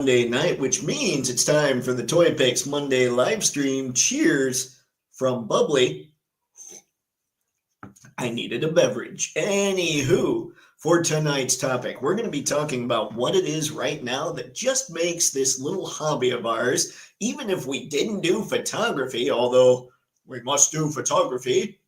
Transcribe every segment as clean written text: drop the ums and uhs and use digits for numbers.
Monday night, which means it's time for the Toypixx Monday live stream. Cheers from Bubbly. I needed a beverage. Anywho, for tonight's topic, we're going to be talking about what it is right now that just makes this little hobby of ours, even if we didn't do photography, although we must do photography.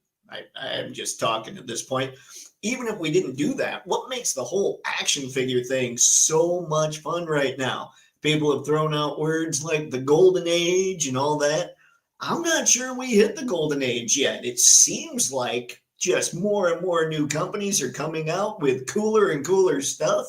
I'm just talking at this point. Even if we didn't do that, what makes the whole action figure thing so much fun right now? People have thrown out words like the golden age and all that. I'm not sure we hit the golden age yet. It seems like just more and more new companies are coming out with cooler and cooler stuff,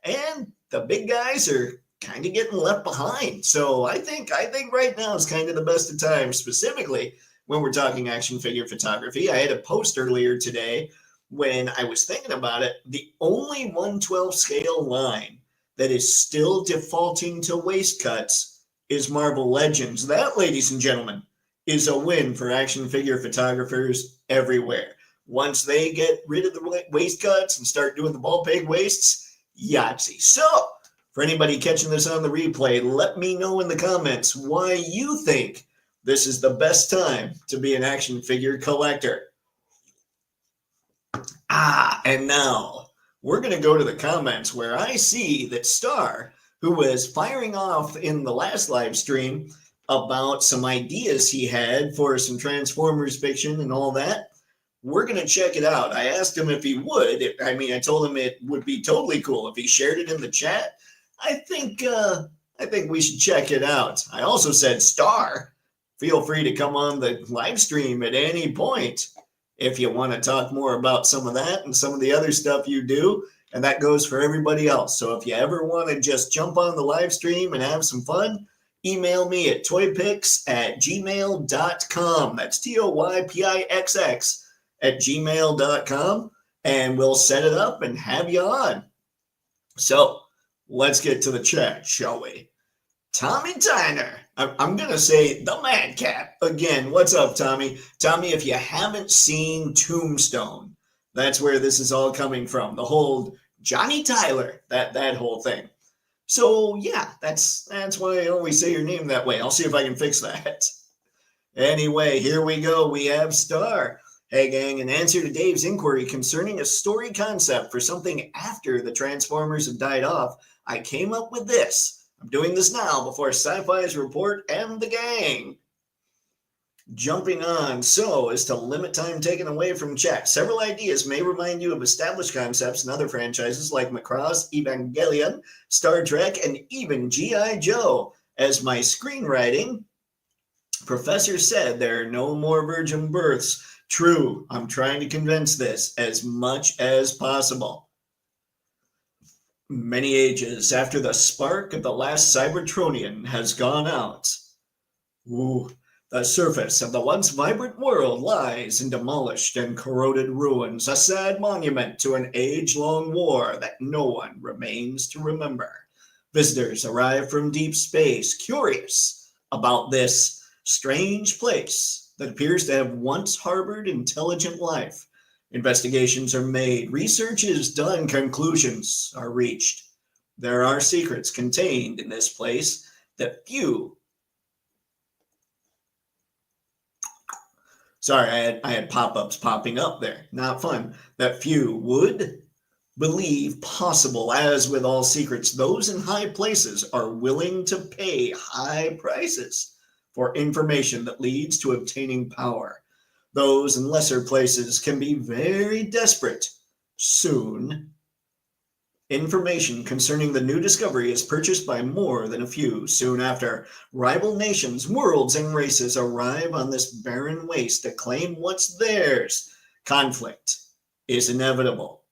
and the big guys are kind of getting left behind. So I think right now is kind of the best of times, specifically when we're talking action figure photography. I had a post earlier today when I was thinking about it. The only 1/12 scale line that is still defaulting to waist cuts is Marvel Legends. That, ladies and gentlemen, is a win for action figure photographers everywhere. Once they get rid of the waist cuts and start doing the ball peg waists, Yahtzee. So, for anybody catching this on the replay, let me know in the comments why you think this is the best time to be an action figure collector. And now we're going to go to the comments where I see that Star, who was firing off in the last live stream about some ideas he had for some Transformers fiction and all that, we're going to check it out. I asked him if he would. I told him it would be totally cool if he shared it in the chat. I think we should check it out. I also said, Star, feel free to come on the live stream at any point if you want to talk more about some of that and some of the other stuff you do. And that goes for everybody else. So if you ever want to just jump on the live stream and have some fun, email me at toypixx@gmail.com. That's TOYPIXX@gmail.com. And we'll set it up and have you on. So let's get to the chat, shall we? Tommy Tyner. I'm going to say the Madcap again. What's up, Tommy? Tommy, if you haven't seen Tombstone, that's where this is all coming from. The whole Johnny Tyler, that whole thing. So, yeah, that's why I always say your name that way. I'll see if I can fix that. Anyway, here we go. We have Star. Hey, gang, in answer to Dave's inquiry concerning a story concept for something after the Transformers have died off, I came up with this. I'm doing this now before Sci-Fi's report and the gang. Jumping on so as to limit time taken away from chat. Several ideas may remind you of established concepts in other franchises like Macross, Evangelion, Star Trek, and even G.I. Joe. As my screenwriting professor said, there are no more virgin births. True, I'm trying to convince this as much as possible. Many ages after the spark of the last Cybertronian has gone out, the surface of the once vibrant world lies in demolished and corroded ruins, a sad monument to an age-long war that no one remains to remember. Visitors arrive from deep space, curious about this strange place that appears to have once harbored intelligent life. Investigations are made, research is done, conclusions are reached. There are secrets contained in this place that few... Sorry, I had pop-ups popping up there. Not fun. That few would believe possible. As with all secrets, those in high places are willing to pay high prices for information that leads to obtaining power. Those in lesser places can be very desperate. Soon, information concerning the new discovery is purchased by more than a few. Soon after, rival nations, worlds, and races arrive on this barren waste to claim what's theirs. Conflict is inevitable.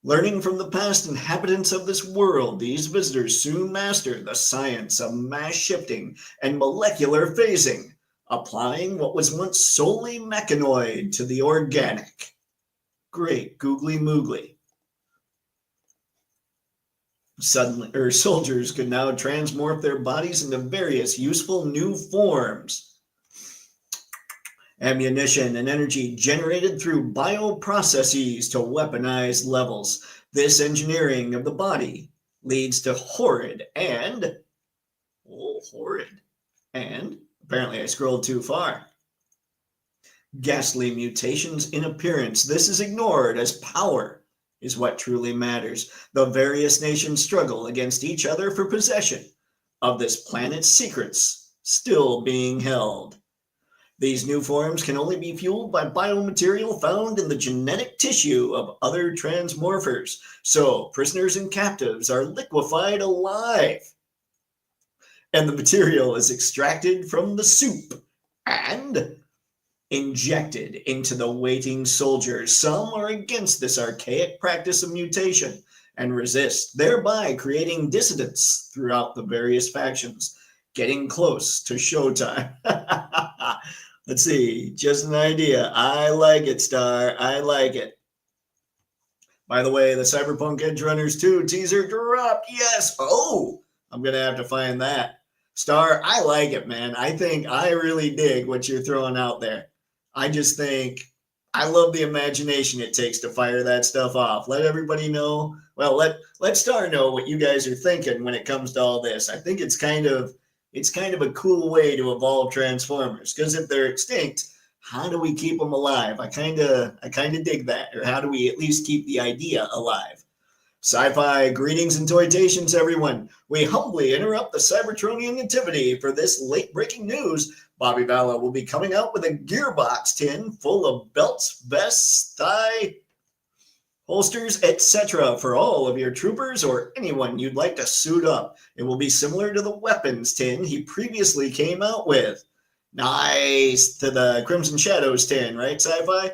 Learning from the past inhabitants of this world, these visitors soon master the science of mass shifting and molecular phasing, applying what was once solely mechanoid to the organic. Great googly moogly. Suddenly, soldiers could now transmorph their bodies into various useful new forms. Ammunition and energy generated through bioprocesses to weaponize levels. This engineering of the body leads to horrid and, apparently I scrolled too far. Ghastly mutations in appearance. This is ignored as power is what truly matters. The various nations struggle against each other for possession of this planet's secrets still being held. These new forms can only be fueled by biomaterial found in the genetic tissue of other transmorphers. So prisoners and captives are liquefied alive. And the material is extracted from the soup and injected into the waiting soldiers. Some are against this archaic practice of mutation and resist, thereby creating dissidents throughout the various factions, getting close to showtime. Let's see, just an idea. I like it, Star. I like it. By the way, the Cyberpunk Edge Runners 2 teaser dropped. Yes. Oh, I'm going to have to find that. Star, I like it, man. I think I really dig what you're throwing out there. I just think I love the imagination it takes to fire that stuff off. Let everybody know. Well, let Star know what you guys are thinking when it comes to all this. I think it's kind of a cool way to evolve Transformers, because if they're extinct, how do we keep them alive? I kind of dig that. Or how do we at least keep the idea alive? Sci-fi greetings and toytations, everyone. We humbly interrupt the Cybertronian nativity for this late-breaking news. Bobby Valla will be coming out with a gearbox tin full of belts, vests, thigh holsters, etc. for all of your troopers or anyone you'd like to suit up. It will be similar to the weapons tin he previously came out with. Nice, to the Crimson Shadows tin, right, Sci-Fi?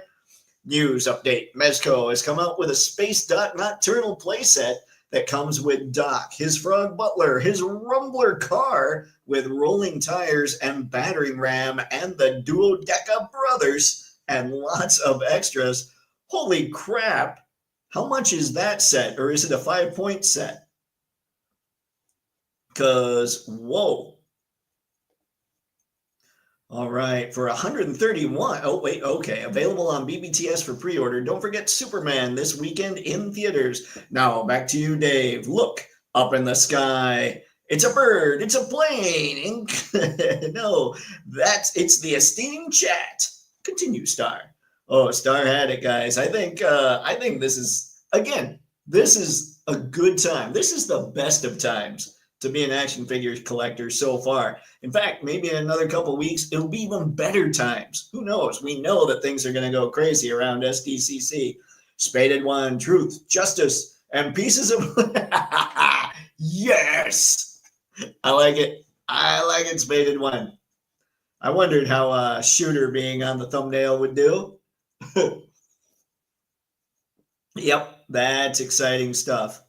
News update. Mezco has come out with a Space Doc Nocturnal playset that comes with Doc, his Frog Butler, his Rumbler car with rolling tires and battering ram, and the Duodeca brothers, and lots of extras. Holy crap. How much is that set? Or is it a 5-point set? Because, whoa. All right, for 131. Oh, wait, okay. Available on BBTS for pre-order. Don't forget Superman this weekend in theaters. Now, back to you, Dave. Look up in the sky. It's a bird. It's a plane. No, it's the esteemed chat. Continue, Star. Oh, Star had it, guys. I think this is, again, this is a good time. This is the best of times to be an action figures collector so far. In fact, maybe in another couple of weeks, it'll be even better times. Who knows? We know that things are going to go crazy around SDCC. Spaded One, Truth, Justice, and Pieces of... Yes! I like it. I like it, Spaded One. I wondered how Shooter being on the thumbnail would do. Yep, that's exciting stuff.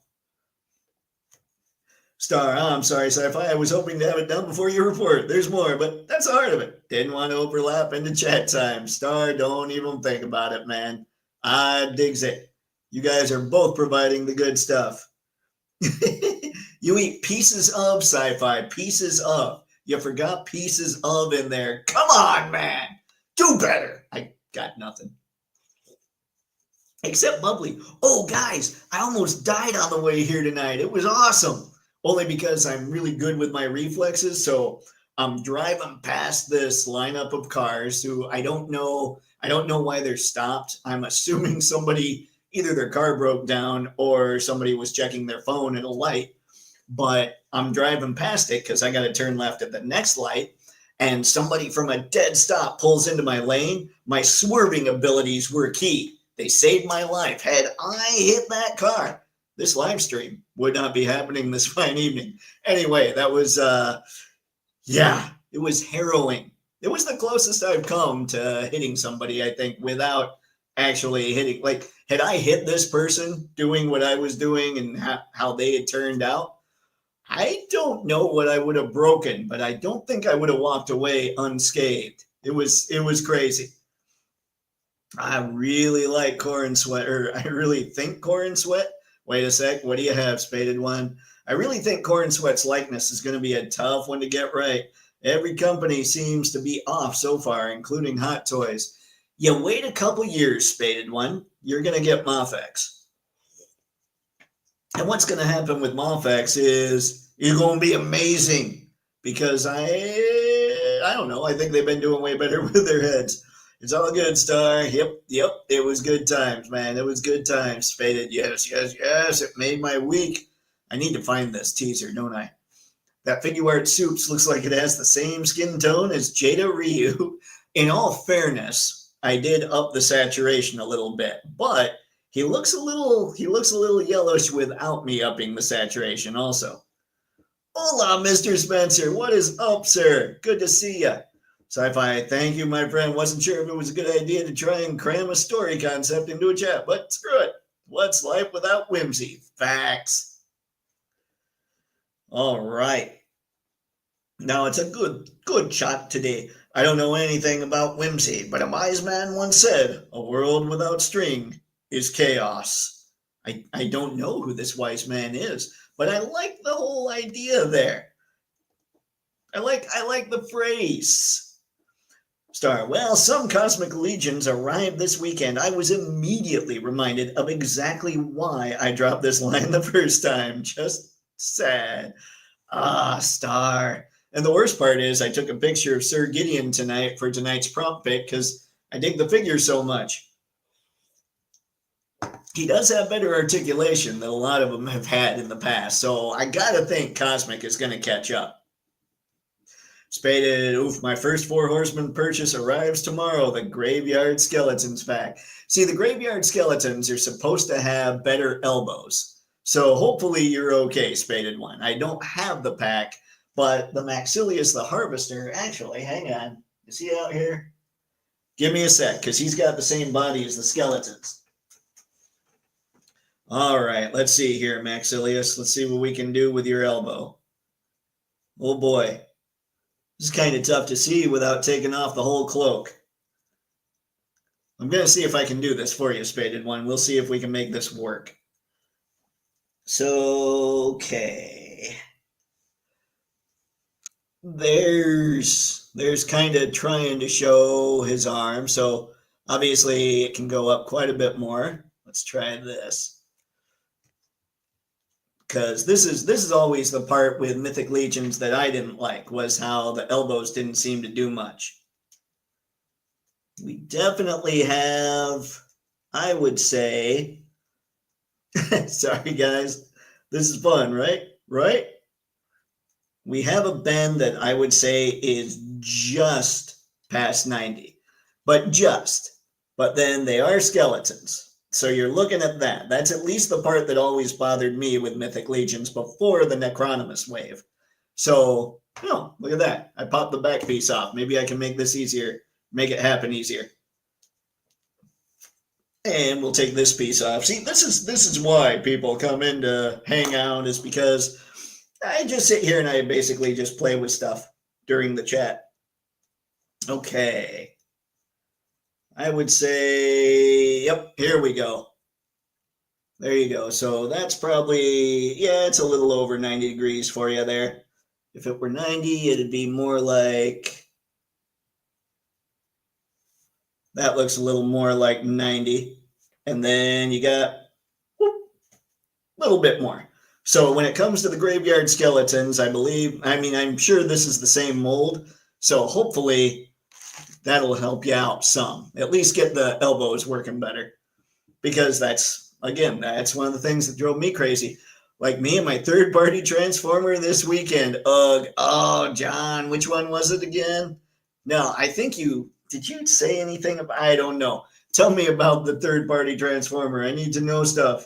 Star, I'm sorry, Sci-Fi. I was hoping to have it done before your report. There's more, but that's the heart of it. Didn't want to overlap into chat time. Star, don't even think about it, man. I digs it. You guys are both providing the good stuff. You eat pieces of Sci-Fi, pieces of. You forgot pieces of in there. Come on, man. Do better. I got nothing. Except bubbly. Oh, guys, I almost died on the way here tonight. It was awesome. Only because I'm really good with my reflexes. So I'm driving past this lineup of cars who I don't know why they're stopped. I'm assuming somebody, either their car broke down or somebody was checking their phone at a light. But I'm driving past it because I got to turn left at the next light. And somebody from a dead stop pulls into my lane. My swerving abilities were key. They saved my life. Had I hit that car, this live stream would not be happening this fine evening. Anyway, that was, it was harrowing. It was the closest I've come to hitting somebody, I think, without actually hitting. Like, had I hit this person doing what I was doing and how they had turned out, I don't know what I would have broken, but I don't think I would have walked away unscathed. It was crazy. I really like Corn Sweat, or I really think Corn Sweat. Wait a sec. What do you have, Spaded One? I really think Corn Sweat's likeness is going to be a tough one to get right. Every company seems to be off so far, including Hot Toys. You wait a couple years, Spaded One. You're going to get Mofex. And what's going to happen with Mofex is you're going to be amazing because I don't know. I think they've been doing way better with their heads. It's all good, Star. Yep. It was good times, man. It was good times. Faded. Yes. It made my week. I need to find this teaser, don't I? That figure art Soups looks like it has the same skin tone as Jada Ryu. In all fairness, I did up the saturation a little bit, but he looks a little yellowish without me upping the saturation also. Hola, Mr. Spencer. What is up, sir? Good to see ya. Sci-Fi, thank you, my friend. Wasn't sure if it was a good idea to try and cram a story concept into a chat, but screw it. What's life without whimsy? Facts. All right. Now, it's a good shot today. I don't know anything about whimsy, but a wise man once said, a world without string is chaos. I don't know who this wise man is, but I like the whole idea there. I like the phrase. Star, well, some cosmic legions arrived this weekend. I was immediately reminded of exactly why I dropped this line the first time. Just sad. Star. And the worst part is I took a picture of Sir Gideon tonight for tonight's prompt pick because I dig the figure so much. He does have better articulation than a lot of them have had in the past, so I gotta think Cosmic is going to catch up. Spaded, oof, my first 4 Horsemen purchase arrives tomorrow. The Graveyard Skeletons pack. See, the Graveyard Skeletons are supposed to have better elbows. So hopefully you're okay, Spaded One. I don't have the pack, but the Maxilius the Harvester, actually, hang on. Is he out here? Give me a sec, because he's got the same body as the Skeletons. All right, let's see here, Maxilius. Let's see what we can do with your elbow. Oh boy. This is kind of tough to see without taking off the whole cloak. I'm going to see if I can do this for you, Spaded One. We'll see if we can make this work. So, okay. There's kind of trying to show his arm. So, obviously, it can go up quite a bit more. Let's try this. Because this is always the part with Mythic Legions that I didn't like, was how the elbows didn't seem to do much. We definitely have, I would say, sorry guys, this is fun, right? Right? We have a bend that I would say is just past 90, but then they are skeletons. So you're looking at that. That's at least the part that always bothered me with Mythic Legions before the Necronymous wave. So, look at that. I popped the back piece off. Maybe I can make this easier, make it happen easier. And we'll take this piece off. See, this is why people come in to hang out, is because I just sit here and I basically just play with stuff during the chat. Okay. I would say, yep, here we go. There you go. So that's probably, yeah, it's a little over 90 degrees for you there. If it were 90, it'd be more like, that looks a little more like 90. And then you got a little bit more. So when it comes to the Graveyard Skeletons, I'm sure this is the same mold. So hopefully that'll help you out some. At least get the elbows working better. Because that's one of the things that drove me crazy. Like me and my third-party Transformer this weekend. Ugh. Oh, John, which one was it again? No, I think did you say anything about, I don't know. Tell me about the third-party Transformer. I need to know stuff.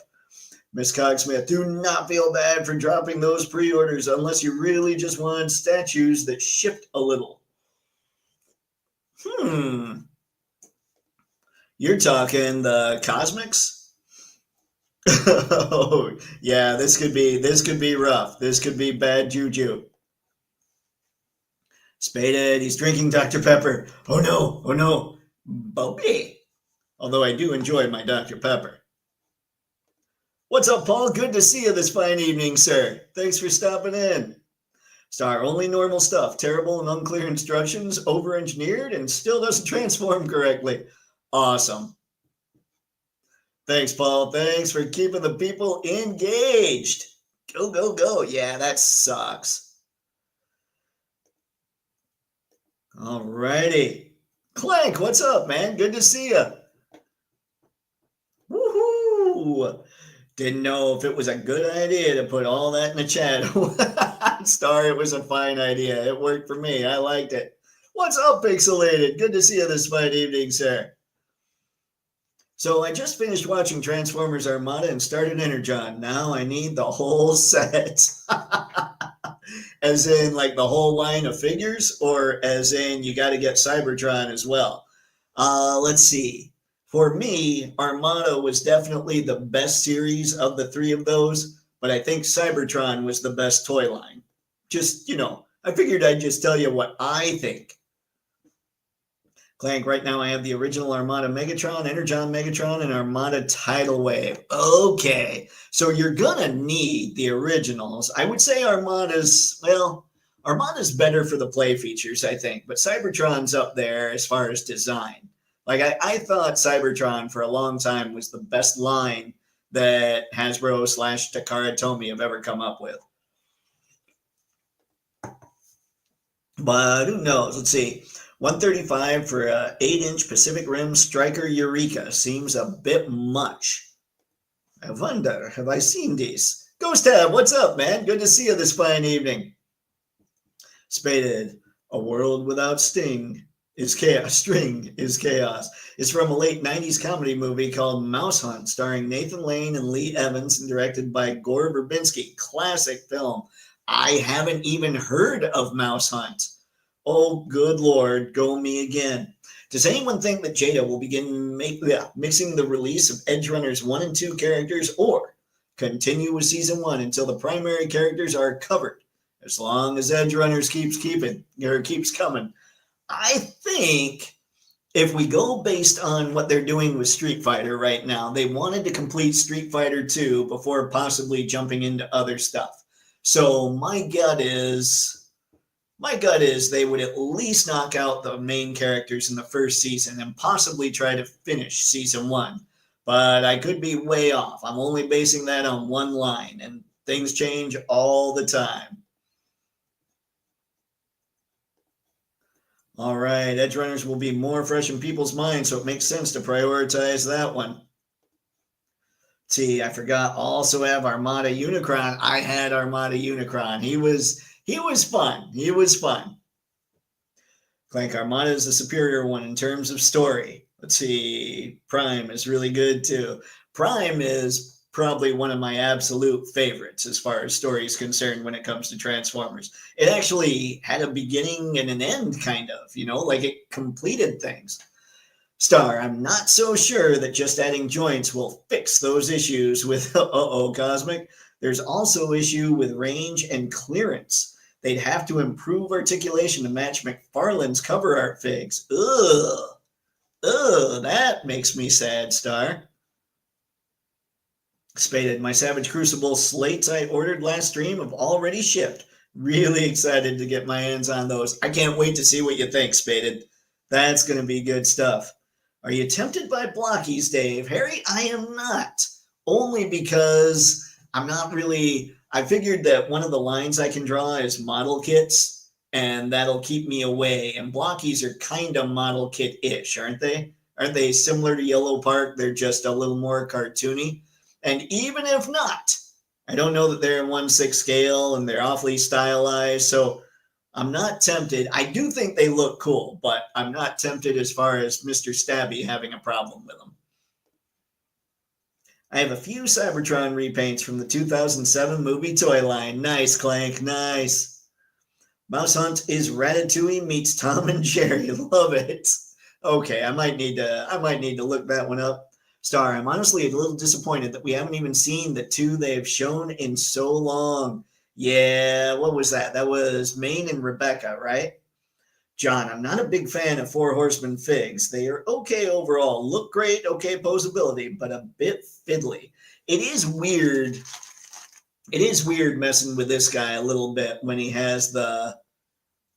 Miss Cogsmith, do not feel bad for dropping those pre-orders unless you really just want statues that shift a little. You're talking the Cosmics? Oh, yeah, this could be rough. This could be bad juju. Spaded, he's drinking Dr. Pepper. Oh no. Bubbly. Although I do enjoy my Dr. Pepper. What's up, Paul? Good to see you this fine evening, sir. Thanks for stopping in. Star, only normal stuff. Terrible and unclear instructions, over-engineered, and still doesn't transform correctly. Awesome. Thanks, Paul. Thanks for keeping the people engaged. Go, go, go. Yeah, that sucks. All righty. Clank, what's up, man? Good to see you. Woohoo! Didn't know if it was a good idea to put all that in the chat. Star, it was a fine idea. It worked for me. I liked it. What's up, Pixelated? Good to see you this fine evening, sir. So I just finished watching Transformers Armada and started Energon. Now I need the whole set. As in like the whole line of figures, or as in you got to get Cybertron as well? Let's see. For me, Armada was definitely the best series of the three of those, but I think Cybertron was the best toy line. Just, I figured I'd just tell you what I think. Clank, right now I have the original Armada Megatron, Energon Megatron, and Armada Tidal Wave. Okay, so you're gonna need the originals. I would say Armada's better for the play features, I think, but Cybertron's up there as far as design. Like I thought Cybertron for a long time was the best line that Hasbro / Takara Tomy have ever come up with. But who knows? Let's see. 135 for a 8-inch Pacific Rim Striker Eureka seems a bit much. I wonder, have I seen these? Ghost Tab, what's up, man? Good to see you this fine evening. Spaded, a world without Sting is chaos. String is chaos. It's from a late 90s comedy movie called Mouse Hunt, starring Nathan Lane and Lee Evans and directed by Gore Verbinski. Classic film. I haven't even heard of Mouse Hunt. Oh, good Lord, go me again. Does anyone think that Jada will begin mixing the release of Edge Runners 1 and 2 characters, or continue with season 1 until the primary characters are covered, as long as Edge Runners keeps coming? I think if we go based on what they're doing with Street Fighter right now, they wanted to complete Street Fighter 2 before possibly jumping into other stuff. So my gut is they would at least knock out the main characters in the first season and possibly try to finish season 1. But I could be way off. I'm only basing that on one line, and things change all the time. All right, Edge Runners will be more fresh in people's minds, so it makes sense to prioritize that one. See, I forgot. Also have Armada Unicron. I had Armada Unicron. He was fun. He was fun. Clank, Armada is the superior one in terms of story. Let's see. Prime is really good too. Prime is probably one of my absolute favorites as far as story is concerned when it comes to Transformers. It actually had a beginning and an end, kind of, like it completed things. Star, I'm not so sure that just adding joints will fix those issues with, Cosmic. There's also issue with range and clearance. They'd have to improve articulation to match McFarlane's cover art figs. Ugh, that makes me sad, Star. Spaded, my Savage Crucible slates I ordered last stream have already shipped. Really excited to get my hands on those. I can't wait to see what you think, Spaded. That's going to be good stuff. Are you tempted by blockies, Dave? Harry, I am not. Only because I'm not really... I figured that one of the lines I can draw is model kits, and that'll keep me away. And blockies are kind of model kit-ish, aren't they? Aren't they similar to Yellow Park? They're just a little more cartoony. And even if not, I don't know that they're in 1/6 scale and they're awfully stylized. So I'm not tempted. I do think they look cool, but I'm not tempted as far as Mr. Stabby having a problem with them. I have a few Cybertron repaints from the 2007 movie toy line. Nice, Clank, nice. Mouse Hunt is Ratatouille meets Tom and Jerry. Love it. Okay, I might need to look that one up. Star, I'm honestly a little disappointed that we haven't even seen the two they've shown in so long. Yeah, what was that? That was Maine and Rebecca, right? John, I'm not a big fan of Four Horsemen figs. They are okay overall. Look great, okay posability, but a bit fiddly. It is weird. It is weird messing with this guy a little bit when he has the...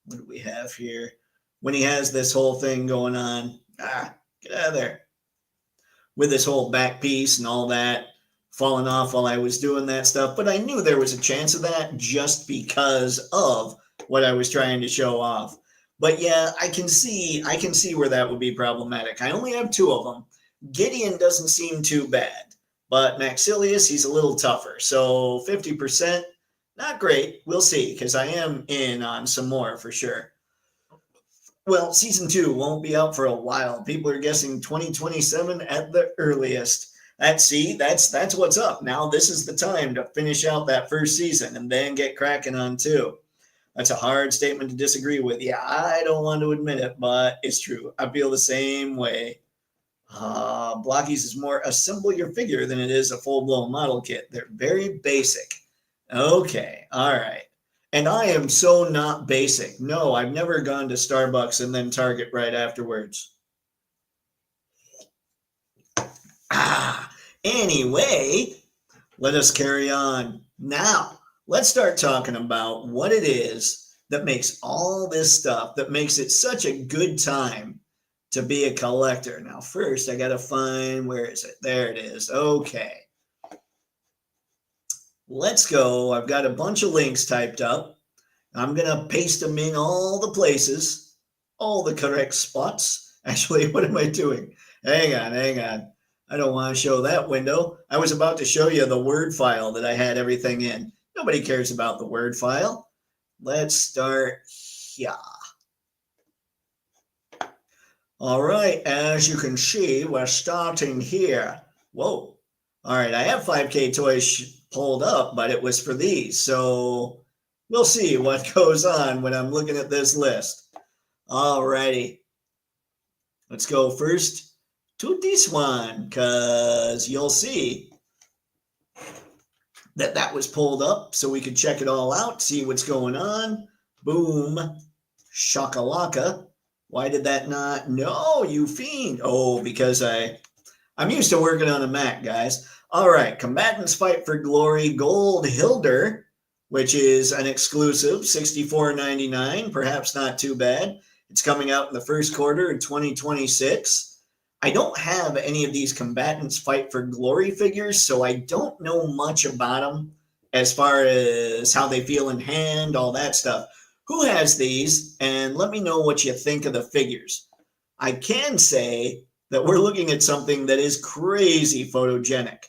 What do we have here? When he has this whole thing going on. Get out of there. with this whole back piece and all that falling off while I was doing that stuff. But I knew there was a chance of that just because of what I was trying to show off. But yeah, I can see where that would be problematic. I only have 2 of them. Gideon doesn't seem too bad, but Maxilius, he's a little tougher. So 50%, not great. We'll see, because I am in on some more for sure. Well, season 2 won't be out for a while. People are guessing 2027 at the earliest. That's what's up. Now this is the time to finish out that first season and then get cracking on 2. That's a hard statement to disagree with. Yeah, I don't want to admit it, but it's true. I feel the same way. Blockies is more assemble your figure than it is a full-blown model kit. They're very basic. Okay, all right. And I am so not basic. No, I've never gone to Starbucks and then Target right afterwards. Anyway, let us carry on. Now, let's start talking about what it is that makes all this stuff, that makes it such a good time to be a collector. Now, first, I got to find, where is it? There it is. Okay. Let's go. I've got a bunch of links typed up. I'm going to paste them in all the places, all the correct spots. Actually, what am I doing? Hang on. I don't want to show that window. I was about to show you the Word file that I had everything in. Nobody cares about the Word file. Let's start here. All right, as you can see, we're starting here. Whoa. All right, I have 5K toys pulled up, but it was for these. So we'll see what goes on when I'm looking at this list. All righty. Let's go first to this one, because you'll see that was pulled up so we could check it all out, see what's going on. Boom. Shakalaka. Why did that not? No, you fiend. Oh, because I'm used to working on a Mac, guys. All right, Combatants Fight for Glory Gold Hilder, which is an exclusive, $64.99, perhaps not too bad. It's coming out in the first quarter of 2026. I don't have any of these Combatants Fight for Glory figures, so I don't know much about them as far as how they feel in hand, all that stuff. Who has these? And let me know what you think of the figures. I can say that we're looking at something that is crazy photogenic.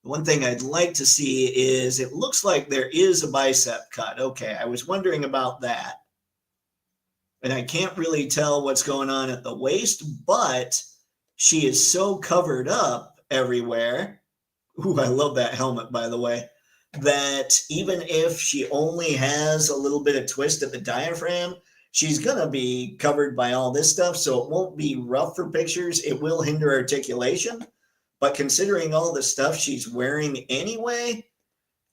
The one thing I'd like to see is it looks like there is a bicep cut. Okay, I was wondering about that. And I can't really tell what's going on at the waist, but she is so covered up everywhere. Ooh, I love that helmet, by the way, that even if she only has a little bit of twist at the diaphragm, she's going to be covered by all this stuff. So it won't be rough for pictures. It will hinder articulation. But considering all the stuff she's wearing anyway,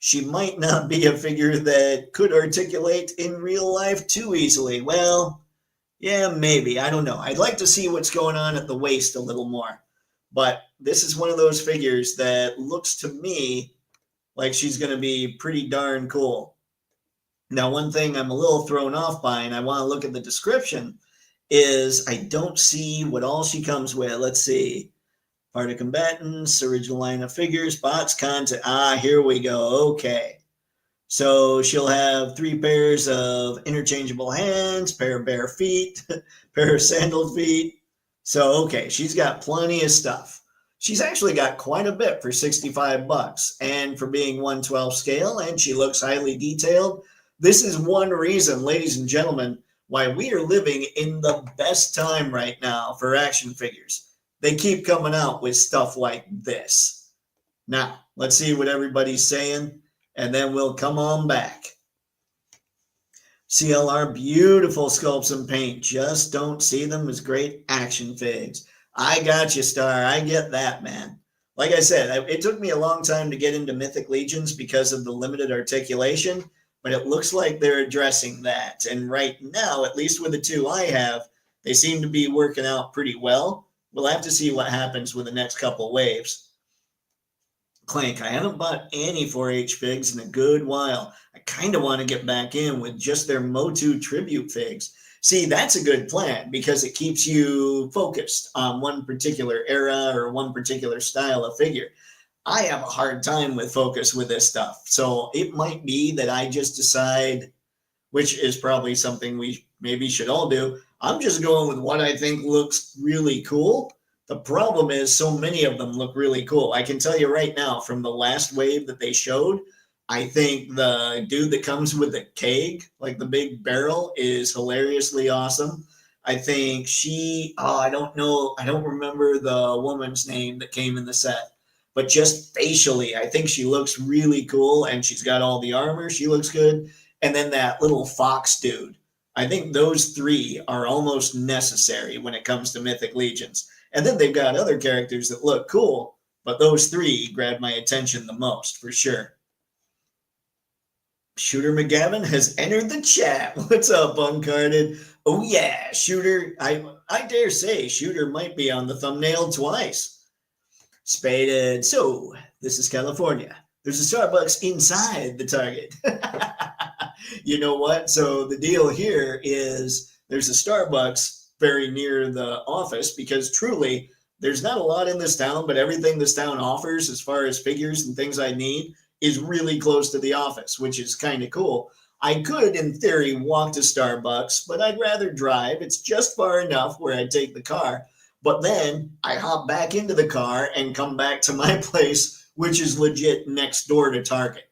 she might not be a figure that could articulate in real life too easily. Well, yeah, maybe. I don't know. I'd like to see what's going on at the waist a little more. But this is one of those figures that looks to me like she's going to be pretty darn cool. Now, one thing I'm a little thrown off by, and I want to look at the description, is I don't see what all she comes with. Let's see. Part of Combatants, original line of figures, bots, content. Here we go. Okay. So she'll have 3 pairs of interchangeable hands, pair of bare feet, pair of sandal feet. So, okay, she's got plenty of stuff. She's actually got quite a bit for $65, and for being 1/12 scale, and she looks highly detailed. This is one reason, ladies and gentlemen, why we are living in the best time right now for action figures. They keep coming out with stuff like this. Now, let's see what everybody's saying, and then we'll come on back. CLR, beautiful sculpts and paint. Just don't see them as great action figs. I got you, Star. I get that, man. Like I said, it took me a long time to get into Mythic Legions because of the limited articulation, but it looks like they're addressing that. And right now, at least with the 2 I have, they seem to be working out pretty well. We'll have to see what happens with the next couple waves. Clank, I haven't bought any 4-H figs in a good while. I kind of want to get back in with just their Motu tribute figs. See, that's a good plan because it keeps you focused on one particular era or one particular style of figure. I have a hard time with focus with this stuff. So it might be that I just decide, which is probably something we maybe should all do. I'm just going with what I think looks really cool. The problem is so many of them look really cool. I can tell you right now from the last wave that they showed, I think the dude that comes with the keg, like the big barrel, is hilariously awesome. I think I don't know, I don't remember the woman's name that came in the set, but just facially, I think she looks really cool and she's got all the armor. She looks good. And then that little fox dude. I think those three are almost necessary when it comes to Mythic Legions. And then they've got other characters that look cool, but those three grab my attention the most for sure. Shooter McGavin has entered the chat. What's up, Uncarded? Oh yeah, Shooter. I dare say Shooter might be on the thumbnail twice. Spaded. So this is California. There's a Starbucks inside the Target. You know what? So the deal here is there's a Starbucks very near the office because truly there's not a lot in this town, but everything this town offers as far as figures and things I need is really close to the office, which is kind of cool. I could, in theory, walk to Starbucks, but I'd rather drive. It's just far enough where I take the car. But then I hop back into the car and come back to my place, which is legit next door to Target.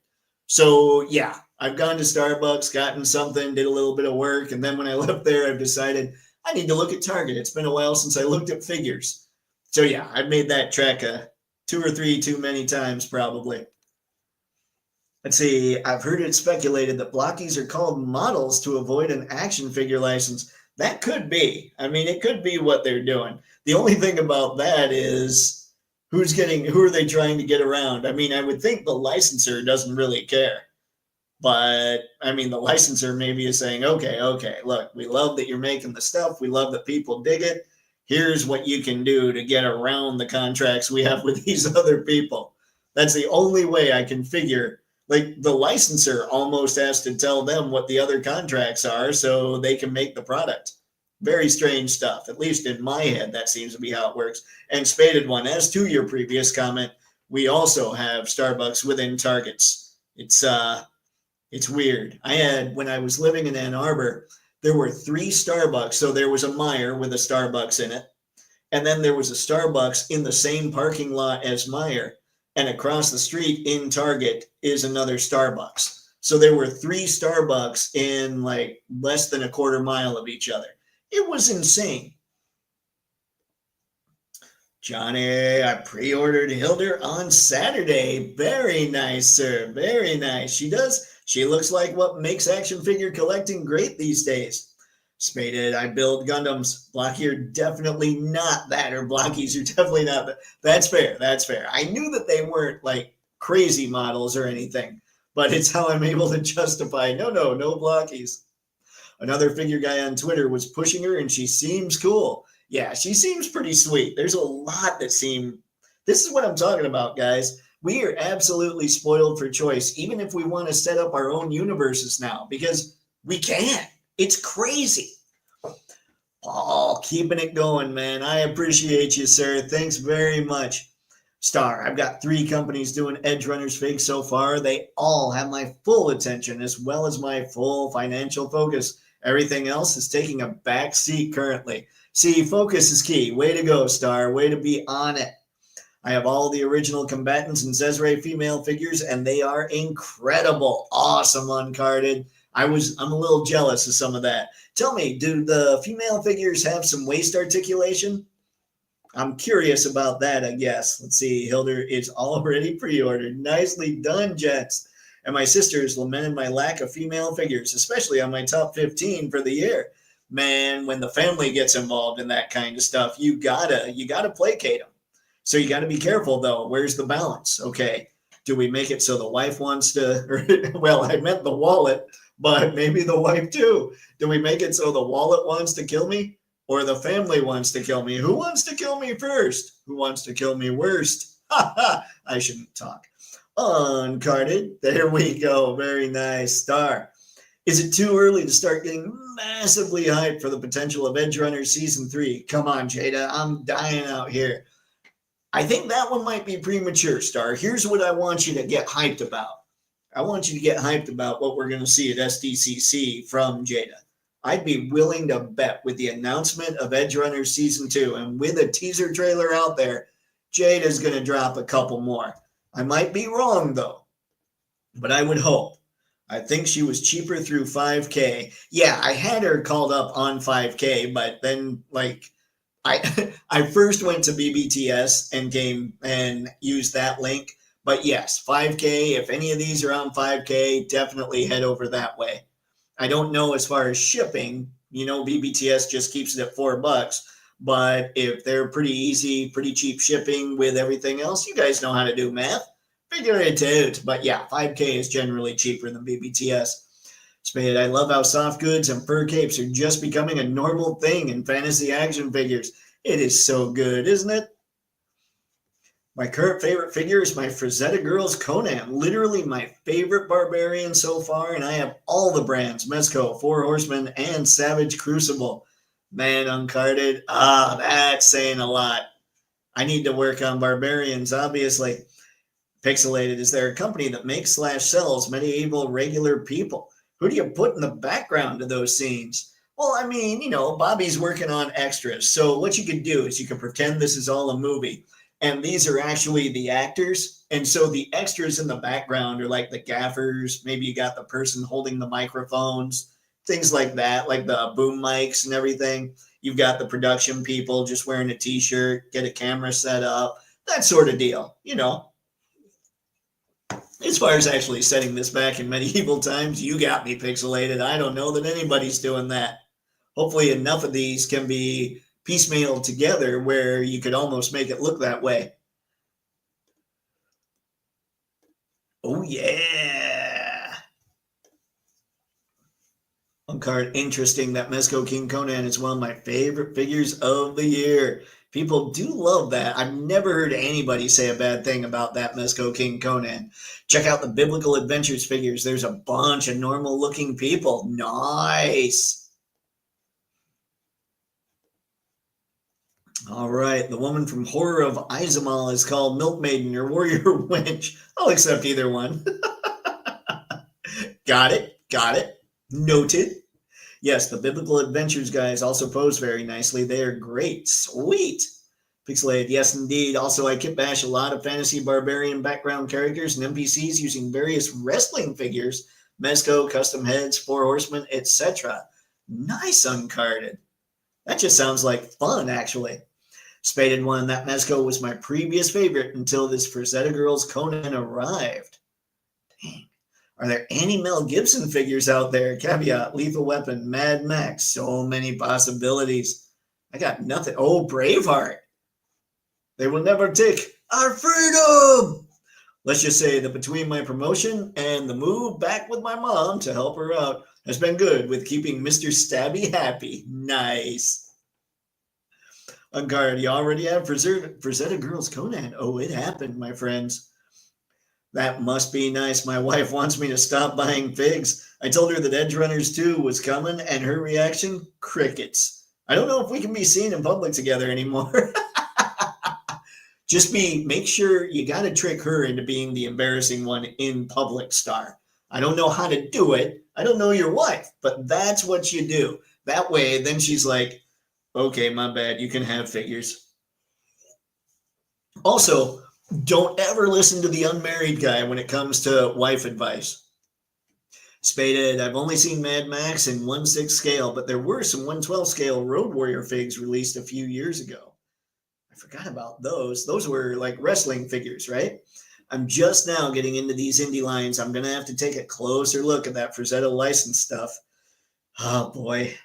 So yeah, I've gone to Starbucks, gotten something, did a little bit of work. And then when I left there, I've decided I need to look at Target. It's been a while since I looked at figures. So yeah, I've made that trek 2 or 3 too many times probably. Let's see, I've heard it speculated that blockies are called models to avoid an action figure license. That could be. I mean, it could be what they're doing. The only thing about that is who are they trying to get around? I mean, I would think the licensor doesn't really care. But I mean, the licensor maybe is saying, okay, look, we love that you're making the stuff. We love that people dig it. Here's what you can do to get around the contracts we have with these other people. That's the only way I can figure. Like the licensor almost has to tell them what the other contracts are so they can make the product. Very strange stuff. At least in my head, that seems to be how it works. And Spaded One, as to your previous comment, we also have Starbucks within Targets. It's weird. When I was living in Ann Arbor, there were 3 Starbucks. So there was a Meijer with a Starbucks in it. And then there was a Starbucks in the same parking lot as Meijer. And across the street in Target is another Starbucks. So there were 3 Starbucks in like less than a quarter mile of each other. It was insane. Johnny, I pre-ordered Hilder on Saturday. Very nice, sir. Very nice. She looks like what makes action figure collecting great these days. Spaded, I build Gundams. Blocky are definitely not that, or Blockies are definitely not that. That's fair. That's fair. I knew that they weren't like crazy models or anything, but it's how I'm able to justify no Blockies. Another figure guy on Twitter was pushing her, and she seems cool. Yeah, she seems pretty sweet. There's a lot that seem. This is what I'm talking about, guys. We are absolutely spoiled for choice, even if we want to set up our own universes now, because we can. It's crazy. Paul, keeping it going, man. I appreciate you, sir. Thanks very much. Star, I've got 3 companies doing Edge Runners figs so far. They all have my full attention as well as my full financial focus. Everything else is taking a back seat currently. See, focus is key. Way to go, Star. Way to be on it. I have all the original combatants and Zezre female figures, and they are incredible. Awesome, uncarded. I'm a little jealous of some of that. Tell me, do the female figures have some waist articulation? I'm curious about that, I guess. Let's see. Hilder is already pre-ordered. Nicely done, gents. And my sisters lamented my lack of female figures, especially on my top 15 for the year. Man, when the family gets involved in that kind of stuff, you gotta placate them. So you gotta be careful, though. Where's the balance? Okay, do we make it so the wife wants to? Well, I meant the wallet, but maybe the wife too. Do we make it so the wallet wants to kill me? Or the family wants to kill me? Who wants to kill me first? Who wants to kill me worst? Ha ha! I shouldn't talk. Uncarded. There we go. Very nice. Star. Is it too early to start getting massively hyped for the potential of Edge Runners Season 3? Come on, Jada. I'm dying out here. I think that one might be premature, Star. Here's what I want you to get hyped about. I want you to get hyped about what we're going to see at SDCC from Jada. I'd be willing to bet with the announcement of Edge Runners Season 2 and with a teaser trailer out there, Jada's going to drop a couple more. I might be wrong, though, but I would hope. I think she was cheaper through 5K. Yeah, I had her called up on 5K, but then, like, I first went to BBTS and came and used that link. But yes, 5K, if any of these are on 5K, definitely head over that way. I don't know as far as shipping, BBTS just keeps it at $4. But if they're pretty easy, pretty cheap shipping with everything else, you guys know how to do math. Figure it out. But yeah, 5K is generally cheaper than BBTS. Spade, I love how soft goods and fur capes are just becoming a normal thing in fantasy action figures. It is so good, isn't it? My current favorite figure is my Frazetta Girls Conan, literally my favorite barbarian so far, and I have all the brands, Mezco, Four Horsemen, and Savage Crucible. Man, uncarded, that's saying a lot. I need to work on barbarians, obviously. Pixelated, is there a company that makes/sells medieval regular people? Who do you put in the background of those scenes? Well, I mean, Bobby's working on extras. So what you could do is you could pretend this is all a movie and these are actually the actors. And so the extras in the background are like the gaffers. Maybe you got the person holding the microphones, things like that, like the boom mics and everything. You've got the production people just wearing a t-shirt, get a camera set up, that sort of deal, As far as actually setting this back in medieval times, you got me, Pixelated. I don't know that anybody's doing that. Hopefully enough of these can be piecemealed together where you could almost make it look that way. Oh, yeah. On card, interesting that Mezco King Conan is one of my favorite figures of the year. People do love that. I've never heard anybody say a bad thing about that Mezco King Conan. Check out the Biblical Adventures figures. There's a bunch of normal looking people. Nice. All right. The woman from Horror of Izamal is called Milk Maiden or Warrior Wench. I'll accept either one. Got it. Noted. Yes, the Biblical Adventures guys also pose very nicely. They are great. Sweet. Pixelated, yes, indeed. Also, I kit bash a lot of fantasy barbarian background characters and NPCs using various wrestling figures, Mezco, custom heads, Four Horsemen, etc. Nice, uncarded. That just sounds like fun, actually. Spaded one, that Mezco was my previous favorite until this Frazetta Girls Conan arrived. Dang. Are there any Mel Gibson figures out there? Caveat, Lethal Weapon, Mad Max, so many possibilities. I got nothing. Oh, Braveheart. They will never take our freedom. Let's just say that between my promotion and the move back with my mom to help her out has been good with keeping Mr. Stabby happy. Nice. Unguard, you already have Frazetta Girls Conan. Oh, it happened, my friends. That must be nice. My wife wants me to stop buying figs. I told her that Edge Runners 2 was coming, and her reaction, crickets. I don't know if we can be seen in public together anymore. Make sure you got to trick her into being the embarrassing one in public, Star. I don't know how to do it. I don't know your wife, but that's what you do. That way, then she's like, okay, my bad. You can have figures. Also, don't ever listen to the unmarried guy when it comes to wife advice. Spaded, I've only seen Mad Max in 1/6 scale, but there were some 1/12 scale Road Warrior figs released a few years ago. I forgot about those. Those were like wrestling figures, right? I'm just now getting into these indie lines. I'm going to have to take a closer look at that Frazetta license stuff. Oh, boy.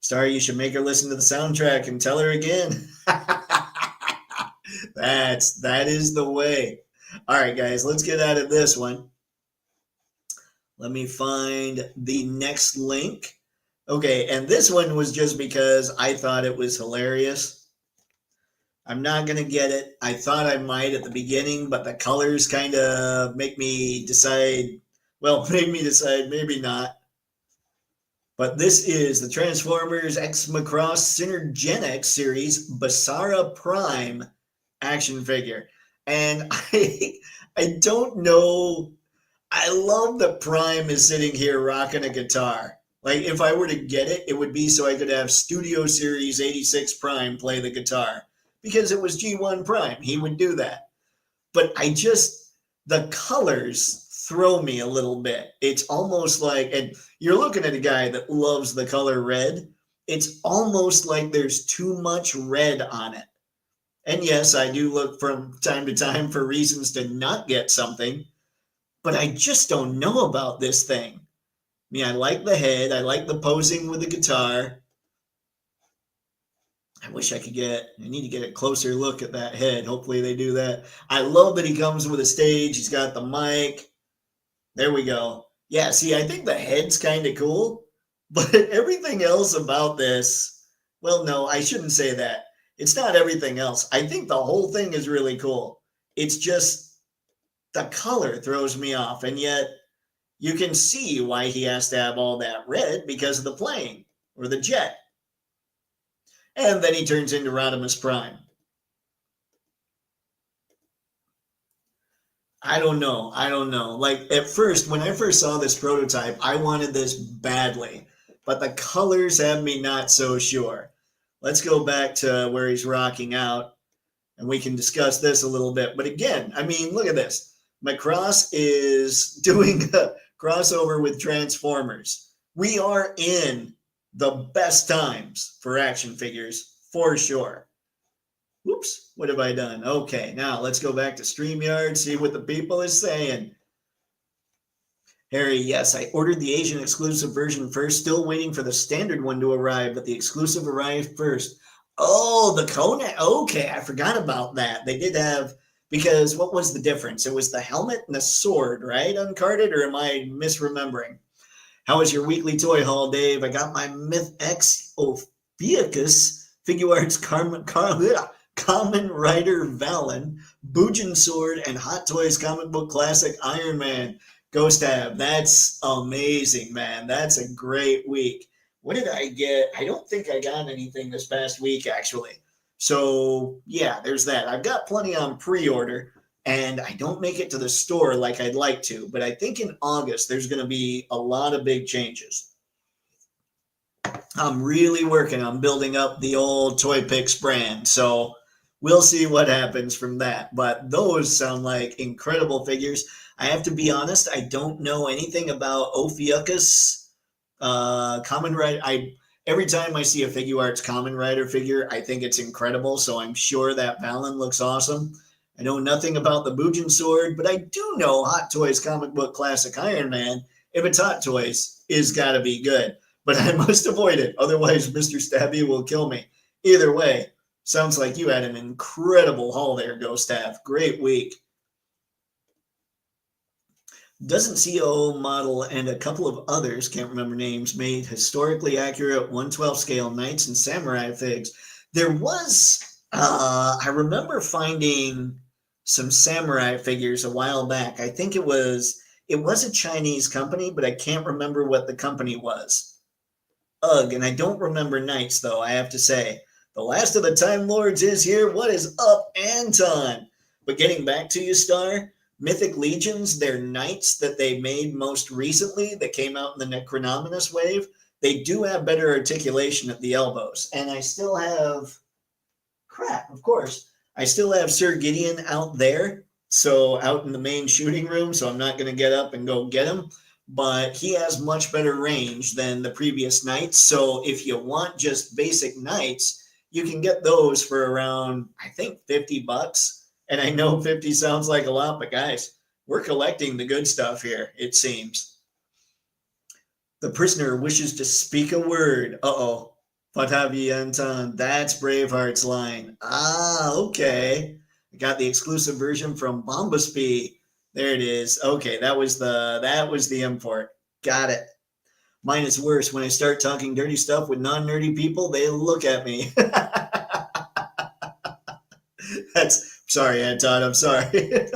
Star, you should make her listen to the soundtrack and tell her again. That is the way. All right, guys, let's get out of this one. Let me find the next link. Okay, and this one was just because I thought it was hilarious. I'm not going to get it. I thought I might at the beginning, but the colors kind of made me decide, maybe not. But this is the Transformers X Macross Synergenics series Basara Prime action figure. And I don't know. I love that Prime is sitting here rocking a guitar. Like, if I were to get it, it would be so I could have Studio Series 86 Prime play the guitar. Because it was G1 Prime. He would do that. But the colors throw me a little bit. It's almost like, and you're looking at a guy that loves the color red. It's almost like there's too much red on it. And yes, I do look from time to time for reasons to not get something, but I just don't know about this thing. I mean, I like the head. I like the posing with the guitar. I wish I need to get a closer look at that head. Hopefully they do that. I love that he comes with a stage. He's got the mic. There we go. Yeah, see, I think the head's kind of cool, but everything else about this, well, no, I shouldn't say that. It's not everything else. I think the whole thing is really cool. It's just the color throws me off, and yet you can see why he has to have all that red because of the plane or the jet. And then he turns into Rodimus Prime. I don't know. Like, at first, when I first saw this prototype, I wanted this badly, but the colors have me not so sure. Let's go back to where he's rocking out, and we can discuss this a little bit. But again, I mean, look at this. Macross is doing a crossover with Transformers. We are in the best times for action figures, for sure. Whoops, what have I done? Okay, now let's go back to StreamYard, see what the people is saying. Harry, yes, I ordered the Asian exclusive version first, still waiting for the standard one to arrive, but the exclusive arrived first. Oh, the Conan. Okay, I forgot about that. They did have, because what was the difference? It was the helmet and the sword, right? Uncarded, or am I misremembering? How was your weekly toy haul, Dave? I got my Myth X Ophiuchus Figure Arts Common Rider Valen, Bujin Sword, and Hot Toys comic book classic Iron Man. Ghost Tab. That's amazing, man. That's a great week. What did I get? I don't think I got anything this past week, actually. So, yeah, there's that. I've got plenty on pre-order, and I don't make it to the store like I'd like to, but I think in August there's going to be a lot of big changes. I'm really working on building up the old Toypixx brand, so we'll see what happens from that. But those sound like incredible figures. I have to be honest, I don't know anything about Ophiuchus Common Rider. Every time I see a Figure Arts Common Rider figure, I think it's incredible, so I'm sure that Valen looks awesome. I know nothing about the Bujin Sword, but I do know Hot Toys comic book classic Iron Man. If it's Hot Toys, is got to be good. But I must avoid it, otherwise Mr. Stabby will kill me. Either way, sounds like you had an incredible haul there, Ghost Staff. Great week. Doesn't CO model and a couple of others, can't remember names, made historically accurate 1/12 scale knights and samurai figs. There was, I remember finding some samurai figures a while back. I think it was a Chinese company, but I can't remember what the company was. Ugh, and I don't remember knights, though, I have to say. The last of the Time Lords is here. What is up, Anton? But getting back to you, Star, Mythic Legions, their knights that they made most recently that came out in the Necronominus wave, they do have better articulation at the elbows. And I still have, crap, of course, I still have Sir Gideon out there, so out in the main shooting room, so I'm not going to get up and go get him. But he has much better range than the previous knights. So if you want just basic knights, you can get those for around, I think, $50. And I know 50 sounds like a lot, but guys, we're collecting the good stuff here, it seems. The prisoner wishes to speak a word. Uh-oh. Fatavi Anton, that's Braveheart's line. Ah, okay. I got the exclusive version from Bombaspee. There it is. Okay, that was the import. Got it. Mine is worse. When I start talking dirty stuff with non-nerdy people, they look at me. Sorry, Anton. I'm sorry.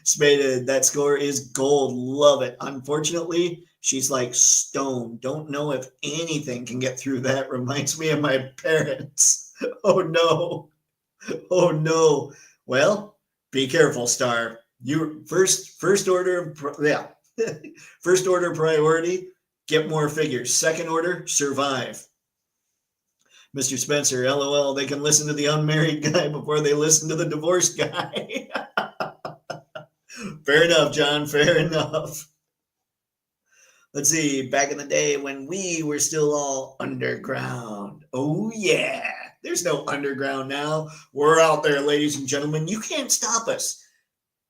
Spaded, that score is gold. Love it. Unfortunately, She's like stone. Don't know if anything can get through that. Reminds me of my parents. Oh no. Oh no. Well, be careful, Star. You first order, yeah. First order priority, get more figures. Second order, survive. Mr. Spencer, LOL, they can listen to the unmarried guy before they listen to the divorced guy. Fair enough, John. Fair enough. Let's see, back in the day when we were still all underground. Oh, yeah. There's no underground now. We're out there, ladies and gentlemen. You can't stop us.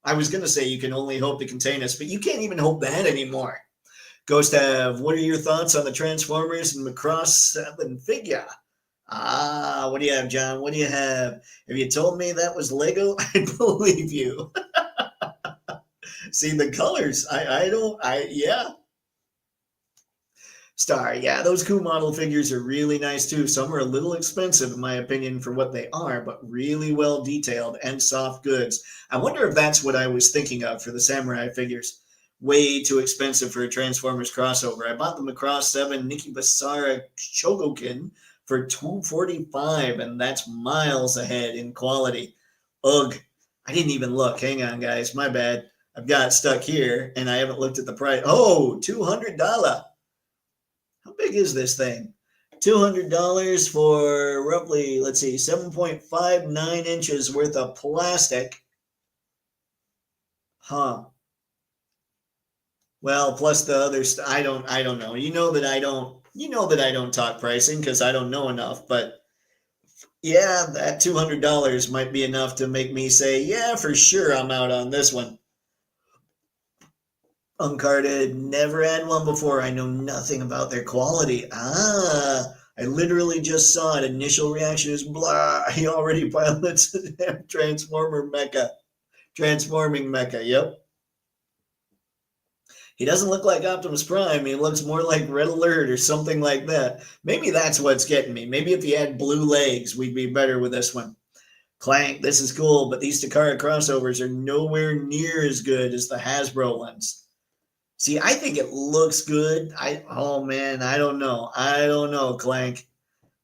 I was going to say you can only hope to contain us, but you can't even hope that anymore. Ghost Have, what are your thoughts on the Transformers and Macross 7 figure? What do you have, John? What do you have? If you told me that was Lego, I'd believe you. See, the colors, yeah. Star, yeah, those cool model figures are really nice too. Some are a little expensive, in my opinion, for what they are, but really well detailed and soft goods. I wonder if that's what I was thinking of for the Samurai figures. Way too expensive for a Transformers crossover. I bought the Macross 7 Nikki Basara Chogokin for $245, and that's miles ahead in quality. Ugh, I didn't even look. Hang on, guys, my bad. I've got it stuck here, and I haven't looked at the price. Oh, $200. How big is this thing? $200 for roughly, let's see, 7.59 inches worth of plastic. Huh. Well, plus the other stuff. I don't know. You know that I don't talk pricing because I don't know enough, but yeah, that $200 might be enough to make me say, yeah, for sure I'm out on this one. Uncarded, never had one before. I know nothing about their quality. I literally just saw it. Initial reaction is blah. He already pilots a transforming mecha. Yep. He doesn't look like Optimus Prime. He looks more like Red Alert or something like that. Maybe that's what's getting me. Maybe if he had blue legs, we'd be better with this one. Clank, this is cool, but these Takara crossovers are nowhere near as good as the Hasbro ones. See, I think it looks good. Oh man, I don't know, Clank.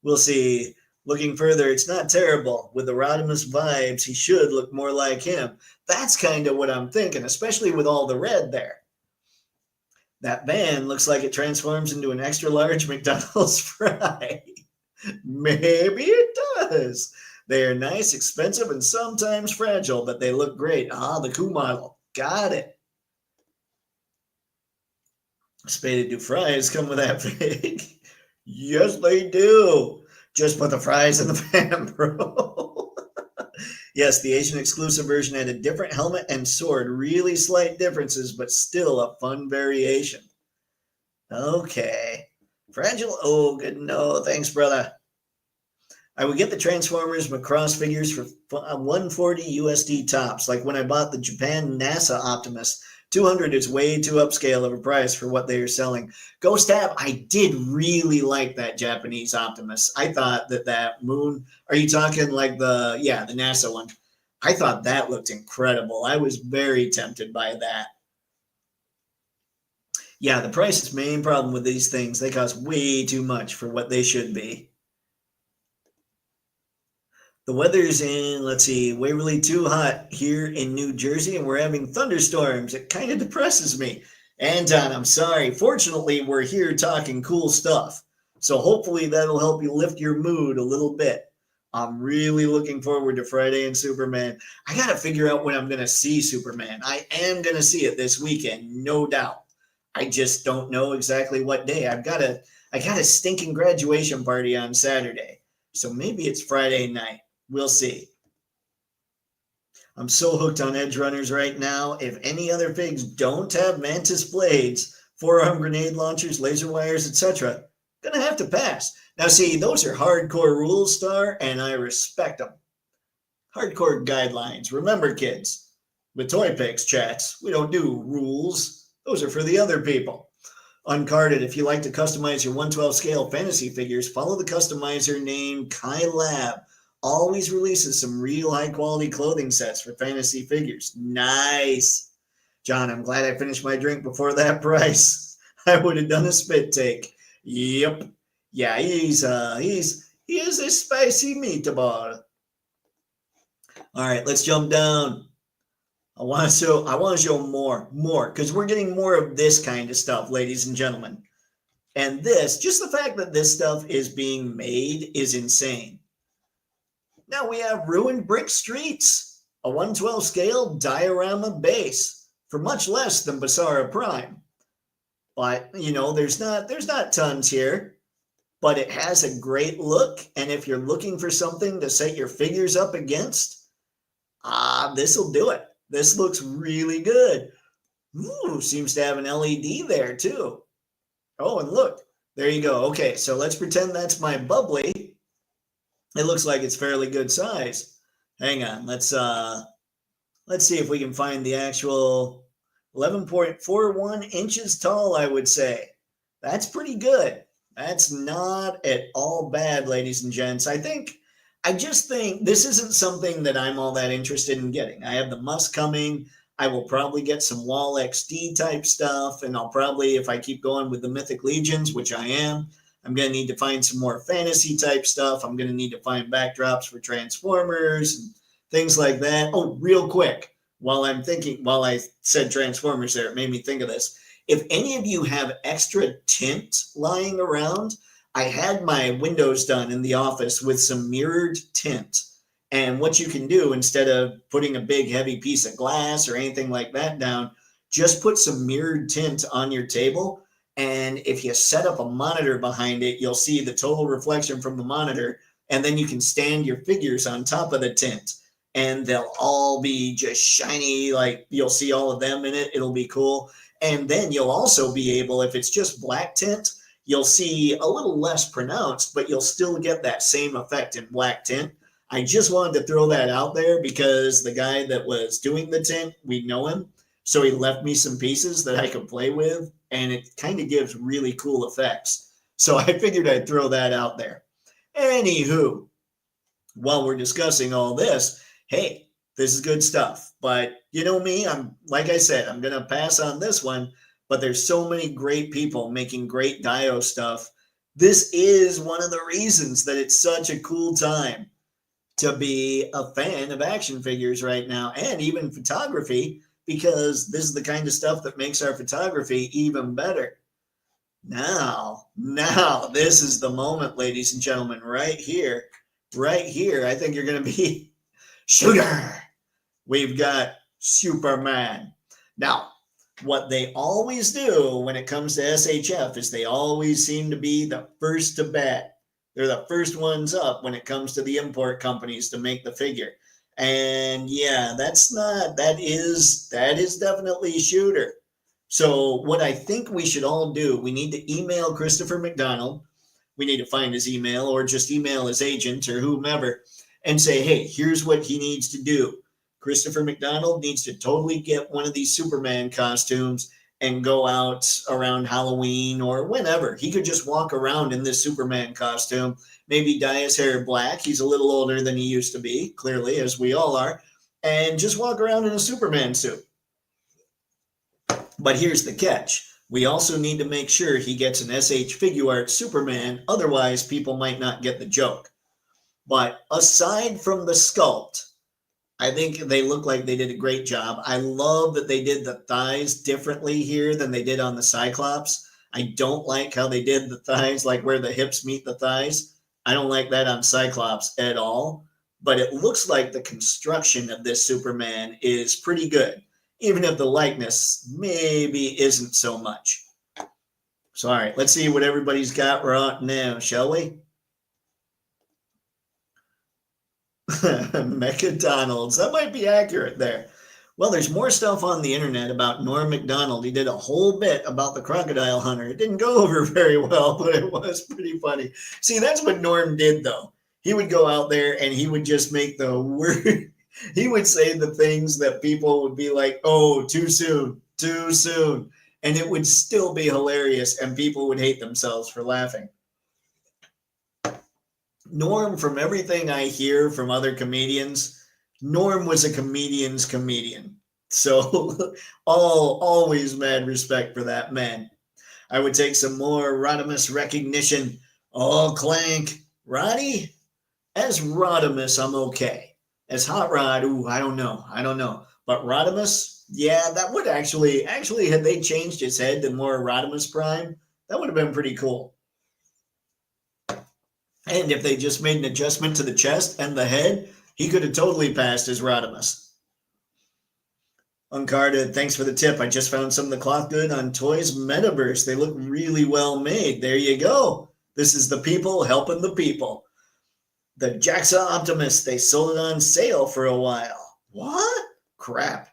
We'll see. Looking further, it's not terrible. With the Rodimus vibes, he should look more like him. That's kind of what I'm thinking, especially with all the red there. That van looks like it transforms into an extra large McDonald's fry. Maybe it does. They are nice, expensive, and sometimes fragile, but they look great. The coup model. Got it. Spaded do fries come with that fig? Yes, they do. Just put the fries in the pan, bro. Yes, the Asian exclusive version had a different helmet and sword. Really slight differences, but still a fun variation. Okay. Fragile. Oh, good. No, thanks, brother. I would get the Transformers Macross figures for 140 USD tops, like when I bought the Japan NASA Optimus. 200 is way too upscale of a price for what they are selling. Ghost Tab, I did really like that Japanese Optimus. I thought that moon, are you talking like the NASA one? I thought that looked incredible. I was very tempted by that. Yeah, the price is the main problem with these things. They cost way too much for what they should be. The weather's in, let's see, Waverly too hot here in New Jersey, and we're having thunderstorms. It kind of depresses me. Anton, I'm sorry. Fortunately, we're here talking cool stuff. So hopefully that'll help you lift your mood a little bit. I'm really looking forward to Friday and Superman. I got to figure out when I'm going to see Superman. I am going to see it this weekend, no doubt. I just don't know exactly what day. I got a stinking graduation party on Saturday. So maybe it's Friday night. We'll see. I'm so hooked on Edge Runners right now. If any other figs don't have Mantis blades, forearm grenade launchers, laser wires, etc., gonna have to pass. Now see, those are hardcore rules, Star, and I respect them. Hardcore guidelines. Remember, kids, with Toypixx chats, we don't do rules. Those are for the other people. Uncarded, if you like to customize your 112 scale fantasy figures, follow the customizer named Kai Lab. Always releases some real high quality clothing sets for fantasy figures. Nice. John, I'm glad I finished my drink before that price. I would have done a spit take. Yep. Yeah, he is a spicy meatball. All right, let's jump down. I want to show more, because we're getting more of this kind of stuff, ladies and gentlemen. And this, just the fact that this stuff is being made is insane. Now we have ruined brick streets, a 1/12 scale diorama base for much less than Basara Prime. But there's not tons here, but it has a great look. And if you're looking for something to set your figures up against, this will do it. This looks really good. Ooh, seems to have an LED there too. Oh, and look, there you go. Okay, so let's pretend that's my bubbly. It looks like it's fairly good size. Hang on, let's see if we can find the actual 11.41 inches tall, I would say. That's pretty good. That's not at all bad, ladies and gents. I just think this isn't something that I'm all that interested in getting. I have the Musk coming. I will probably get some Wall XD type stuff, and I'll probably, if I keep going with the Mythic Legions, which I am, I'm going to need to find some more fantasy type stuff. I'm going to need to find backdrops for Transformers and things like that. Oh, real quick, while I said Transformers there, it made me think of this. If any of you have extra tint lying around, I had my windows done in the office with some mirrored tint. And what you can do, instead of putting a big heavy piece of glass or anything like that down, just put some mirrored tint on your table. And if you set up a monitor behind it, you'll see the total reflection from the monitor. And then you can stand your figures on top of the tint. And they'll all be just shiny, like you'll see all of them in it. It'll be cool. And then you'll also be able, if it's just black tint, you'll see a little less pronounced, but you'll still get that same effect in black tint. I just wanted to throw that out there because the guy that was doing the tint, we know him. So he left me some pieces that I could play with, and it kind of gives really cool effects. So I figured I'd throw that out there. Anywho, while we're discussing all this, hey, this is good stuff. But you know me, like I said, I'm going to pass on this one. But there's so many great people making great Dio stuff. This is one of the reasons that it's such a cool time to be a fan of action figures right now, and even photography, because this is the kind of stuff that makes our photography even better. Now, this is the moment, ladies and gentlemen, right here. I think you're going to be shooter. We've got Superman. Now, what they always do when it comes to SHF is they always seem to be the first to bet. They're the first ones up when it comes to the import companies to make the figure. And yeah, that is definitely shooter. So what I think we should all do, we need to email Christopher McDonald. We need to find his email, or just email his agent or whomever and say, hey, here's what he needs to do. Christopher McDonald needs to totally get one of these Superman costumes and go out around Halloween or whenever. He could just walk around in this Superman costume, maybe dye his hair black. He's a little older than he used to be, clearly, as we all are, and just walk around in a Superman suit. But here's the catch. We also need to make sure he gets an SH Figuart Superman, otherwise people might not get the joke. But aside from the sculpt, I think they look like they did a great job. I love that they did the thighs differently here than they did on the Cyclops. I don't like how they did the thighs, like where the hips meet the thighs. I don't like that on Cyclops at all. But it looks like the construction of this Superman is pretty good, even if the likeness maybe isn't so much. So, all right, let's see what everybody's got right now, shall we? McDonald's. That might be accurate there. Well, there's more stuff on the internet about Norm Macdonald. He did a whole bit about the crocodile hunter. It didn't go over very well, but it was pretty funny. See, that's what Norm did, though. He would go out there and he would just make the word. He would say the things that people would be like, oh, too soon. And it would still be hilarious, and people would hate themselves for laughing. Norm, from everything I hear from other comedians, Norm was a comedian's comedian. So always mad respect for that man. I would take some more Rodimus recognition. Oh, Clank. Roddy? As Rodimus, I'm okay. As Hot Rod, ooh, I don't know. But Rodimus, yeah, that would actually, had they changed his head to more Rodimus Prime, that would have been pretty cool. And if they just made an adjustment to the chest and the head, he could have totally passed as Rodimus. Uncarded, thanks for the tip. I just found some of the cloth good on Toys Metaverse. They look really well made. There you go. This is the people helping the people. The Jaxa Optimus, they sold it on sale for a while. What? Crap.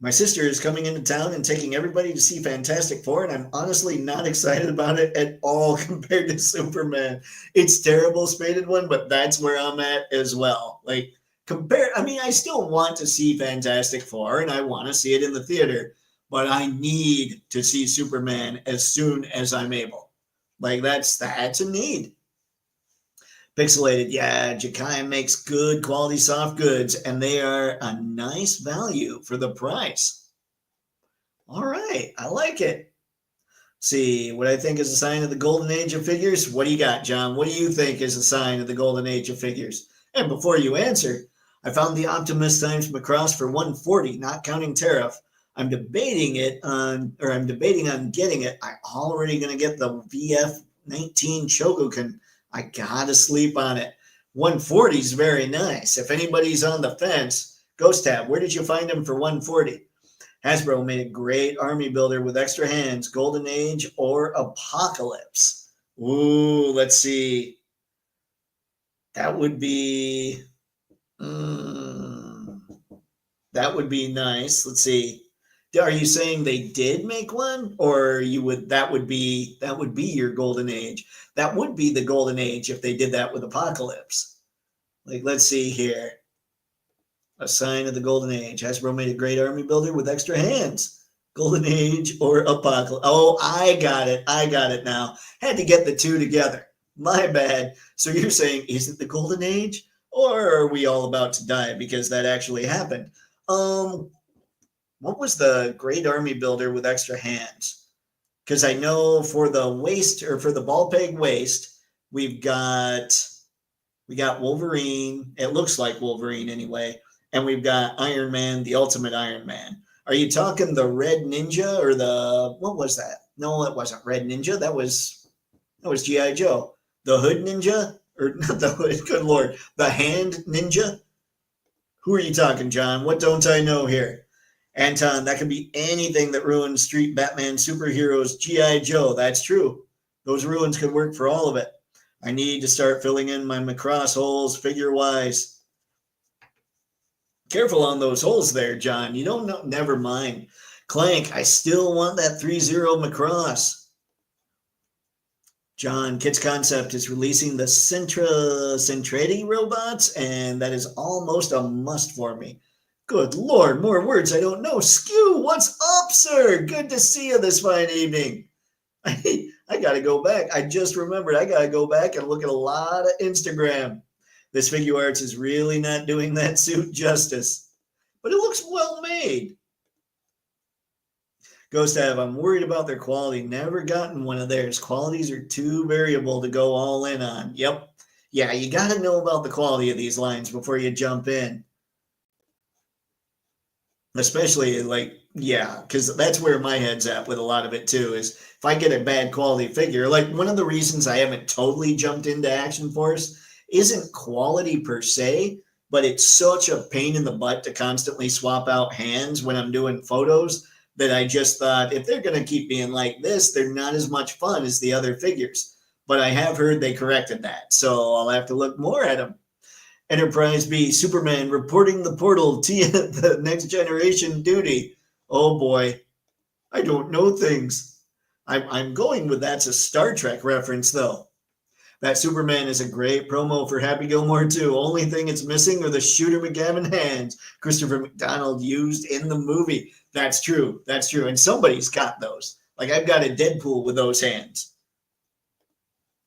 My sister is coming into town and taking everybody to see Fantastic Four, and I'm honestly not excited about it at all compared to Superman. It's terrible, Spaded One, but that's where I'm at as well. Like, I still want to see Fantastic Four, and I want to see it in the theater, but I need to see Superman as soon as I'm able. Like, that's a need. Pixelated, yeah, Jakai makes good quality soft goods, and they are a nice value for the price. All right, I like it. See, what I think is a sign of the golden age of figures. What do you got, John? What do you think is a sign of the golden age of figures? And before you answer, I found the Optimus times Macross for $140, not counting tariff. I'm debating on getting it. I'm already going to get the VF-19 Chogokin. I gotta sleep on it. 140 is very nice. If anybody's on the fence, Ghost Tab, where did you find him for 140? Hasbro made a great army builder with extra hands, Golden Age or Apocalypse. Ooh, let's see. That would be nice. Let's see. Are you saying they did make one, or that would be your golden age? That would be the golden age if they did that with Apocalypse. Like, let's see here. A sign of the golden age. Hasbro made a great army builder with extra hands. Golden Age or Apocalypse. Oh, I got it now. Had to get the two together. My bad. So you're saying, is it the golden age, or are we all about to die because that actually happened? What was the great army builder with extra hands? Because I know for the waist, or for the ball peg waist, we got Wolverine. It looks like Wolverine anyway. And we've got Iron Man, the Ultimate Iron Man. Are you talking the Red Ninja or what was that? No, it wasn't Red Ninja. That was G.I. Joe. The Hood Ninja? Or not the Hood, good Lord. The Hand Ninja? Who are you talking, John? What don't I know here? Anton, that could be anything that ruins Street Batman superheroes. G.I. Joe, that's true. Those ruins could work for all of it. I need to start filling in my Macross holes figure-wise. Careful on those holes there, John. You don't know. Never mind. Clank, I still want that 3-0 Macross. John, Kids Concept is releasing the Centretti robots, and that is almost a must for me. Good Lord, more words I don't know. Skew, what's up, sir? Good to see you this fine evening. I got to go back. I just remembered I got to go back and look at a lot of Instagram. This Figure Arts is really not doing that suit justice, but it looks well made. Ghost Have, I'm worried about their quality. Never gotten one of theirs. Qualities are too variable to go all in on. Yep. Yeah, you got to know about the quality of these lines before you jump in. Especially because that's where my head's at with a lot of it too, is if I get a bad quality figure, like one of the reasons I haven't totally jumped into Action Force isn't quality per se, but it's such a pain in the butt to constantly swap out hands when I'm doing photos that I just thought, if they're going to keep being like this, they're not as much fun as the other figures. But I have heard they corrected that, so I'll have to look more at them. Enterprise B, Superman reporting the portal to the next generation duty. Oh boy, I don't know things. I'm going with that's a Star Trek reference though. That Superman is a great promo for Happy Gilmore too. Only thing it's missing are the Shooter McGavin hands Christopher McDonald used in the movie. That's true. And somebody's got those. Like I've got a Deadpool with those hands.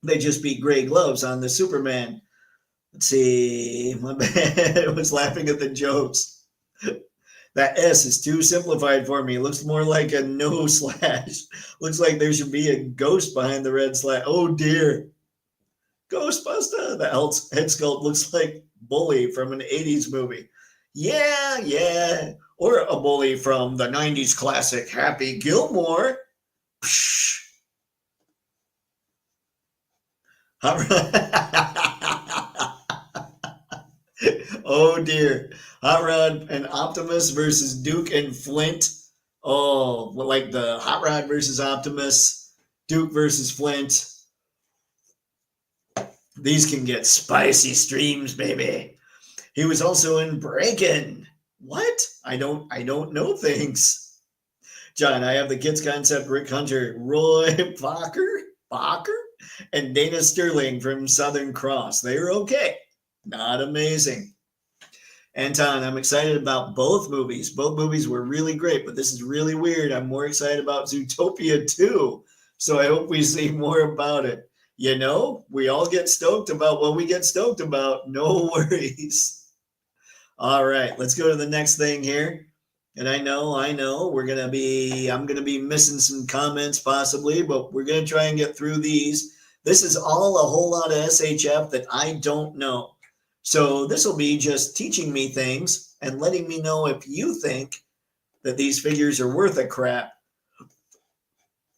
They just be gray gloves on the Superman. Let's see. My bad. I was laughing at the jokes. That S is too simplified for me. It looks more like a no slash. Looks like there should be a ghost behind the red slash. Oh dear. Ghostbuster. The head sculpt looks like Bully from an 80s movie. Yeah, yeah. Or a bully from the 90s classic Happy Gilmore. Psh. Oh dear. Hot Rod and Optimus versus Duke and Flint. Oh, like the Hot Rod versus Optimus, Duke versus Flint. These can get spicy streams, baby. He was also in Breakin'. What? I don't know things. John, I have the kids concept, Rick Hunter, Roy Bacher, and Dana Sterling from Southern Cross. They were okay. Not amazing. Anton, I'm excited about both movies. Both movies were really great, but this is really weird. I'm more excited about Zootopia 2. So I hope we see more about it. You know, we all get stoked about what we get stoked about. No worries. All right, let's go to the next thing here. And I know, I'm going to be missing some comments possibly, but we're going to try and get through these. This is all a whole lot of SHF that I don't know. So this will be just teaching me things and letting me know if you think that these figures are worth a crap.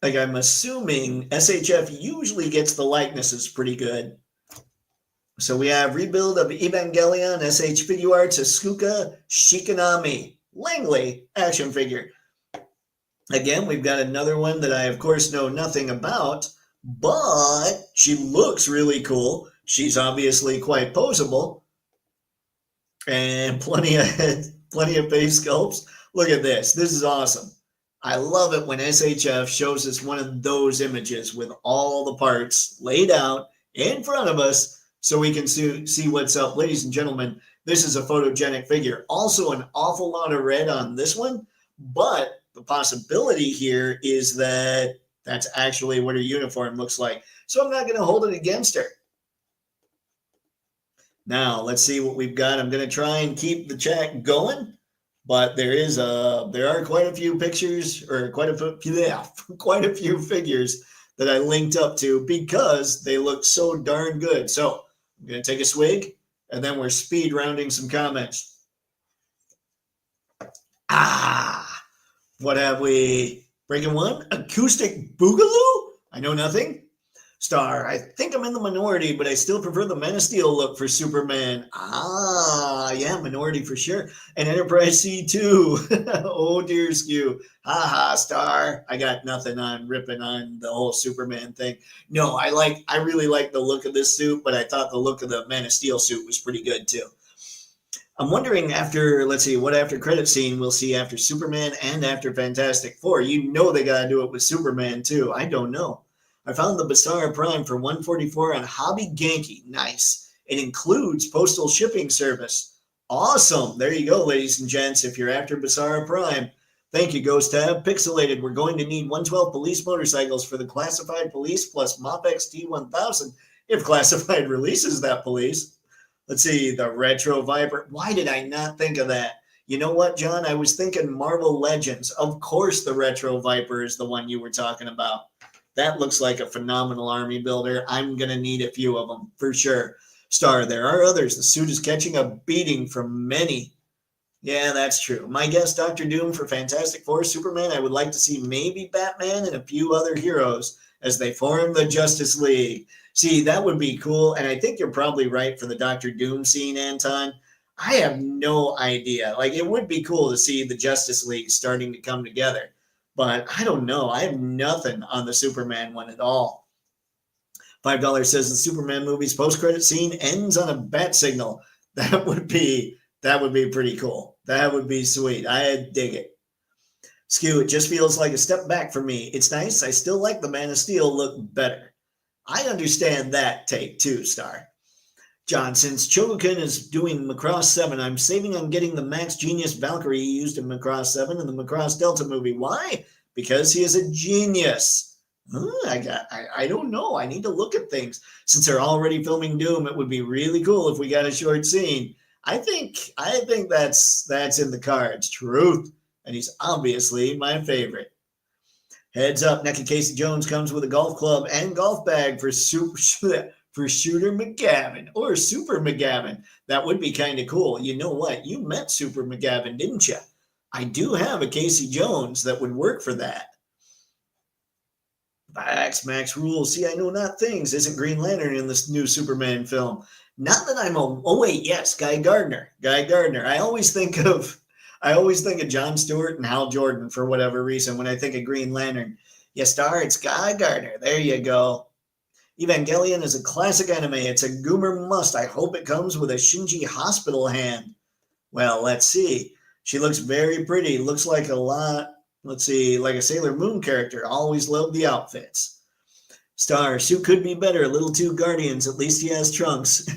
Like, I'm assuming SHF usually gets the likenesses pretty good. So we have rebuild of Evangelion, SH Figure Arts, Asuka Shikanami, Langley action figure. Again, we've got another one that I, of course, know nothing about, but she looks really cool. She's obviously quite poseable. And plenty of face sculpts. Look at this. This is awesome. I love it when SHF shows us one of those images with all the parts laid out in front of us so we can see what's up. Ladies and gentlemen, this is a photogenic figure. Also an awful lot of red on this one, but the possibility here is that that's actually what her uniform looks like. So I'm not going to hold it against her. Now, let's see what we've got. I'm going to try and keep the chat going. But there are quite a few pictures, or quite a few figures that I linked up to because they look so darn good. So I'm going to take a swig, and then we're speed rounding some comments. What have we? Breaking one, Acoustic Boogaloo? I know nothing. Star, I think I'm in the minority, but I still prefer the Man of Steel look for Superman. Yeah, minority for sure. And Enterprise C2. Oh, dear skew. Star. I got nothing on ripping on the whole Superman thing. No, I really like the look of this suit, but I thought the look of the Man of Steel suit was pretty good too. I'm wondering what after credit scene we'll see after Superman and after Fantastic Four. You know they got to do it with Superman too. I don't know. I found the Basara Prime for $144 on Hobby Genki. Nice. It includes postal shipping service. Awesome. There you go, ladies and gents. If you're after Basara Prime, thank you, Ghost Tab. Pixelated, we're going to need 112 police motorcycles for the Classified Police plus MopX T1000 if Classified releases that police. Let's see, the Retro Viper. Why did I not think of that? You know what, John? I was thinking Marvel Legends. Of course the Retro Viper is the one you were talking about. That looks like a phenomenal army builder. I'm going to need a few of them for sure. Star, there are others. The suit is catching a beating from many. Yeah, that's true. My guess, Dr. Doom for Fantastic Four, Superman. I would like to see maybe Batman and a few other heroes as they form the Justice League. See, that would be cool. And I think you're probably right for the Dr. Doom scene, Anton. I have no idea. Like, it would be cool to see the Justice League starting to come together. But I don't know. I have nothing on the Superman one at all. $5 says the Superman movie's post-credit scene ends on a bat signal. That would be pretty cool. That would be sweet. I dig it. Skew, it just feels like a step back for me. It's nice. I still like the Man of Steel look better. I understand that take too, Star. John, since Chogokin is doing Macross 7, I'm saving on getting the Max Genius Valkyrie used in Macross 7 and the Macross Delta movie. Why? Because he is a genius. I don't know. I need to look at things. Since they're already filming Doom, it would be really cool if we got a short scene. I think that's in the cards. Truth. And he's obviously my favorite. Heads up, Necky Casey Jones comes with a golf club and golf bag for for Shooter McGavin or Super McGavin. That would be kind of cool. You know what? You met Super McGavin, didn't you? I do have a Casey Jones that would work for that. Max rules. See, I know not things. Isn't Green Lantern in this new Superman film? Not that I'm a. Oh wait, yes, Guy Gardner. Guy Gardner. I always think of Jon Stewart and Hal Jordan for whatever reason when I think of Green Lantern. Yes, star, it's Guy Gardner. There you go. Evangelion is a classic anime. It's a goomer must. I hope it comes with a Shinji hospital hand. Well, let's see. She looks very pretty. Looks like a lot. Let's see, like a Sailor Moon character. Always loved the outfits. Star, suit could be better. A little too Guardians. At least he has Trunks.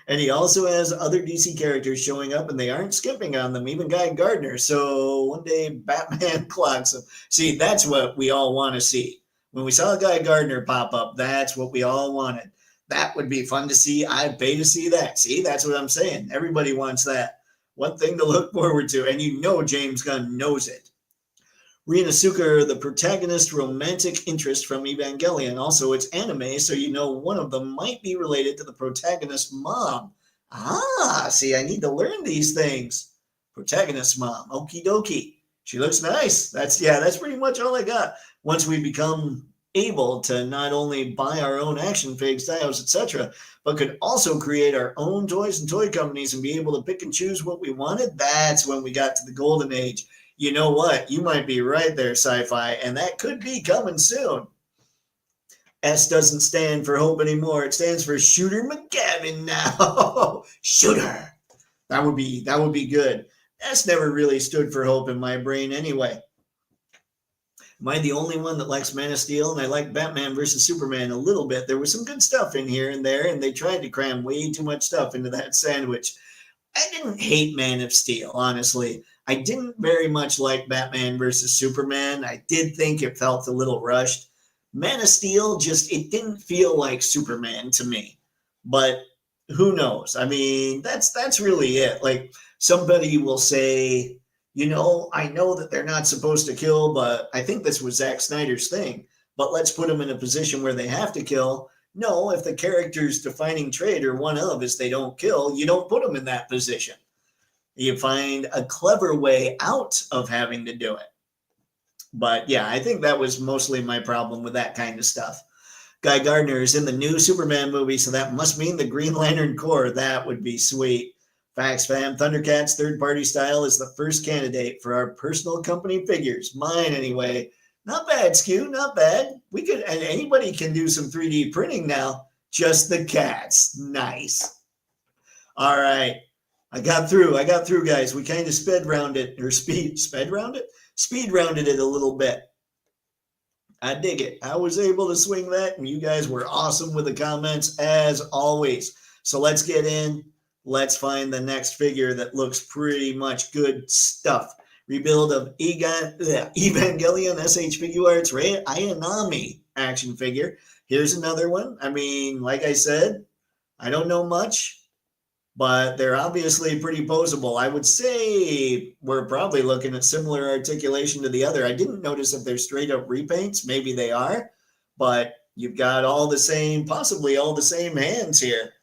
And he also has other DC characters showing up, and they aren't skipping on them, even Guy Gardner. So one day Batman clocks him. See, that's what we all want to see. When we saw Guy Gardner pop up, that's what we all wanted. That would be fun to see. I'd pay to see that. See, that's what I'm saying. Everybody wants that. One thing to look forward to, and you know James Gunn knows it. Rinosuke, the protagonist romantic interest from Evangelion. Also, it's anime, so you know one of them might be related to the protagonist's mom. Ah, see, I need to learn these things. Protagonist's mom, okie dokie. She looks nice. That's pretty much all I got. Once we become able to not only buy our own action figures, dials, etc., but could also create our own toys and toy companies and be able to pick and choose what we wanted, that's when we got to the golden age. You know what? You might be right there, sci-fi, and that could be coming soon. S doesn't stand for hope anymore. It stands for Shooter McGavin now. Shooter. That would be good. S never really stood for hope in my brain anyway. Am I the only one that likes Man of Steel? And I like Batman versus Superman a little bit. There was some good stuff in here and there, and they tried to cram way too much stuff into that sandwich. I didn't hate Man of Steel, honestly. I didn't very much like Batman versus Superman. I did think it felt a little rushed. Man of Steel it didn't feel like Superman to me. But who knows? I mean, that's really it. Like somebody will say, I know that they're not supposed to kill, but I think this was Zack Snyder's thing. But let's put them in a position where they have to kill. No, if the character's defining trait or one of is they don't kill, you don't put them in that position. You find a clever way out of having to do it. But yeah, I think that was mostly my problem with that kind of stuff. Guy Gardner is in the new Superman movie, so that must mean the Green Lantern Corps. That would be sweet. Facts fam, Thundercats third-party style is the first candidate for our personal company figures. Mine anyway. Not bad, Skew, not bad. And anybody can do some 3D printing now. Just the cats. Nice. All right. I got through, guys. We kind of speed rounded it a little bit. I dig it. I was able to swing that, and you guys were awesome with the comments as always. So let's get in. Let's find the next figure that looks pretty much good stuff. Rebuild of Evangelion SH Figuarts Ayanami action figure. Here's another one. I mean, like I said, I don't know much, but they're obviously pretty poseable. I would say we're probably looking at similar articulation to the other. I didn't notice if they're straight up repaints. Maybe they are, but you've got possibly all the same hands here.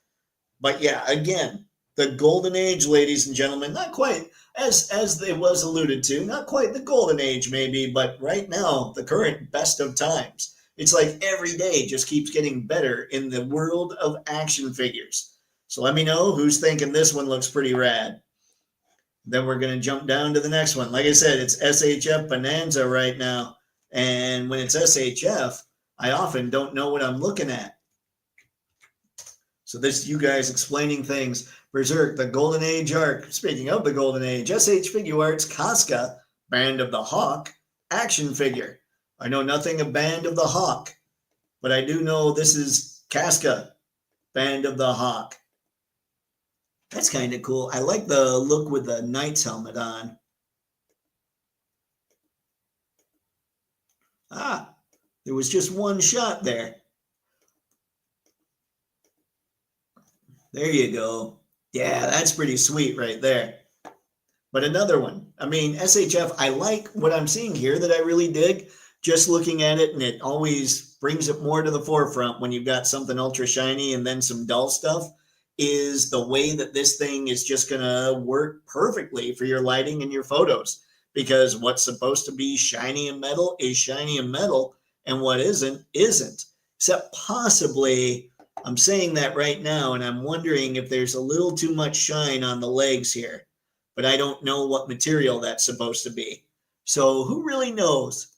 But yeah, again, the golden age, ladies and gentlemen, not quite as it was alluded to, not quite the golden age maybe, but right now, the current best of times. It's like every day just keeps getting better in the world of action figures. So let me know who's thinking this one looks pretty rad. Then we're going to jump down to the next one. Like I said, it's SHF Bonanza right now. And when it's SHF, I often don't know what I'm looking at. So this you guys explaining things. Berserk, the Golden Age arc. Speaking of the Golden Age, SH Figuarts Casca, Band of the Hawk, action figure. I know nothing of Band of the Hawk, but I do know this is Casca, Band of the Hawk. That's kind of cool. I like the look with the Knight's helmet on. Ah, there was just one shot there. There you go. Yeah, that's pretty sweet right there. But another one, I mean, SHF, I like what I'm seeing here that I really dig. Just looking at it, and it always brings it more to the forefront when you've got something ultra shiny and then some dull stuff, is the way that this thing is just going to work perfectly for your lighting and your photos. Because what's supposed to be shiny and metal is shiny and metal, and what isn't, isn't. Except possibly, I'm saying that right now, and I'm wondering if there's a little too much shine on the legs here, but I don't know what material that's supposed to be. So who really knows?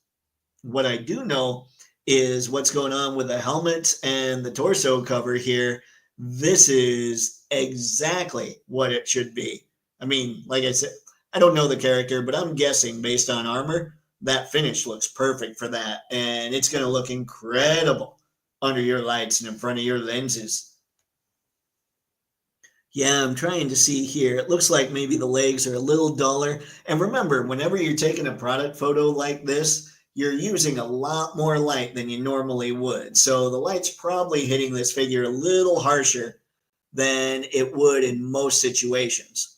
What I do know is what's going on with the helmet and the torso cover here. This is exactly what it should be. I mean, like I said, I don't know the character, but I'm guessing based on armor, that finish looks perfect for that. And it's going to look incredible under your lights and in front of your lenses. Yeah, I'm trying to see here. It looks like maybe the legs are a little duller. And remember, whenever you're taking a product photo like this, you're using a lot more light than you normally would. So the light's probably hitting this figure a little harsher than it would in most situations.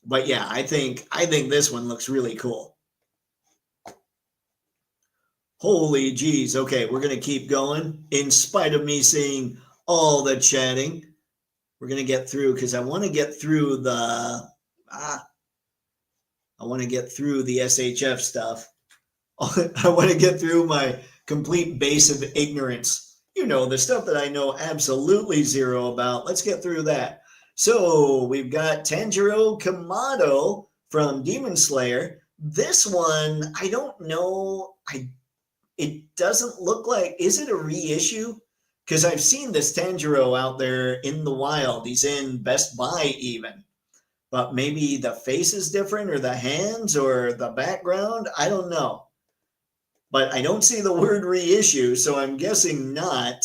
But yeah, I think this one looks really cool. Holy geez. Okay, we're going to keep going in spite of me seeing all the chatting. We're going to get through because I want to get through the SHF stuff. I want to get through my complete base of ignorance. You know, the stuff that I know absolutely zero about. Let's get through that. So we've got Tanjiro Kamado from Demon Slayer. This one, I don't know. It doesn't look like, is it a reissue? Because I've seen this Tanjiro out there in the wild. He's in Best Buy even. But maybe the face is different, or the hands, or the background. I don't know. But I don't see the word reissue, so I'm guessing not.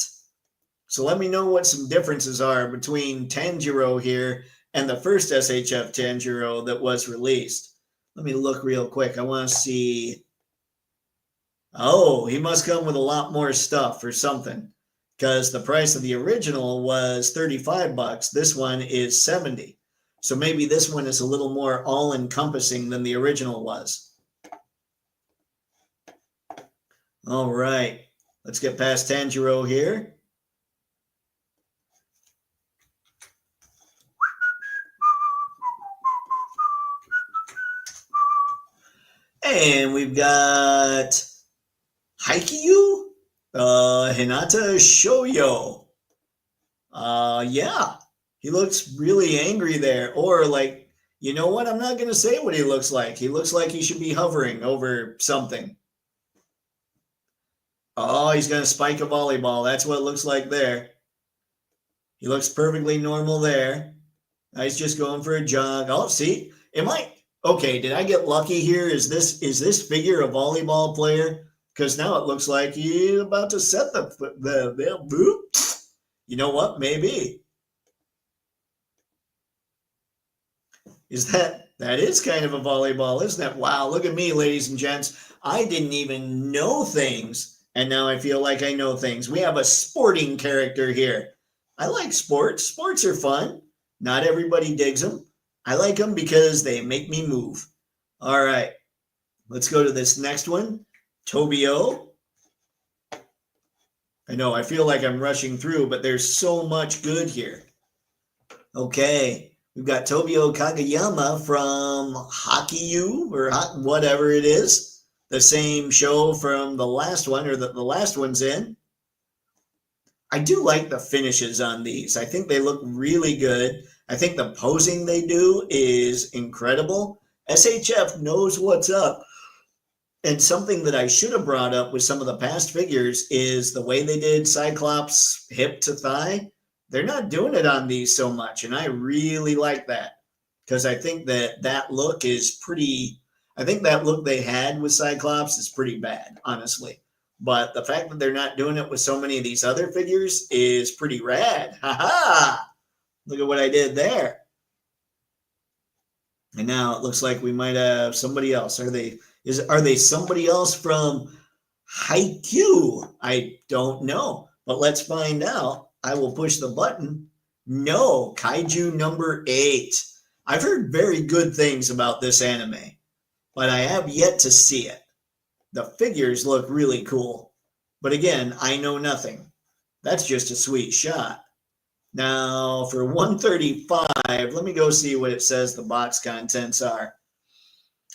So let me know what some differences are between Tanjiro here and the first SHF Tanjiro that was released. Let me look real quick. I want to see. Oh, he must come with a lot more stuff or something, because the price of the original was $35. This one is 70. So maybe this one is a little more all-encompassing than the original was. All right, let's get past Tanjiro here. And we've got Haikyuu, Hinata Shoyo. Yeah, he looks really angry there. Or like, you know what? I'm not going to say what he looks like. He looks like he should be hovering over something. Oh, he's going to spike a volleyball. That's what it looks like there. He looks perfectly normal there. He's just going for a jog. Oh, see? Okay, did I get lucky here? Is this figure a volleyball player? Because now it looks like he's about to set the boop. You know what? Maybe. That is kind of a volleyball, isn't it? Wow, look at me, ladies and gents. I didn't even know things, and now I feel like I know things. We have a sporting character here. I like sports. Sports are fun. Not everybody digs them. I like them because they make me move. All right, let's go to this next one. Tobio. I know, I feel like I'm rushing through, but there's so much good here. Okay, we've got Tobio Kagayama from Haikyuu, or whatever it is. The same show from the last one, or the last one's in. I do like the finishes on these. I think they look really good. I think the posing they do is incredible. SHF knows what's up. And something that I should have brought up with some of the past figures is the way they did Cyclops hip to thigh. They're not doing it on these so much, and I really like that, because I think that look is pretty. I think that look they had with Cyclops is pretty bad, honestly. But the fact that they're not doing it with so many of these other figures is pretty rad. Ha ha! Look at what I did there. And now it looks like we might have somebody else. Are they somebody else from Haikyuu? I don't know, but let's find out. I will push the button No, Kaiju number 8. I've heard very good things about this anime, but I have yet to see it. The figures look really cool, but again, I know nothing. That's just a sweet shot. Now, for 135, let me go see what it says the box contents are.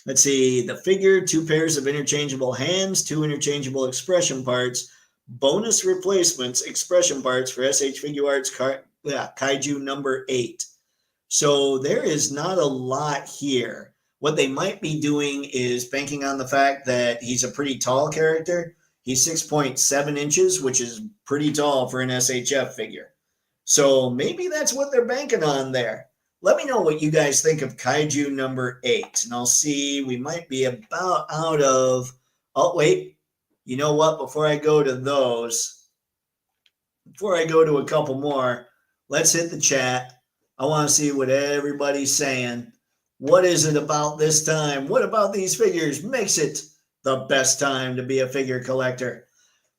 Let's see, the figure, 2 pairs of interchangeable hands, 2 interchangeable expression parts, bonus replacements, expression parts for SH Figuarts Kaiju number 8. So there is not a lot here. What they might be doing is banking on the fact that he's a pretty tall character. He's 6.7 inches, which is pretty tall for an SHF figure. So maybe that's what they're banking on there. Let me know what you guys think of Kaiju number 8. And I'll see, we might be about out of, oh, wait. You know what? Before I go to those, before I go to a couple more, let's hit the chat. I want to see what everybody's saying. What is it about this time? What about these figures makes it the best time to be a figure collector?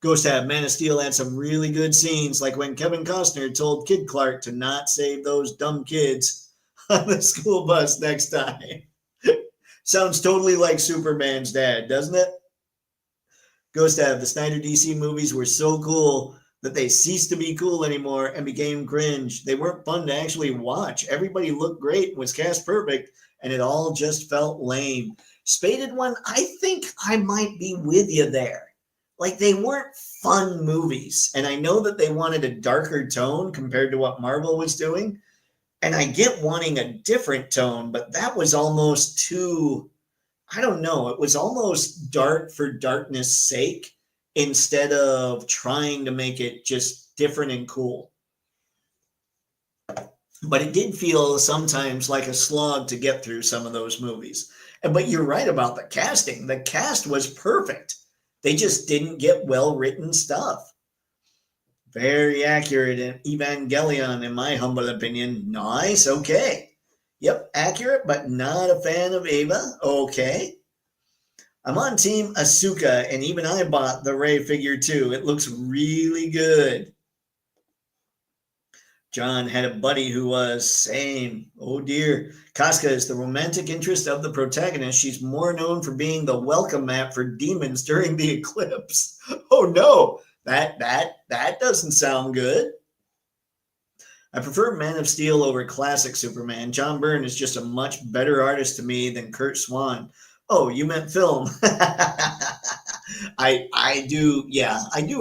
Ghost Tab, Man of Steel had some really good scenes, like when Kevin Costner told Kid Clark to not save those dumb kids on the school bus next time. Sounds totally like Superman's dad, doesn't it? Ghost Tab, the Snyder DC movies were so cool that they ceased to be cool anymore and became cringe. They weren't fun to actually watch. Everybody looked great and was cast perfect, and it all just felt lame. Spaded One, I think I might be with you there. Like, they weren't fun movies, and I know that they wanted a darker tone compared to what Marvel was doing, and I get wanting a different tone, but that was almost too, I don't know, it was almost dark for darkness' sake, instead of trying to make it just different and cool. But it did feel sometimes like a slog to get through some of those movies. But you're right about the casting. The cast was perfect. They just didn't get well-written stuff. Very accurate in Evangelion, in my humble opinion. Nice, okay. Yep, accurate, but not a fan of Eva. Okay. I'm on Team Asuka, and even I bought the Rey figure too. It looks really good. John had a buddy who was same. Oh dear. Casca is the romantic interest of the protagonist. She's more known for being the welcome mat for demons during the eclipse. Oh no, that doesn't sound good. I prefer Man of Steel over classic Superman. John Byrne is just a much better artist to me than Kurt Swan. Oh, you meant film. I do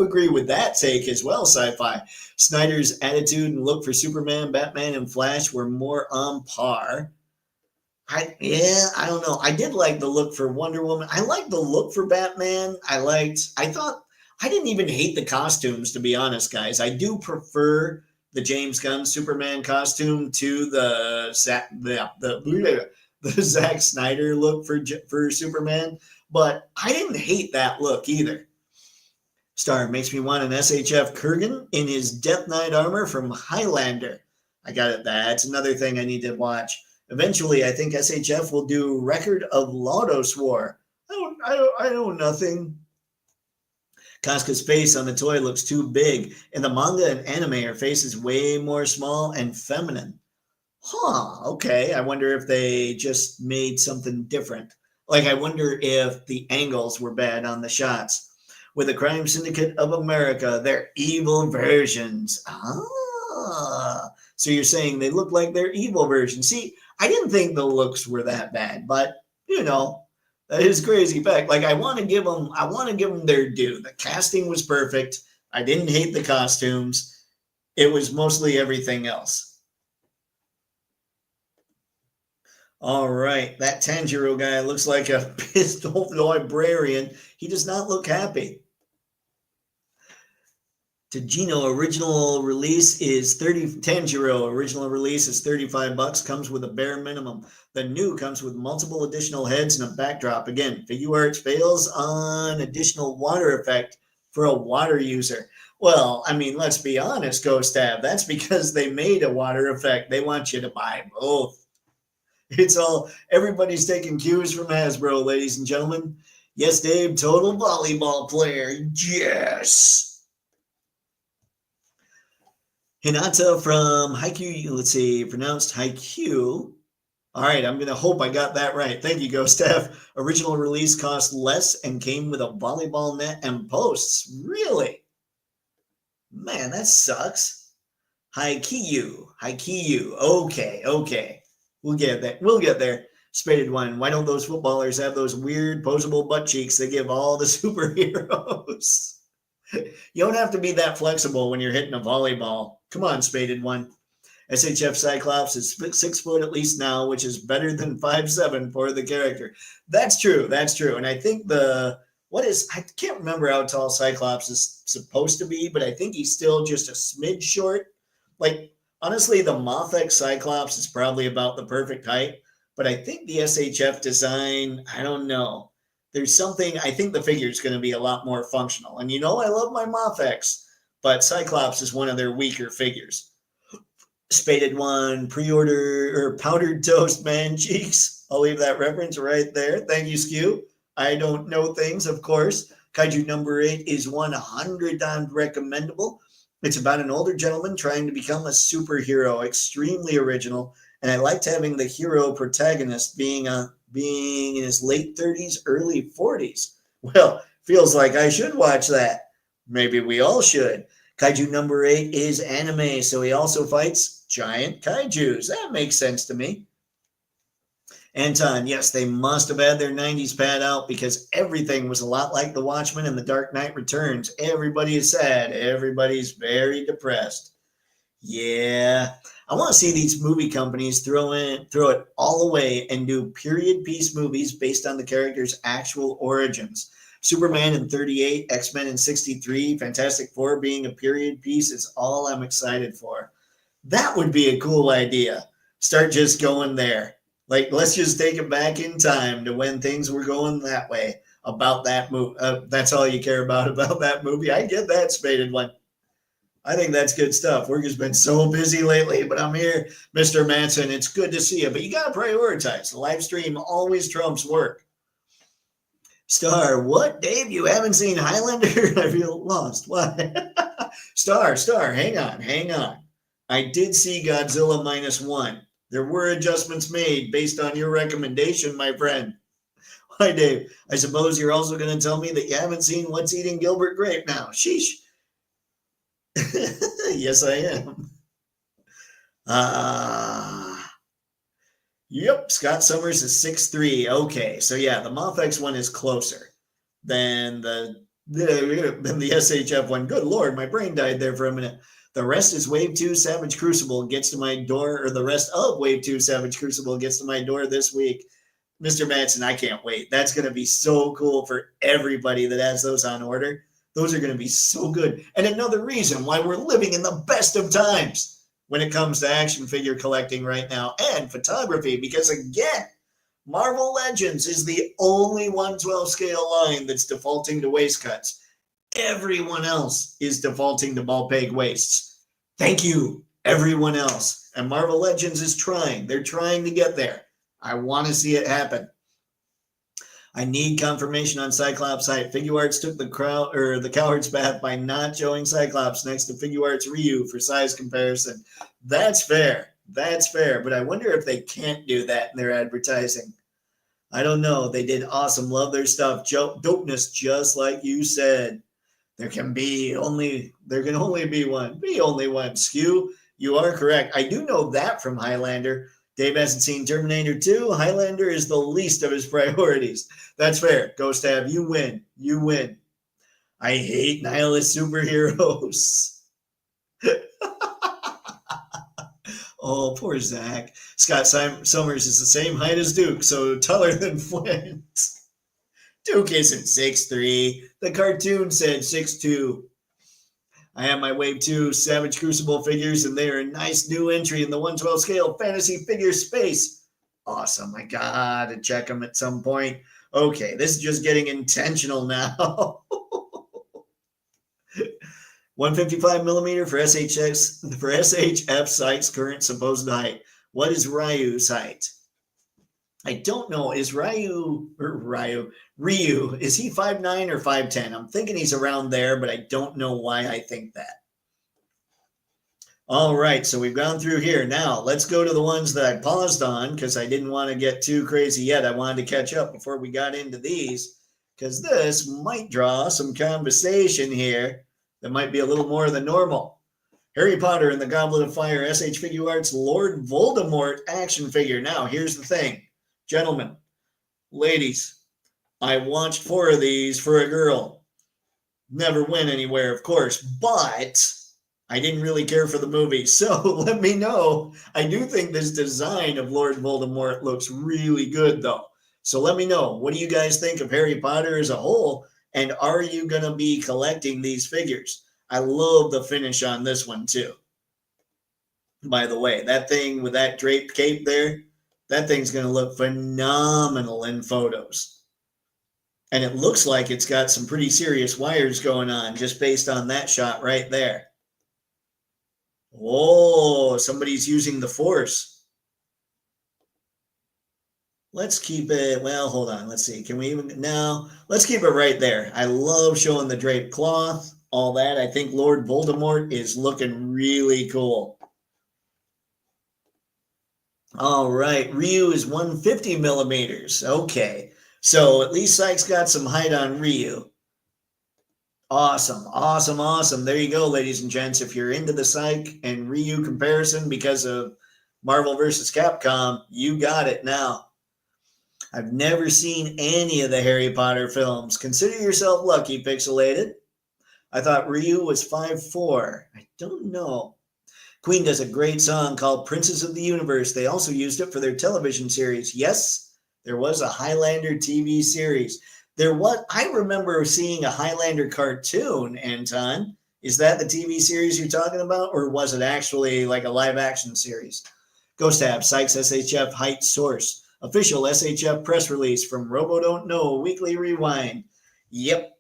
agree with that take as well, Sci-Fi. Snyder's attitude and look for Superman, Batman, and Flash were more on par. I don't know. I did like the look for Wonder Woman. I liked the look for Batman. I didn't even hate the costumes, to be honest, guys. I do prefer the James Gunn Superman costume to the Zack Snyder look for Superman, but I didn't hate that look either. Star makes me want an SHF Kurgan in his Death Knight armor from Highlander. I got it. That's another thing I need to watch. Eventually, I think SHF will do Record of Lodos War. I know nothing. Casca's face on the toy looks too big. In the manga and anime, her face is way more small and feminine. Huh, okay. I wonder if they just made something different. Like, I wonder if the angles were bad on the shots. With the Crime Syndicate of America, they're evil versions. Ah, so you're saying they look like they're evil versions. See, I didn't think the looks were that bad, but, you know, that is crazy fact. Like, I want to give them their due. The casting was perfect. I didn't hate the costumes. It was mostly everything else. All right, that Tanjiro guy looks like a pissed off librarian. He does not look happy. Tajino original release is Tanjiro original release is $35, comes with a bare minimum. The new comes with multiple additional heads and a backdrop. Again, Figuarts fails on additional water effect for a water user. Well, I mean, let's be honest, Ghost Tab. That's because they made a water effect. They want you to buy both. It's all, everybody's taking cues from Hasbro, ladies and gentlemen. Yes, Dave, total volleyball player. Yes. Hinata from Haikyuu, let's see, pronounced Haikyuu. All right, I'm going to hope I got that right. Thank you, Ghost F. Original release cost less and came with a volleyball net and posts. Really? Man, that sucks. Haikyuu. Okay. We'll get there. Spaded one. Why don't those footballers have those weird posable butt cheeks they give all the superheroes? You don't have to be that flexible when you're hitting a volleyball. Come on, Spaded one. SHF Cyclops is 6 foot at least now, which is better than 5'7" for the character. That's true. And I think I can't remember how tall Cyclops is supposed to be, but I think he's still just a smidge short. Like, honestly, the Moth-X Cyclops is probably about the perfect height, but I think the SHF design, I don't know. There's something, I think the figure is going to be a lot more functional. And I love my Moth-X, but Cyclops is one of their weaker figures. Spaded one, pre-order or powdered toast man cheeks. I'll leave that reference right there. Thank you, Skew. I don't know things, of course. Kaiju number 8 is 100 times recommendable. It's about an older gentleman trying to become a superhero, extremely original, and I liked having the hero protagonist being in his late 30s, early 40s. Well, feels like I should watch that. Maybe we all should. Kaiju number 8 is anime, so he also fights giant kaijus. That makes sense to me. Anton, yes, they must have had their 90s pad out because everything was a lot like The Watchmen and The Dark Knight Returns. Everybody is sad. Everybody's very depressed. Yeah. I want to see these movie companies throw it all away and do period piece movies based on the character's actual origins. Superman in 38, X-Men in 63, Fantastic Four being a period piece is all I'm excited for. That would be a cool idea. Start just going there. Like, let's just take it back in time to when things were going that way about that movie. That's all you care about that movie. I get that, Spaded one. I think that's good stuff. Work has been so busy lately, but I'm here, Mr. Manson. It's good to see you, but you got to prioritize. The live stream always trumps work. Star, what, Dave? You haven't seen Highlander? I feel lost. Why? Star, hang on. I did see Godzilla -1. There were adjustments made based on your recommendation, my friend. Why, Dave? I suppose you're also going to tell me that you haven't seen What's Eating Gilbert Grape now. Sheesh. Yes, I am. Yep, Scott Summers is 6'3". Okay, so yeah, the Moth-X one is closer than the SHF one. Good Lord, my brain died there for a minute. The rest is Wave 2 Savage Crucible gets to my door, or the rest of Wave 2 Savage Crucible gets to my door this week. Mr. Madsen, I can't wait. That's going to be so cool for everybody that has those on order. Those are going to be so good. And another reason why we're living in the best of times when it comes to action figure collecting right now and photography, because again, Marvel Legends is the only 1/12 scale line that's defaulting to waist cuts. Everyone else is defaulting to ball peg waists. Thank you, everyone else. And Marvel Legends is trying. They're trying to get there. I want to see it happen. I need confirmation on Cyclops height. Figuarts took the coward's bath by not showing Cyclops next to Figuarts Ryu for size comparison. That's fair. But I wonder if they can't do that in their advertising. I don't know. They did awesome. Love their stuff. Dopeness, just like you said. There can only be one. Be only one. Skew, you are correct. I do know that from Highlander. Dave hasn't seen Terminator 2. Highlander is the least of his priorities. That's fair. Ghost Tab, you win. I hate nihilist superheroes. Oh, poor Zach. Scott Summers is the same height as Duke, so taller than Flint. Duke isn't 6'3". The cartoon said 6'2". I have my Wave 2 Savage Crucible figures, and they are a nice new entry in the 1/12 scale fantasy figure space. Awesome. I gotta check them at some point. Okay, this is just getting intentional now. 155 millimeter for SHF Site's current supposed height. What is Ryu's height? I don't know. Is Ryu, is he 5'9" or 5'10"? I'm thinking he's around there, but I don't know why I think that. All right, so we've gone through here. Now let's go to the ones that I paused on because I didn't want to get too crazy yet. I wanted to catch up before we got into these because this might draw some conversation here that might be a little more than normal. Harry Potter and the Goblet of Fire SH Figure Arts Lord Voldemort action figure. Now, here's the thing, gentlemen, ladies, I watched 4 of these for a girl. Never went anywhere, of course, but I didn't really care for the movie. So let me know. I do think this design of Lord Voldemort looks really good, though. So let me know. What do you guys think of Harry Potter as a whole? And are you going to be collecting these figures? I love the finish on this one, too. By the way, that thing with that draped cape there, that thing's going to look phenomenal in photos. And it looks like it's got some pretty serious wires going on just based on that shot right there. Oh, somebody's using the Force. Let's keep it, well, hold on. Let's see. Can we even, no, let's keep it right there. I love showing the draped cloth, all that. I think Lord Voldemort is looking really cool. All right, Ryu is 150 millimeters. Okay, so at least Sykes got some height on Ryu. Awesome, awesome, awesome. There you go, ladies and gents. If you're into the Psych and Ryu comparison because of Marvel versus Capcom, you got it now. I've never seen any of the Harry Potter films. Consider yourself lucky, Pixelated. I thought Ryu was 5'4". I don't know. Queen does a great song called Princes of the Universe. They also used it for their television series. Yes, there was a Highlander TV series. I remember seeing a Highlander cartoon, Anton. Is that the TV series you're talking about, or was it actually like a live action series? Ghost Tab, Sykes SHF height source. Official SHF press release from Robo Don't Know Weekly Rewind. Yep.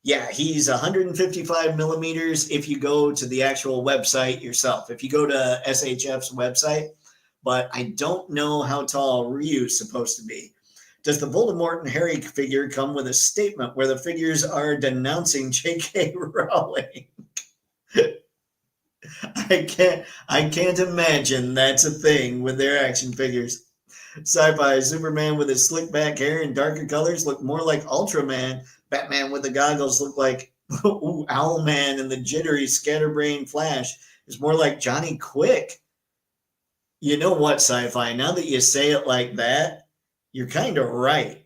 Yeah, he's 155 millimeters if you go to the actual website yourself. If you go to SHF's website, but I don't know how tall Ryu's supposed to be. Does the Voldemort and Harry figure come with a statement where the figures are denouncing J.K. Rowling? I can't imagine that's a thing with their action figures. Sci-fi Superman with his slick back hair and darker colors look more like Ultraman. Batman with the goggles look like Owlman, and the jittery scatterbrain Flash is more like Johnny Quick. You know what, Sci-fi? Now that you say it like that, you're kind of right.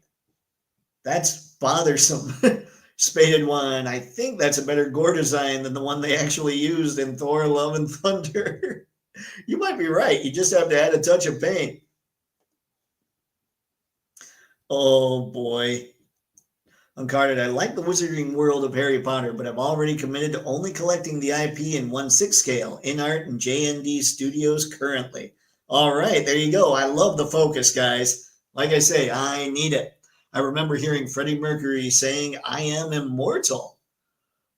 That's bothersome. Spaded One. I think that's a better gore design than the one they actually used in Thor: Love and Thunder. You might be right. You just have to add a touch of paint. Oh boy. Uncarded, I like the wizarding world of Harry Potter, but I'm already committed to only collecting the IP in 1/6 scale, InArt and JND Studios currently. All right, there you go. I love the focus, guys. Like I say, I need it. I remember hearing Freddie Mercury saying, I am immortal.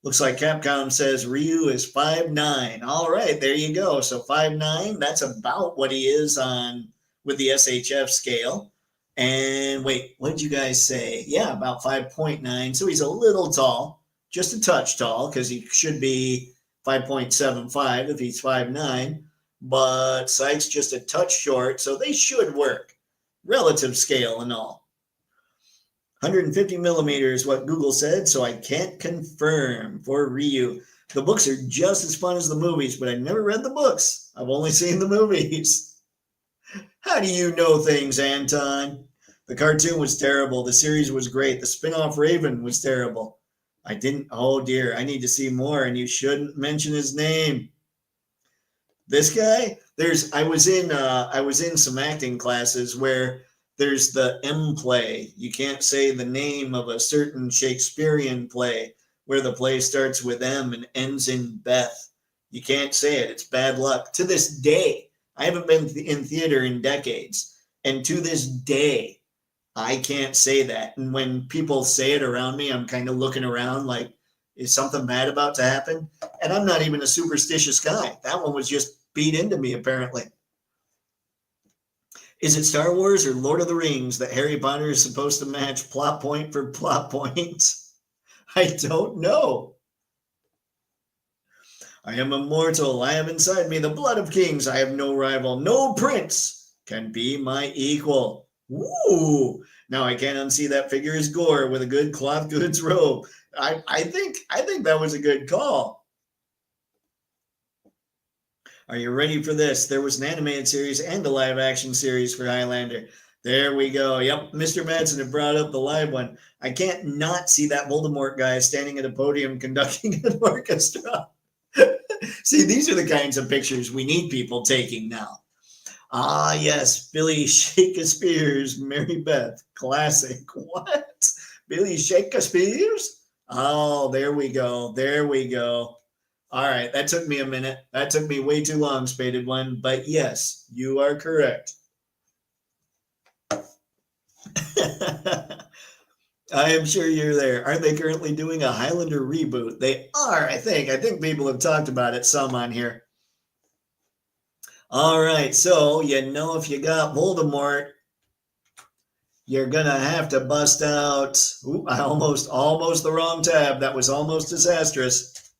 Looks like Capcom says Ryu is 5'9". All right, there you go. So 5'9", that's about what he is on with the SHF scale. And wait, what did you guys say? Yeah, about 5.9. So he's a little tall, just a touch tall, because he should be 5.75 if he's 5'9". But Sykes just a touch short, so they should work. Relative scale and all. 150 millimeters, what Google said, so I can't confirm for Ryu. The books are just as fun as the movies, but I've never read the books. I've only seen the movies. How do you know things, Anton? The cartoon was terrible. The series was great. The spin-off Raven was terrible. I didn't, oh dear, I need to see more, and you shouldn't mention his name. This guy, I was in some acting classes where there's the M play. You can't say the name of a certain Shakespearean play where the play starts with M and ends in Beth. You can't say it. It's bad luck. To this day, I haven't been in theater in decades. And to this day, I can't say that. And when people say it around me, I'm kind of looking around like, is something bad about to happen? And I'm not even a superstitious guy. That one was just beat into me, apparently. Is it Star Wars or Lord of the Rings that Harry Potter is supposed to match plot point for plot point? I don't know. I am immortal. I have inside me the blood of kings. I have no rival. No prince can be my equal. Ooh. Now I can't unsee that figure is Gore with a good cloth goods robe. I think that was a good call. Are you ready for this? There was an animated series and a live action series for Highlander. There we go. Yep, Mr. Madsen had brought up the live one. I can't not see that Voldemort guy standing at a podium conducting an orchestra. See, these are the kinds of pictures we need people taking now. Ah, yes, Billy Shakespeare's Mary Beth. Classic. What? Billy Shakespeare's? Oh, there we go. There we go. All right, that took me a minute. That took me way too long, Spaded One. But yes, you are correct. I am sure you're there. Aren't they currently doing a Highlander reboot? They are, I think. I think people have talked about it some on here. All right, so you know if you got Voldemort, you're gonna have to bust out. Ooh, I almost the wrong tab. That was almost disastrous.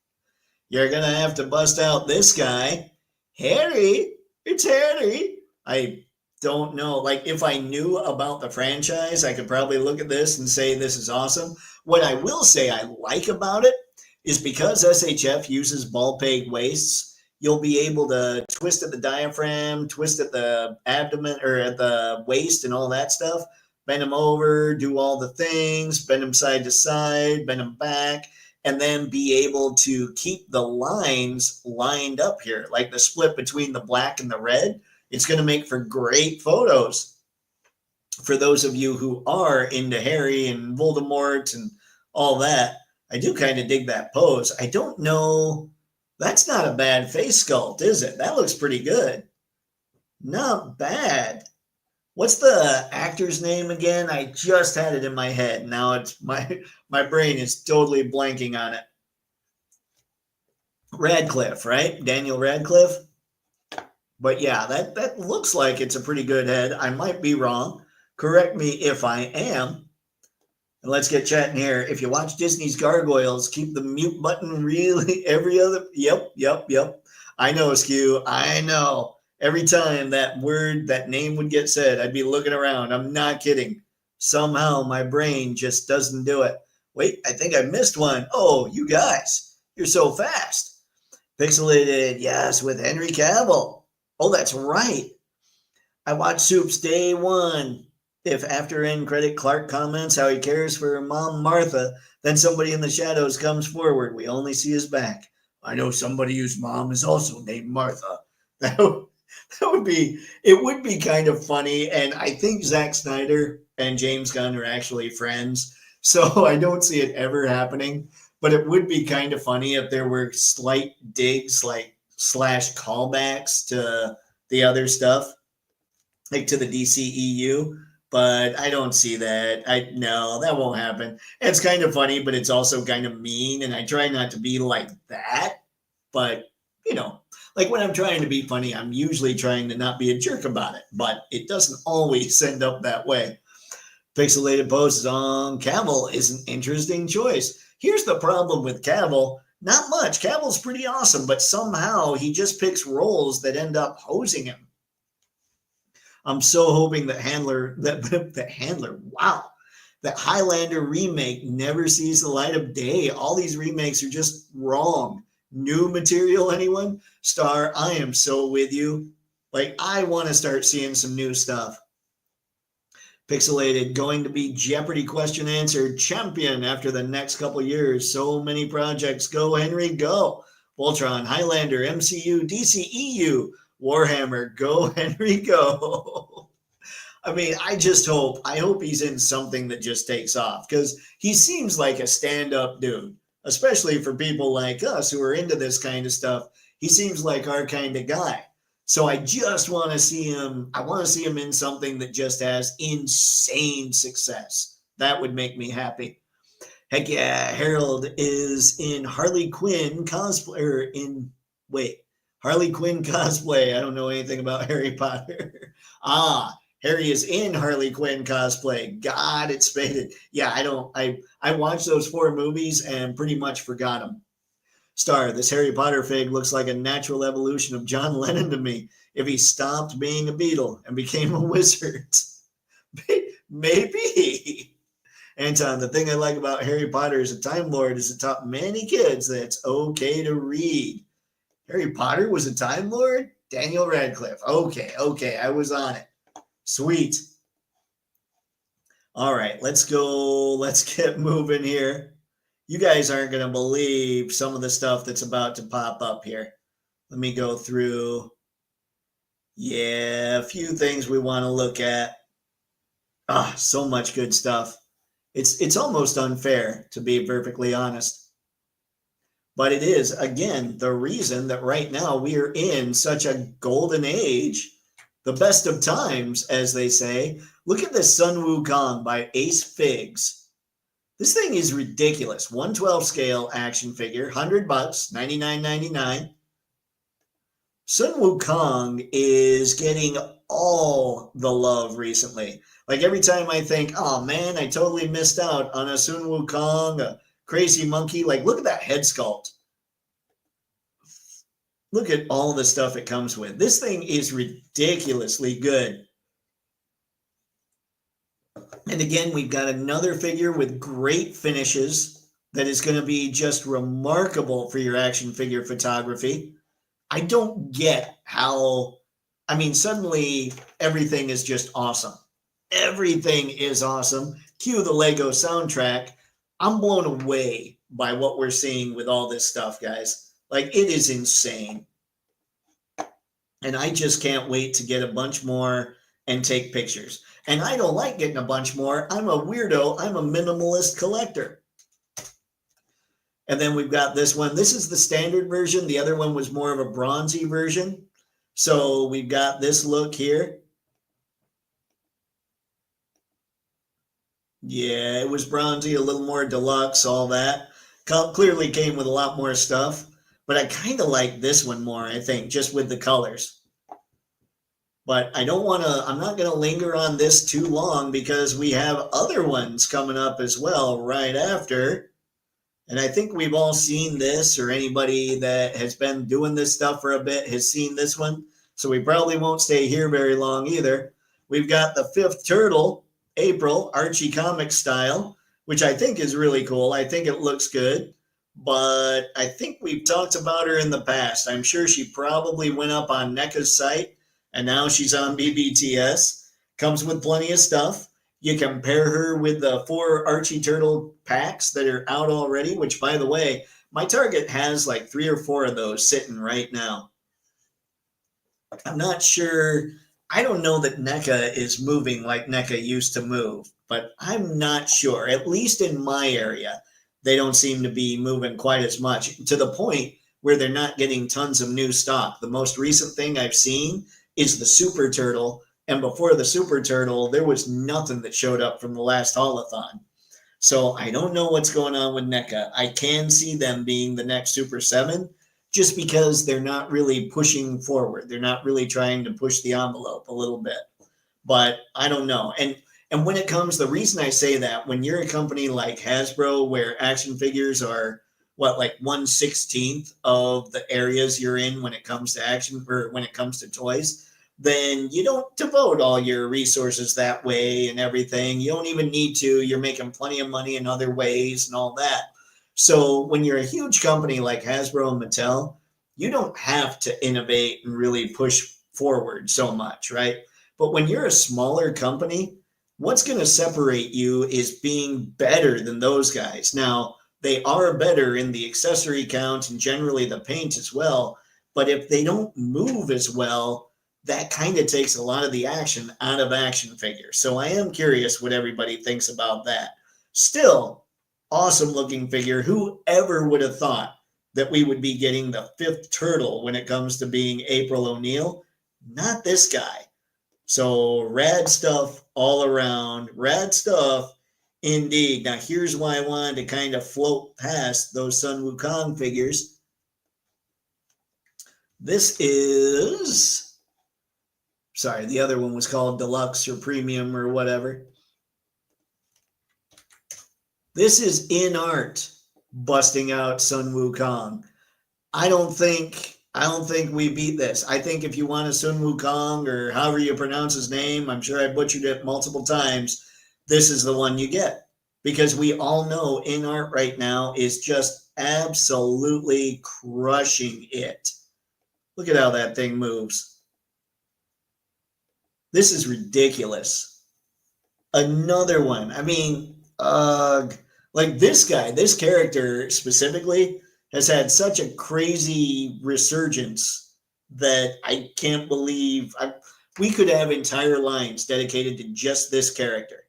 You're gonna have to bust out this guy, Harry. It's Harry. I don't know. Like, if I knew about the franchise, I could probably look at this and say this is awesome. What I will say I like about it is because SHF uses ball peg waists, you'll be able to twist at the diaphragm, twist at the abdomen or at the waist and all that stuff, bend them over, do all the things, bend them side to side, bend them back, and then be able to keep the lines lined up here, like the split between the black and the red. It's going to make for great photos for those of you who are into Harry and Voldemort and all that. I do kind of dig that pose. I don't know. That's not a bad face sculpt, is it? That looks pretty good. Not bad. What's the actor's name again? I just had it in my head. Now it's my brain is totally blanking on it. Radcliffe, right? Daniel Radcliffe. But yeah, that looks like it's a pretty good head. I might be wrong. Correct me if I am. And let's get chatting here. If you watch Disney's Gargoyles, keep the mute button really every other. Yep. I know, Skew. I know. Every time that name would get said, I'd be looking around. I'm not kidding. Somehow my brain just doesn't do it. Wait, I think I missed one. Oh, you guys, you're so fast. Pixelated, yes, with Henry Cavill. Oh, that's right. I watched Soups day one. If after end credit Clark comments how he cares for Mom Martha, then somebody in the shadows comes forward. We only see his back. I know somebody whose mom is also named Martha. That would be kind of funny. And I think Zack Snyder and James Gunn are actually friends. So I don't see it ever happening. But it would be kind of funny if there were slight digs, like / callbacks to the other stuff, like to the DCEU. But I don't see that. No, that won't happen. It's kind of funny, but it's also kind of mean. And I try not to be like that. But, like when I'm trying to be funny, I'm usually trying to not be a jerk about it. But it doesn't always end up that way. Pixelated posts on Cavill is an interesting choice. Here's the problem with Cavill. Not much. Cavill's pretty awesome, but somehow he just picks roles that end up hosing him. I'm so hoping that that Highlander remake never sees the light of day. All these remakes are just wrong. New material, anyone? Star, I am so with you. Like, I want to start seeing some new stuff. Pixelated, going to be Jeopardy question answer champion after the next couple years. So many projects. Go, Henry, go. Voltron, Highlander, MCU, DCEU, Warhammer, go, Henry, go. I mean, I hope he's in something that just takes off, because he seems like a stand-up dude, especially for people like us who are into this kind of stuff. He seems like our kind of guy. So I just want to see him. I want to see him in something that just has insane success. That would make me happy. Heck yeah, Harold is in Harley Quinn cosplay. Harley Quinn cosplay. I don't know anything about Harry Potter. Harry is in Harley Quinn cosplay. God, it's faded. Yeah, I watched those 4 movies and pretty much forgot them. Star, this Harry Potter fig looks like a natural evolution of John Lennon to me if he stopped being a Beatle and became a wizard. Maybe. Anton, the thing I like about Harry Potter as a Time Lord is it taught many kids that it's okay to read. Harry Potter was a Time Lord? Daniel Radcliffe. Okay, I was on it. Sweet. All right, let's go. Let's get moving here. You guys aren't going to believe some of the stuff that's about to pop up here. Let me go through. Yeah, a few things we want to look at. So much good stuff. It's almost unfair, to be perfectly honest. But it is, again, the reason that right now we are in such a golden age, the best of times, as they say. Look at this Sun Wukong by Ace Figs. This thing is ridiculous. 1/12 scale action figure, $100, $99.99. Sun Wukong is getting all the love recently. Like every time I think, oh man, I totally missed out on a Sun Wukong, a crazy monkey. Like, look at that head sculpt. Look at all the stuff it comes with. This thing is ridiculously good. And again, we've got another figure with great finishes that is going to be just remarkable for your action figure photography. I don't get how, suddenly everything is just awesome. Everything is awesome. Cue the Lego soundtrack. I'm blown away by what we're seeing with all this stuff, guys. Like, it is insane. And I just can't wait to get a bunch more and take pictures. And I don't like getting a bunch more. I'm a weirdo. I'm a minimalist collector. And then we've got this one. This is the standard version. The other one was more of a bronzy version. So we've got this look here. Yeah, it was bronzy, a little more deluxe, all that. Clearly came with a lot more stuff. But I kind of like this one more, I think, just with the colors. But I'm not going to linger on this too long because we have other ones coming up as well right after. And I think we've all seen this, or anybody that has been doing this stuff for a bit has seen this one. So we probably won't stay here very long either. We've got the fifth turtle, April, Archie Comics style, which I think is really cool. I think it looks good. But I think we've talked about her in the past. I'm sure she probably went up on NECA's site, and now she's on BBTS. Comes with plenty of stuff. You compare her with the 4 Archie Turtle packs that are out already, which, by the way, my Target has like 3 or 4 of those sitting right now. I'm not sure. I don't know that NECA is moving like NECA used to move, but I'm not sure. At least in my area, they don't seem to be moving quite as much, to the point where they're not getting tons of new stock. The most recent thing I've seen is the Super Turtle. And before the Super Turtle, there was nothing that showed up from the last haulathon. So I don't know what's going on with NECA. I can see them being the next Super 7 just because they're not really pushing forward. They're not really trying to push the envelope a little bit. But I don't know. And when it comes, the reason I say that, when you're a company like Hasbro where action figures are, like 1/16 of the areas you're in when it comes to action, or when it comes to toys, then you don't devote all your resources that way and everything. You don't even need to. You're making plenty of money in other ways and all that. So when you're a huge company like Hasbro and Mattel, you don't have to innovate and really push forward so much, right? But when you're a smaller company, what's going to separate you is being better than those guys. Now, they are better in the accessory count and generally the paint as well. But if they don't move as well, that kind of takes a lot of the action out of action figures. So I am curious what everybody thinks about that. Still, awesome looking figure. Whoever would have thought that we would be getting the fifth turtle when it comes to being April O'Neil? Not this guy. So rad stuff all around. Rad stuff indeed. Now here's why I wanted to kind of float past those Sun Wukong figures. This is, sorry, the other one was called Deluxe or Premium or whatever. This is in art busting out Sun Wukong. I don't think we beat this. I think if you want a Sun Wukong or however you pronounce his name, I'm sure I butchered it multiple times. This is the one you get because we all know in art right now is just absolutely crushing it. Look at how that thing moves. This is ridiculous. Another one. I mean, like this guy, this character specifically has had such a crazy resurgence that I can't believe we could have entire lines dedicated to just this character.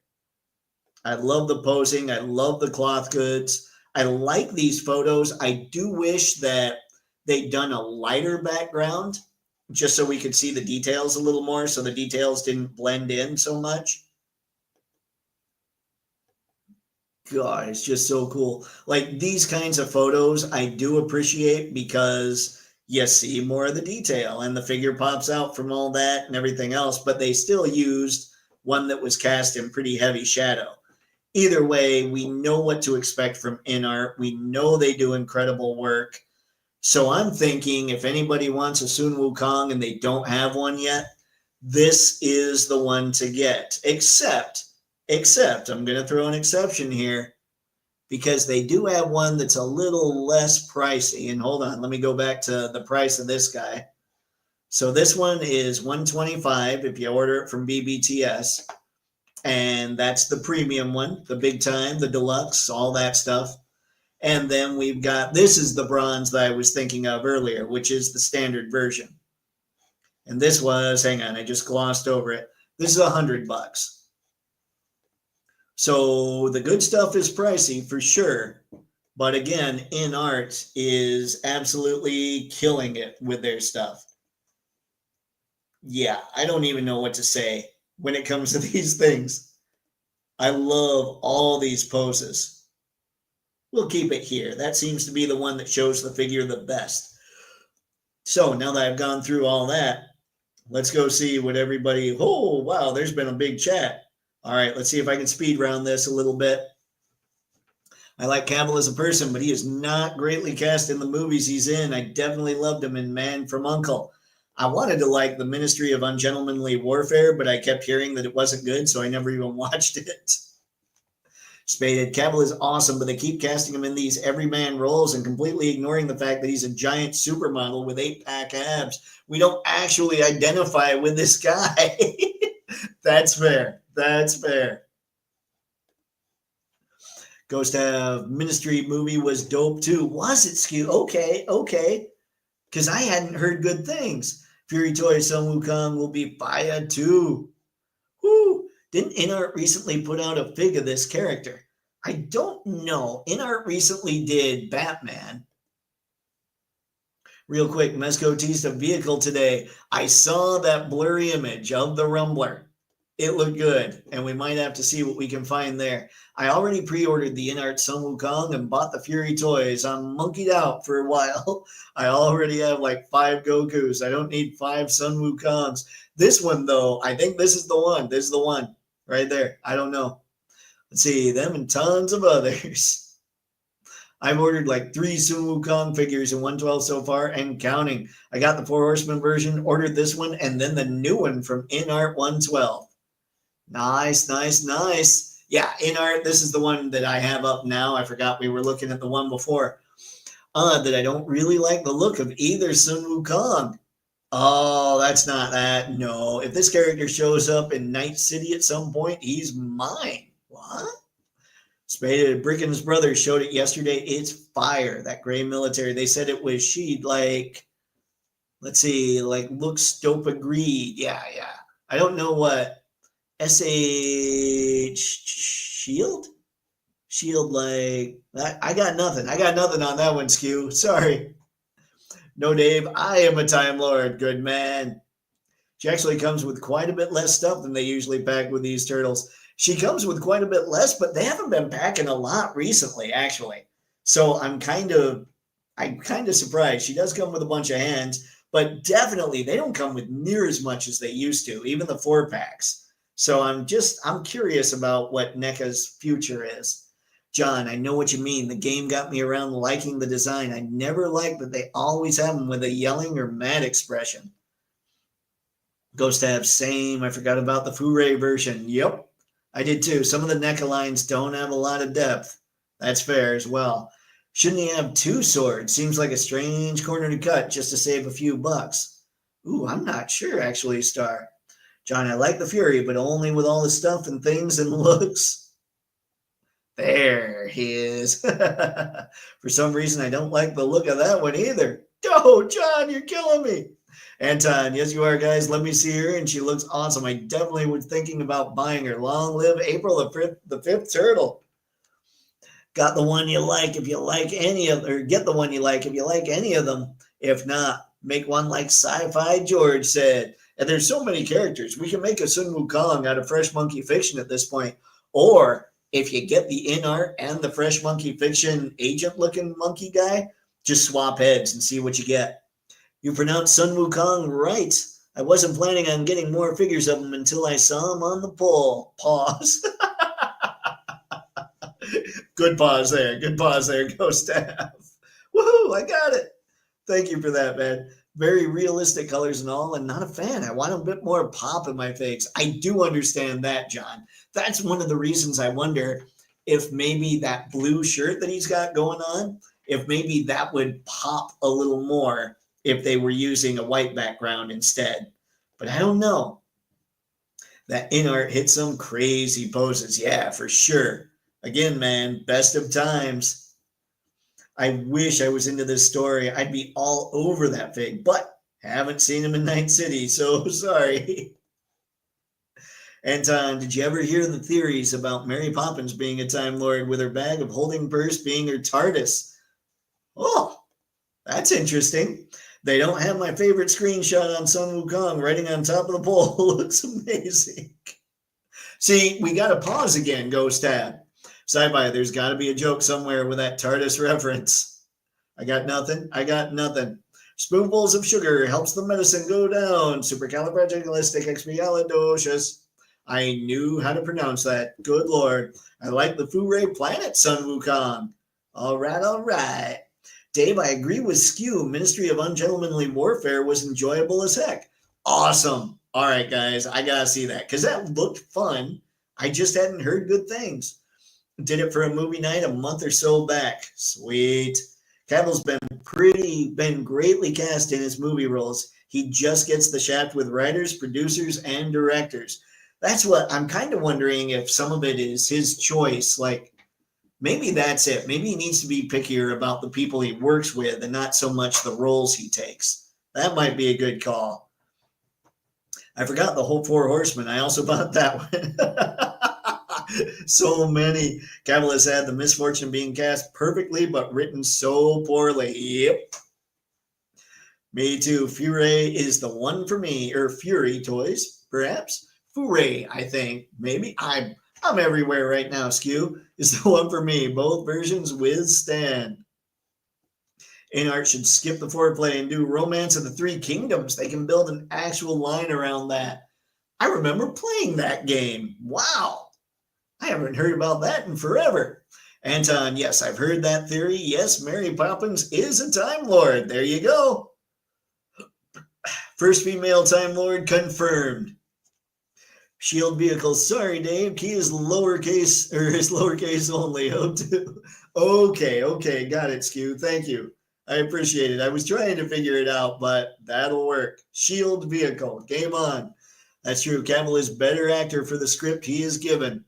I love the posing. I love the cloth goods. I like these photos. I do wish that they'd done a lighter background just so we could see the details a little more, so the details didn't blend in so much. God, it's just so cool. Like these kinds of photos, I do appreciate because you see more of the detail and the figure pops out from all that and everything else, but they still used one that was cast in pretty heavy shadow. Either way, we know what to expect from InArt. We know they do incredible work. So I'm thinking if anybody wants a Sun Wukong and they don't have one yet, this is the one to get. Except, I'm going to throw an exception here because they do have one that's a little less pricey. And hold on, let me go back to the price of this guy. So this one is $125 if you order it from BBTS. And that's the premium one, the big time, the deluxe, all that stuff. And then we've got, this is the bronze that I was thinking of earlier, which is the standard version. And this was, hang on, I just glossed over it. This is $100. So the good stuff is pricey for sure. But again, InArt is absolutely killing it with their stuff. Yeah, I don't even know what to say when it comes to these things. I love all these poses. We'll keep it here. That seems to be the one that shows the figure the best. So now that I've gone through all that, let's go see what everybody, oh, wow, there's been a big chat. All right, let's see if I can speed round this a little bit. I like Cavill as a person, but he is not greatly cast in the movies he's in. I definitely loved him in Man from U.N.C.L.E. I wanted to like the Ministry of Ungentlemanly Warfare, but I kept hearing that it wasn't good, so I never even watched it. Spaded, Cavill is awesome, but they keep casting him in these everyman roles and completely ignoring the fact that he's a giant supermodel with 8-pack abs. We don't actually identify with this guy. That's fair. That's fair. Ghost have Ministry movie was dope too. Was it, Skew? Okay. Because I hadn't heard good things. Fury Toy Sun Wukong will be fire too. Woo! Didn't InArt recently put out a fig of this character? I don't know. InArt recently did Batman. Real quick, Mezco teased a vehicle today. I saw that blurry image of the Rumbler. It looked good, and we might have to see what we can find there. I already pre-ordered the InArt Sun Wukong and bought the Fury toys. I'm monkeyed out for a while. I already have like 5 Gokus. I don't need 5 Sun Wukongs. This one, though, I think this is the one. This is the one right there. I don't know. Let's see, them and tons of others. I've ordered like 3 Sun Wukong figures in 112 so far and counting. I got the 4 Horsemen version, ordered this one, and then the new one from InArt 112. Nice. Yeah, InArt, this is the one that I have up now. I forgot we were looking at the one before. That I don't really like the look of either Sun Wukong. Oh, that's not that. No, if this character shows up in Night City at some point, he's mine. What? Spaded, Brick and his brother showed it yesterday. It's fire. That gray military. They said it was she'd like, let's see, like looks dope agreed. Yeah. I don't know what. SH Shield? Shield like that. I got nothing on that one, Skew. Sorry. No, Dave, I am a Time Lord. Good man. She actually comes with quite a bit less stuff than they usually pack with these turtles. She comes with quite a bit less, but they haven't been packing a lot recently, actually. So I'm kind of surprised. She does come with a bunch of hands, but definitely they don't come with near as much as they used to, even the 4-packs. So I'm curious about what NECA's future is. John, I know what you mean. The game got me around liking the design. I never liked that they always have him with a yelling or mad expression. Ghost Tab, same. I forgot about the Furey version. Yep, I did too. Some of the necklines don't have a lot of depth. That's fair as well. Shouldn't he have two swords? Seems like a strange corner to cut just to save a few bucks. Ooh, I'm not sure actually, Star. John, I like the Fury, but only with all the stuff and things and looks. There he is. For some reason, I don't like the look of that one either. Oh, John, you're killing me. Anton, yes, you are, guys. Let me see her, and she looks awesome. I definitely was thinking about buying her. Long live April the fifth turtle. Got the one you like if you like any of, or get the one you like if you like any of them. If not, make one like Sci-Fi George said. And there's so many characters. We can make a Sun Wukong out of Fresh Monkey Fiction at this point. Or if you get the in art and the Fresh Monkey Fiction agent-looking monkey guy, just swap heads and see what you get. You pronounced Sun Wukong right. I wasn't planning on getting more figures of him until I saw him on the pole. Pause. Good pause there. Good pause there, Ghost Staff. Woohoo, I got it. Thank you for that, man. Very realistic colors and all, and not a fan. I want a bit more pop in my face. I do understand that, John. That's one of the reasons I wonder if maybe that blue shirt that he's got going on, if maybe that would pop a little more if they were using a white background instead. But I don't know. That in art hit some crazy poses. Yeah, for sure. Again, man, best of times. I wish I was into this story. I'd be all over that fig, but haven't seen him in Night City, so sorry. Anton, did you ever hear the theories about Mary Poppins being a Time Lord with her bag of holding purse being her TARDIS? Oh, that's interesting. They don't have my favorite screenshot on Sun Wukong writing on top of the pole. Looks amazing. See, we got to pause again, Ghost Tab. Sci-Fi, there's got to be a joke somewhere with that TARDIS reference. I got nothing. I got nothing. Spoonfuls of sugar helps the medicine go down. Supercalifragilisticexpialidocious. I knew how to pronounce that. Good Lord. I like the Furey planet, Sun Wukong. All right, all right. Dave, I agree with Skew. Ministry of Ungentlemanly Warfare was enjoyable as heck. Awesome. All right, guys, I got to see that because that looked fun. I just hadn't heard good things. Did it for a movie night a month or so back. Sweet. Cavill's been greatly cast in his movie roles. He just gets the shaft with writers, producers, and directors. That's what I'm kind of wondering if some of it is his choice. Like, maybe that's it. Maybe he needs to be pickier about the people he works with and not so much the roles he takes. That might be a good call. I forgot the whole Four Horsemen. I also bought that one. So many. Cavill has had the misfortune of being cast perfectly, but written so poorly. Yep. Me too. Fury is the one for me. Or Fury toys, perhaps. Fury, I think. Maybe. I'm everywhere right now, Skew. Is the one for me. Both versions withstand. In-art should skip the foreplay and do Romance of the Three Kingdoms. They can build an actual line around that. I remember playing that game. Wow. I haven't heard about that in forever. Anton, yes, I've heard that theory. Yes, Mary Poppins is a Time Lord. There you go. First female Time Lord confirmed. Shield vehicles. Sorry, Dave. Key is lowercase, or is lowercase only. Okay. Got it, Skew. Thank you. I appreciate it. I was trying to figure it out, but that'll work. Shield vehicle. Game on. That's true. Cavill is better actor for the script he is given.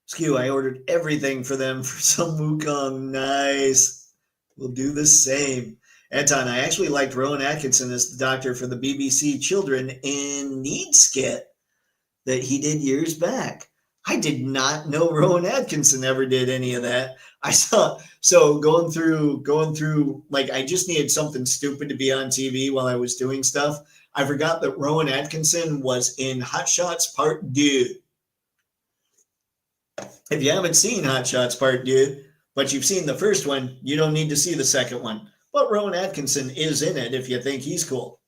Skew, I ordered everything for them for some Wukong. Nice. We'll do the same. Anton, I actually liked Rowan Atkinson as the doctor for the BBC Children in Need skit that he did years back. I did not know Rowan Atkinson ever did any of that. I saw, so going through, like I just needed something stupid to be on TV while I was doing stuff. I forgot that Rowan Atkinson was in Hot Shots Part 2. If you haven't seen Hot Shots Part 2, but you've seen the first one, you don't need to see the second one. But Rowan Atkinson is in it if you think he's cool.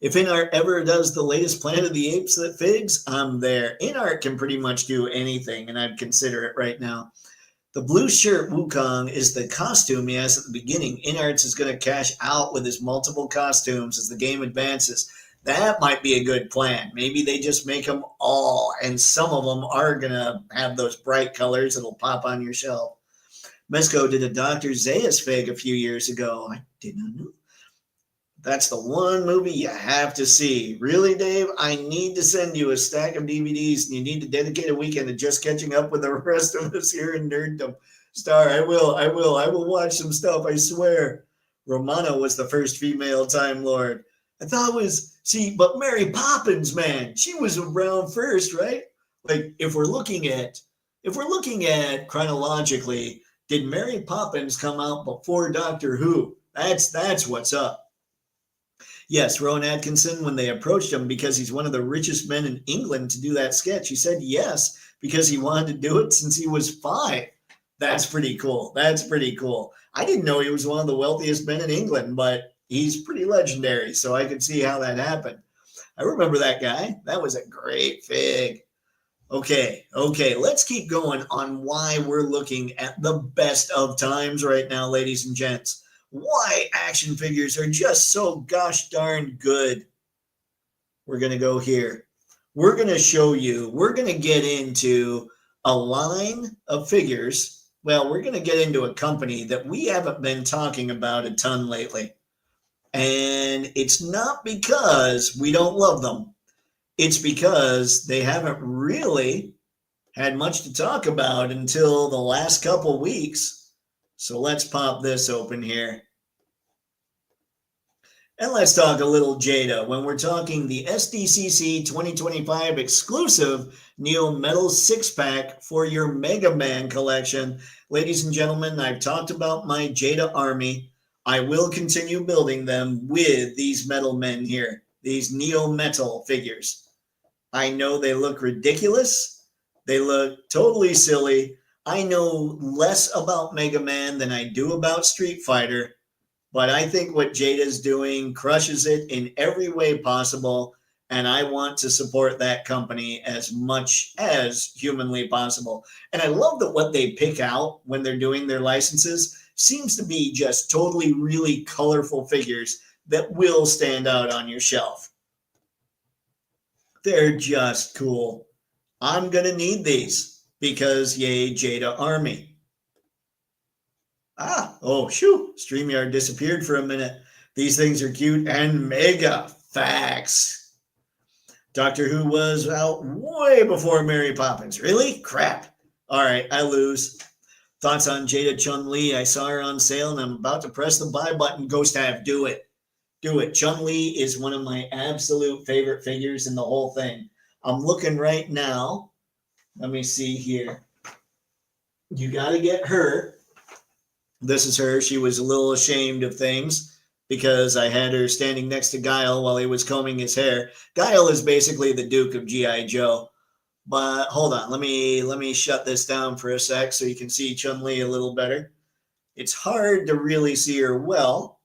If InArt ever does the latest Planet of the Apes that figs, I'm there. InArt can pretty much do anything, and I'd consider it right now. The blue shirt Wukong is the costume he has at the beginning. InArts is going to cash out with his multiple costumes as the game advances. That might be a good plan. Maybe they just make them all, and some of them are going to have those bright colors that'll pop on your shelf. Mesco did a Dr. Zaius fig a few years ago. I did not know. That's the one movie you have to see. Really, Dave? I need to send you a stack of DVDs, and you need to dedicate a weekend to just catching up with the rest of us here in Nerddom. Star, I will watch some stuff, I swear. Romana was the first female Time Lord. I thought it was, but Mary Poppins, man, she was around first, right? Like, if we're looking at chronologically, did Mary Poppins come out before Doctor Who? That's what's up. Yes, Rowan Atkinson, when they approached him because he's one of the richest men in England to do that sketch, he said yes because he wanted to do it since he was 5. That's pretty cool. I didn't know he was one of the wealthiest men in England, but he's pretty legendary, so I could see how that happened. I remember that guy. That was a great fig. Okay, let's keep going on why we're looking at the best of times right now, ladies and gents. Why action figures are just so gosh darn good. We're going to go here. We're going to show you, we're going to get into a line of figures. Well, we're going to get into a company that we haven't been talking about a ton lately. And it's not because we don't love them. It's because they haven't really had much to talk about until the last couple weeks. So let's pop this open here. And let's talk a little Jada when we're talking the SDCC 2025 exclusive Neo Metal 6-pack for your Mega Man collection. Ladies and gentlemen, I've talked about my Jada army. I will continue building them with these metal men here, these Neo Metal figures. I know they look ridiculous. They look totally silly. I know less about Mega Man than I do about Street Fighter, but I think what Jada's doing crushes it in every way possible, and I want to support that company as much as humanly possible. And I love that what they pick out when they're doing their licenses seems to be just totally really colorful figures that will stand out on your shelf. They're just cool. I'm going to need these. Because yay, Jada Army. StreamYard disappeared for a minute. These things are cute and mega facts. Doctor Who was out way before Mary Poppins. Really? Crap. All right, I lose. Thoughts on Jada Chun-Li? I saw her on sale and I'm about to press the buy button. Ghost Have, do it. Do it. Chun-Li is one of my absolute favorite figures in the whole thing. I'm looking right now. Let me see here. You got to get her. This is her. She was a little ashamed of things because I had her standing next to Guile while he was combing his hair. Guile is basically the Duke of G.I. Joe. But hold on. Let me shut this down for a sec so you can see Chun-Li a little better. It's hard to really see her well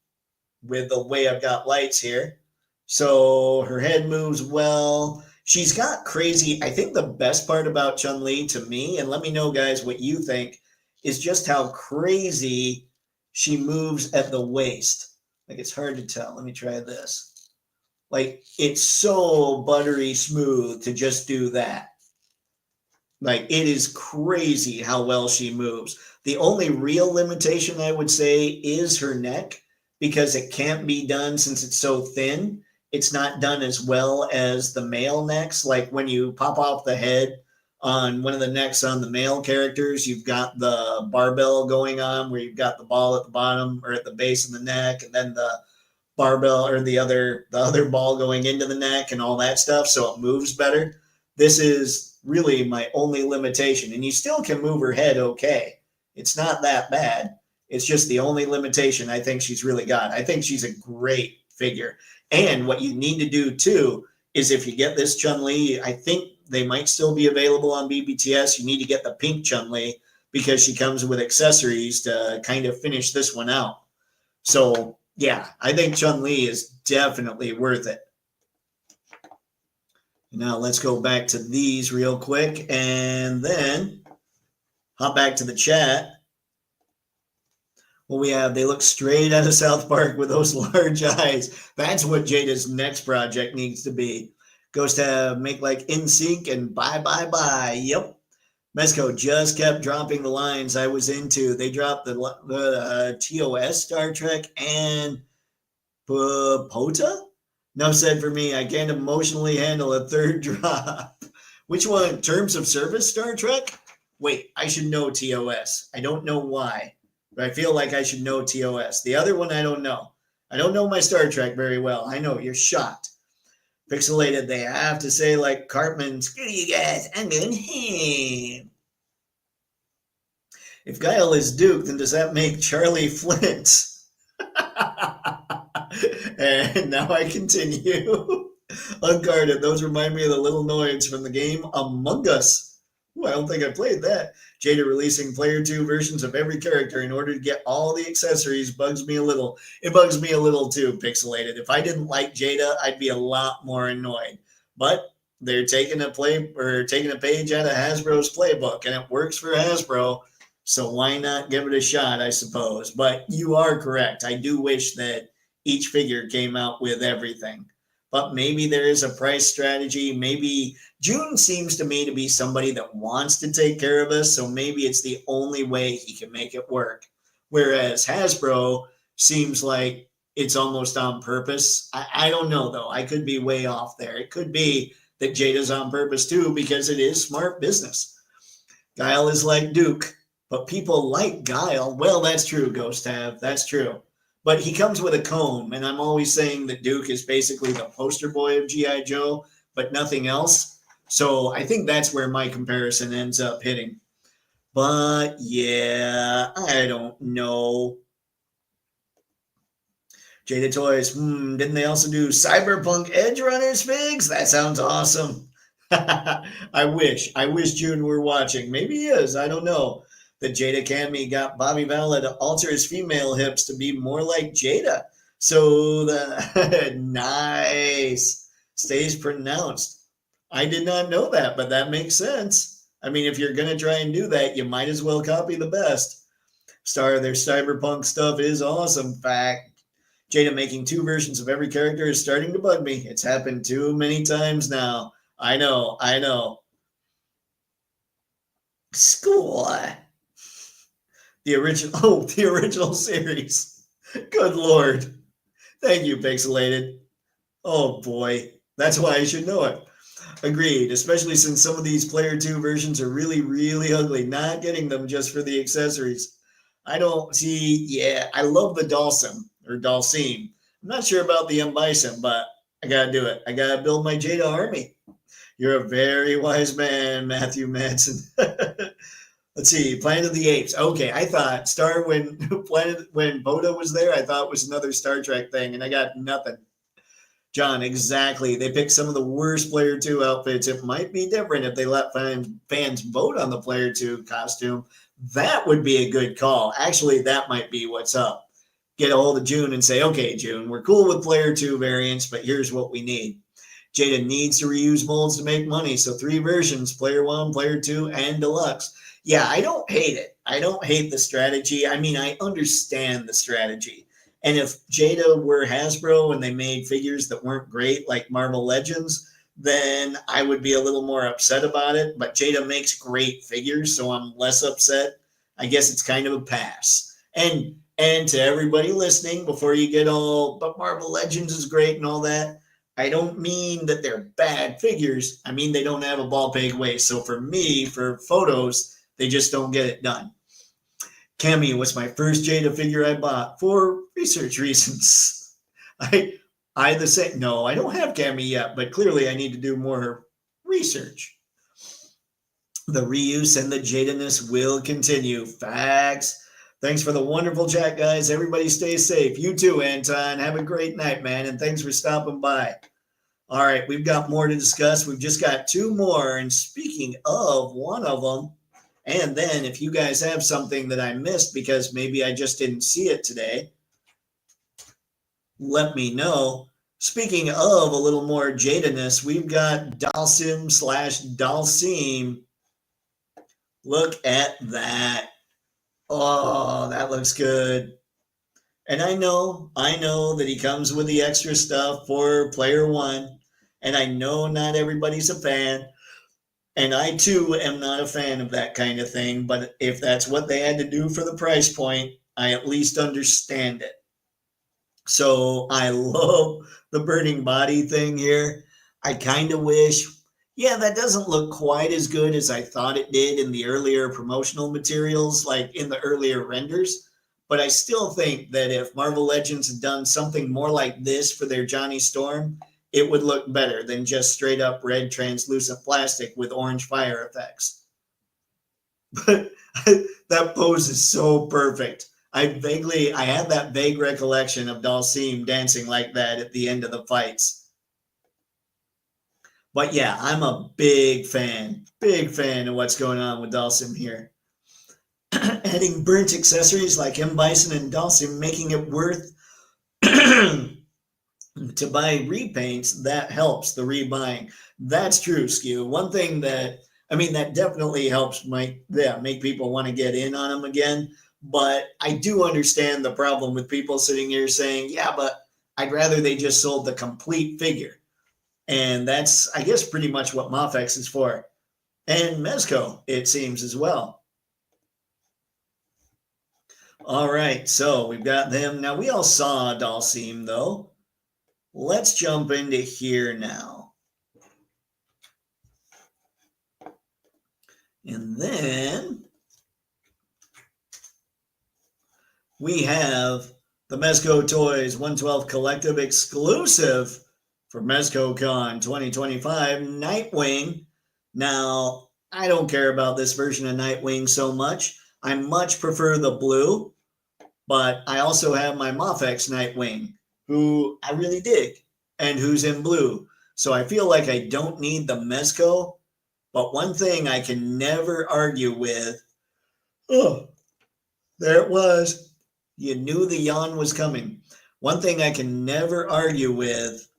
with the way I've got lights here. So her head moves well. She's got crazy, I think the best part about Chun-Li to me, and let me know guys what you think, is just how crazy she moves at the waist. Like it's hard to tell. Let me try this. Like it's so buttery smooth to just do that. Like it is crazy how well she moves. The only real limitation I would say is her neck because it can't be done since it's so thin. It's not done as well as the male necks. Like when you pop off the head on one of the necks on the male characters, you've got the barbell going on where you've got the ball at the bottom or at the base of the neck, and then the barbell or the other ball going into the neck and all that stuff. So it moves better. This is really my only limitation. And you still can move her head okay. It's not that bad. It's just the only limitation I think she's really got. I think she's a great figure. And what you need to do too is if you get this Chun-Li, I think they might still be available on BBTS. You need to get the pink Chun-Li because she comes with accessories to kind of finish this one out. So yeah, I think Chun-Li is definitely worth it. Now let's go back to these real quick and then hop back to the chat. Well, we have, they look straight out of South Park with those large eyes. That's what Jada's next project needs to be. Goes to make like NSYNC and bye, bye, bye. Yep. Mesco just kept dropping the lines I was into. They dropped the TOS Star Trek and POTA? No said for me. I can't emotionally handle a third drop. Which one? Terms of Service Star Trek? Wait, I should know TOS. I don't know why, but I feel like I should know TOS. The other one, I don't know. I don't know my Star Trek very well. I know, you're shocked. Pixelated, they have to say like Cartman, screw you guys, I'm going home. If Guile is Duke, then does that make Charlie Flint? And now I continue. Unguarded, those remind me of the little noise from the game Among Us. Ooh, I don't think I played that. Jada releasing player 2 versions of every character in order to get all the accessories bugs me a little. It bugs me a little too, Pixelated. If I didn't like Jada, I'd be a lot more annoyed. But they're taking a page out of Hasbro's playbook, and it works for Hasbro. So why not give it a shot, I suppose. But you are correct. I do wish that each figure came out with everything. But maybe there is a price strategy. Maybe June seems to me to be somebody that wants to take care of us. So maybe it's the only way he can make it work. Whereas Hasbro seems like it's almost on purpose. I don't know, though. I could be way off there. It could be that Jada's on purpose, too, because it is smart business. Guile is like Duke, but people like Guile. Well, that's true, Ghost Tab. That's true. But he comes with a comb, and I'm always saying that Duke is basically the poster boy of G.I. Joe, but nothing else. So I think that's where my comparison ends up hitting. But yeah, I don't know. Jada Toys, didn't they also do Cyberpunk Edge Runners figs? That sounds awesome. I wish June were watching. Maybe he is, I don't know. That Jada Cammy got Bobby Vala to alter his female hips to be more like Jada. So the nice stays pronounced. I did not know that, but that makes sense. I mean, if you're going to try and do that, you might as well copy the best. Their cyberpunk stuff is awesome. Fact. Jada making 2 versions of every character is starting to bug me. It's happened too many times now. I know. School. The original series. Good Lord. Thank you, Pixelated. Oh boy, that's why I should know it. Agreed, especially since some of these player 2 versions are really, really ugly. Not getting them just for the accessories. I don't see, yeah, I love the Dalsim or Dalsim. I'm not sure about the M. Bison, but I gotta do it. I gotta build my Jada army. You're a very wise man, Matthew Madsen. Let's see, Planet of the Apes. Okay, I thought when Boda was there, I thought it was another Star Trek thing, and I got nothing. John, exactly. They picked some of the worst Player 2 outfits. It might be different if they let fans vote on the Player 2 costume. That would be a good call. Actually, that might be what's up. Get a hold of June and say, okay, June, we're cool with Player 2 variants, but here's what we need. Jada needs to reuse molds to make money, so 3 versions, Player 1, Player 2, and Deluxe. Yeah, I don't hate it. I don't hate the strategy. I mean, I understand the strategy. And if Jada were Hasbro and they made figures that weren't great, like Marvel Legends, then I would be a little more upset about it. But Jada makes great figures, so I'm less upset. I guess it's kind of a pass. And to everybody listening, before you get all, but Marvel Legends is great and all that, I don't mean that they're bad figures. I mean they don't have a ball peg waist. So for me, for photos, they just don't get it done. Cammy was my first Jada figure I bought for research reasons. I the same. No, I don't have Cammy yet, but clearly I need to do more research. The reuse and the Jadaness will continue. Facts. Thanks for the wonderful chat, guys. Everybody stay safe. You too, Anton. Have a great night, man, and thanks for stopping by. All right, we've got more to discuss. We've just got 2 more, and speaking of one of them, and then if you guys have something that I missed because maybe I just didn't see it today, let me know. Speaking of a little more jadedness, we've got Dalsim slash Dalsim. Look at that. Oh, that looks good. And I know that he comes with the extra stuff for player one. And I know not everybody's a fan. And I too am not a fan of that kind of thing. But if that's what they had to do for the price point, I at least understand it. So I love the burning body thing here. I kind of wish, yeah, that doesn't look quite as good as I thought it did in the earlier promotional materials, like in the earlier renders. But I still think that if Marvel Legends had done something more like this for their Johnny Storm, it would look better than just straight up red translucent plastic with orange fire effects. But that pose is so perfect. I have that vague recollection of Dalsim dancing like that at the end of the fights. But yeah, I'm a big fan of what's going on with Dalsim here. Adding burnt accessories like M. Bison and Dalsim, making it worth to buy repaints, that helps the rebuying. That's true, Skew. One thing that that definitely helps make people want to get in on them again. But I do understand the problem with people sitting here saying, yeah, but I'd rather they just sold the complete figure. And that's, I guess, pretty much what Mafex is for. And Mezco, it seems, as well. All right, so we've got them. Now, we all saw Dalsim, though. Let's jump into here now. And then we have the Mezco Toys 112 Collective exclusive for MezcoCon 2025 Nightwing. Now, I don't care about this version of Nightwing so much. I much prefer the blue, but I also have my Mafex Nightwing, who I really dig, and who's in blue. So I feel like I don't need the Mezco, but one thing I can never argue with, oh, there it was. You knew the yawn was coming. One thing I can never argue with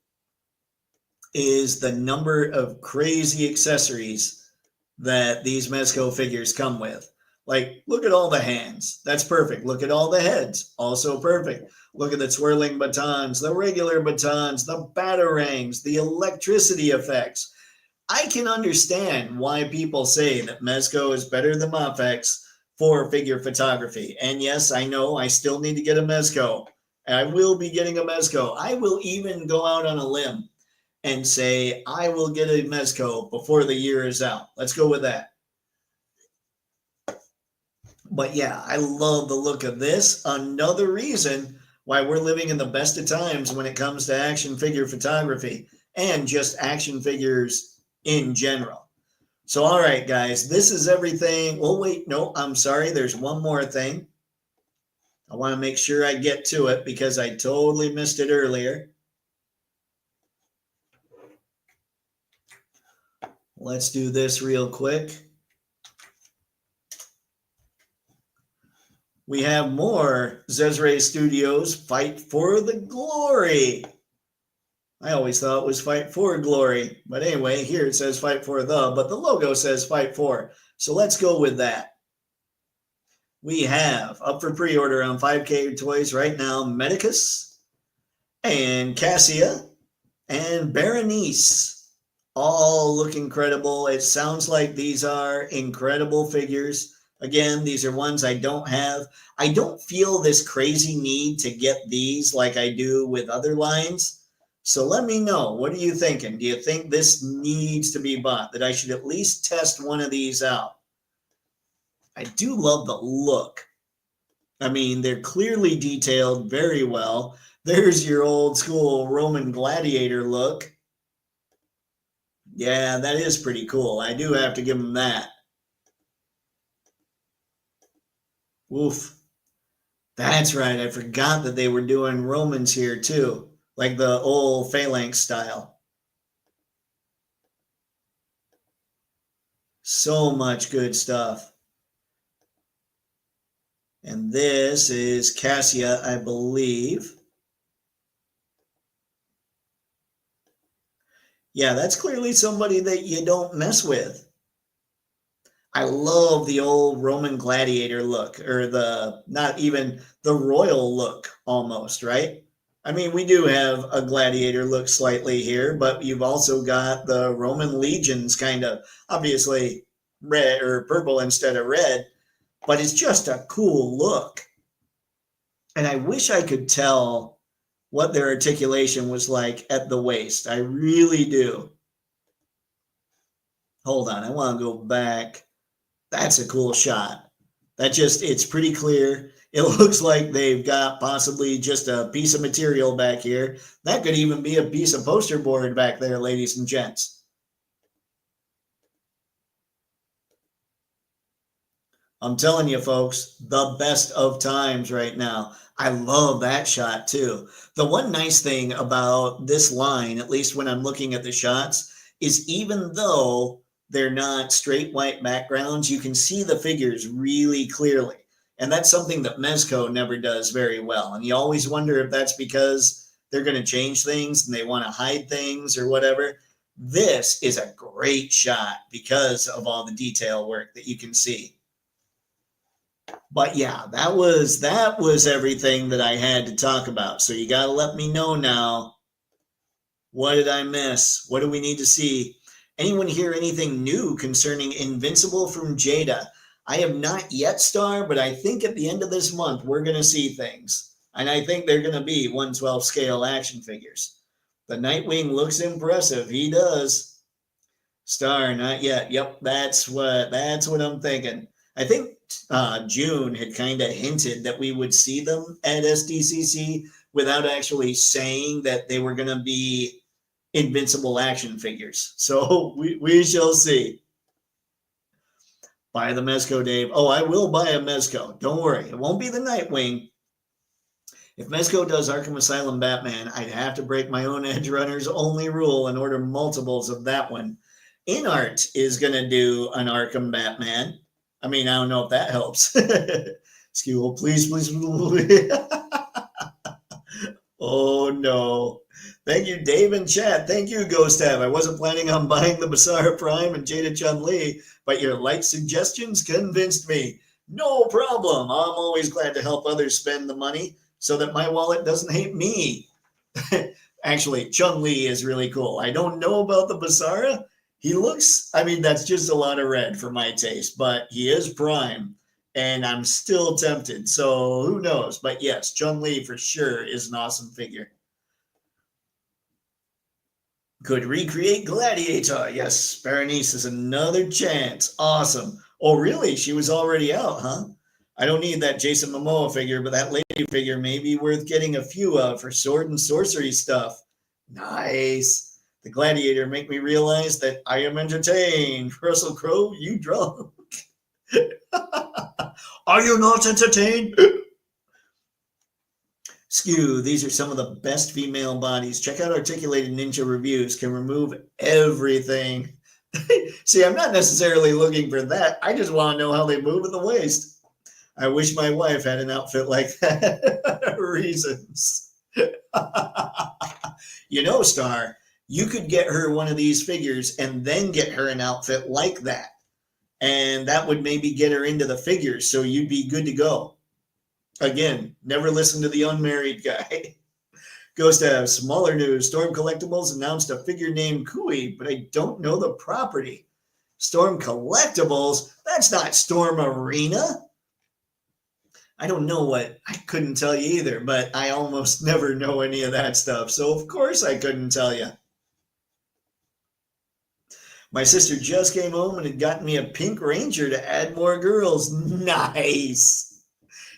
is the number of crazy accessories that these Mezco figures come with. Like, look at all the hands. That's perfect. Look at all the heads. Also perfect. Look at the twirling batons, the regular batons, the batarangs, the electricity effects. I can understand why people say that Mezco is better than Mafex for figure photography. And yes, I know I still need to get a Mezco. I will be getting a Mezco. I will even go out on a limb and say I will get a Mezco before the year is out. Let's go with that. But yeah, I love the look of this. Another reason why we're living in the best of times when it comes to action figure photography and just action figures in general. So, all right, guys, this is everything. Well, wait, no, I'm sorry. There's one more thing. I want to make sure I get to it because I totally missed it earlier. Let's do this real quick. We have more Zezre Studios Fight for the Glory. I always thought it was Fight for Glory. But anyway, here it says Fight for the, but the logo says Fight for. So let's go with that. We have up for pre-order on 5K Toys right now, Medicus and Cassia and Berenice. All look incredible. It sounds like these are incredible figures. Again, these are ones I don't have. I don't feel this crazy need to get these like I do with other lines. So let me know. What are you thinking? Do you think this needs to be bought? That I should at least test one of these out? I do love the look. I mean, they're clearly detailed very well. There's your old school Roman gladiator look. Yeah, that is pretty cool. I do have to give them that. Oof. That's right. I forgot that they were doing Romans here too, like the old phalanx style. So much good stuff. And this is Cassia, I believe. Yeah, that's clearly somebody that you don't mess with. I love the old Roman gladiator look, or the not even the royal look almost, right? I mean, we do have a gladiator look slightly here, but you've also got the Roman legions kind of obviously red or purple instead of red, but it's just a cool look. And I wish I could tell what their articulation was like at the waist. I really do. Hold on, I want to go back. That's a cool shot. It's pretty clear. It looks like they've got possibly just a piece of material back here. That could even be a piece of poster board back there, ladies and gents. I'm telling you, folks, the best of times right now. I love that shot too. The one nice thing about this line, at least when I'm looking at the shots, is even though they're not straight white backgrounds, you can see the figures really clearly. And that's something that Mezco never does very well. And you always wonder if that's because they're going to change things and they want to hide things or whatever. This is a great shot because of all the detail work that you can see. But yeah, that was everything that I had to talk about. So you got to let me know now. What did I miss? What do we need to see? Anyone hear anything new concerning Invincible from Jada? I have not yet, Star, but I think at the end of this month we're going to see things. And I think they're going to be 1/12 scale action figures. The Nightwing looks impressive. He does. Star, not yet. Yep, that's what I'm thinking. I think June had kind of hinted that we would see them at SDCC without actually saying that they were going to be invincible action figures. So we shall see. Buy the Mezco, Dave. Oh, I will buy a Mezco. Don't worry. It won't be the Nightwing. If Mezco does Arkham Asylum Batman, I'd have to break my own Edge Runners only rule and order multiples of that one. InArt is going to do an Arkham Batman. I mean, I don't know if that helps. Excuse me, please. Oh, no. Thank you, Dave and Chad. Thank you, Ghost Tab. I wasn't planning on buying the Basara Prime and Jada Chun-Li, but your light suggestions convinced me. No problem. I'm always glad to help others spend the money so that my wallet doesn't hate me. Actually, Chun-Li is really cool. I don't know about the Basara. He looks, I mean, that's just a lot of red for my taste, but he is Prime, and I'm still tempted. So who knows? But yes, Chun-Li for sure is an awesome figure. Could recreate Gladiator. Yes, Berenice is another chance. Awesome. Oh, really? She was already out, huh? I don't need that Jason Momoa figure, but that lady figure may be worth getting a few of for sword and sorcery stuff. Nice. The Gladiator make me realize that I am entertained. Russell Crowe, you drunk. Are you not entertained? Skew, these are some of the best female bodies. Check out Articulated Ninja Reviews, can remove everything. See, I'm not necessarily looking for that. I just want to know how they move at the waist. I wish my wife had an outfit like that. Reasons. You know, Star, you could get her one of these figures and then get her an outfit like that. And that would maybe get her into the figures, so you'd be good to go. Again, never listen to the unmarried guy. Goes to have smaller news. Storm Collectibles announced a figure named Kui, but I don't know the property. Storm Collectibles? That's not Storm Arena. I don't know what, I couldn't tell you either, but I almost never know any of that stuff. So of course I couldn't tell you. My sister just came home and had gotten me a pink ranger to add more girls. Nice.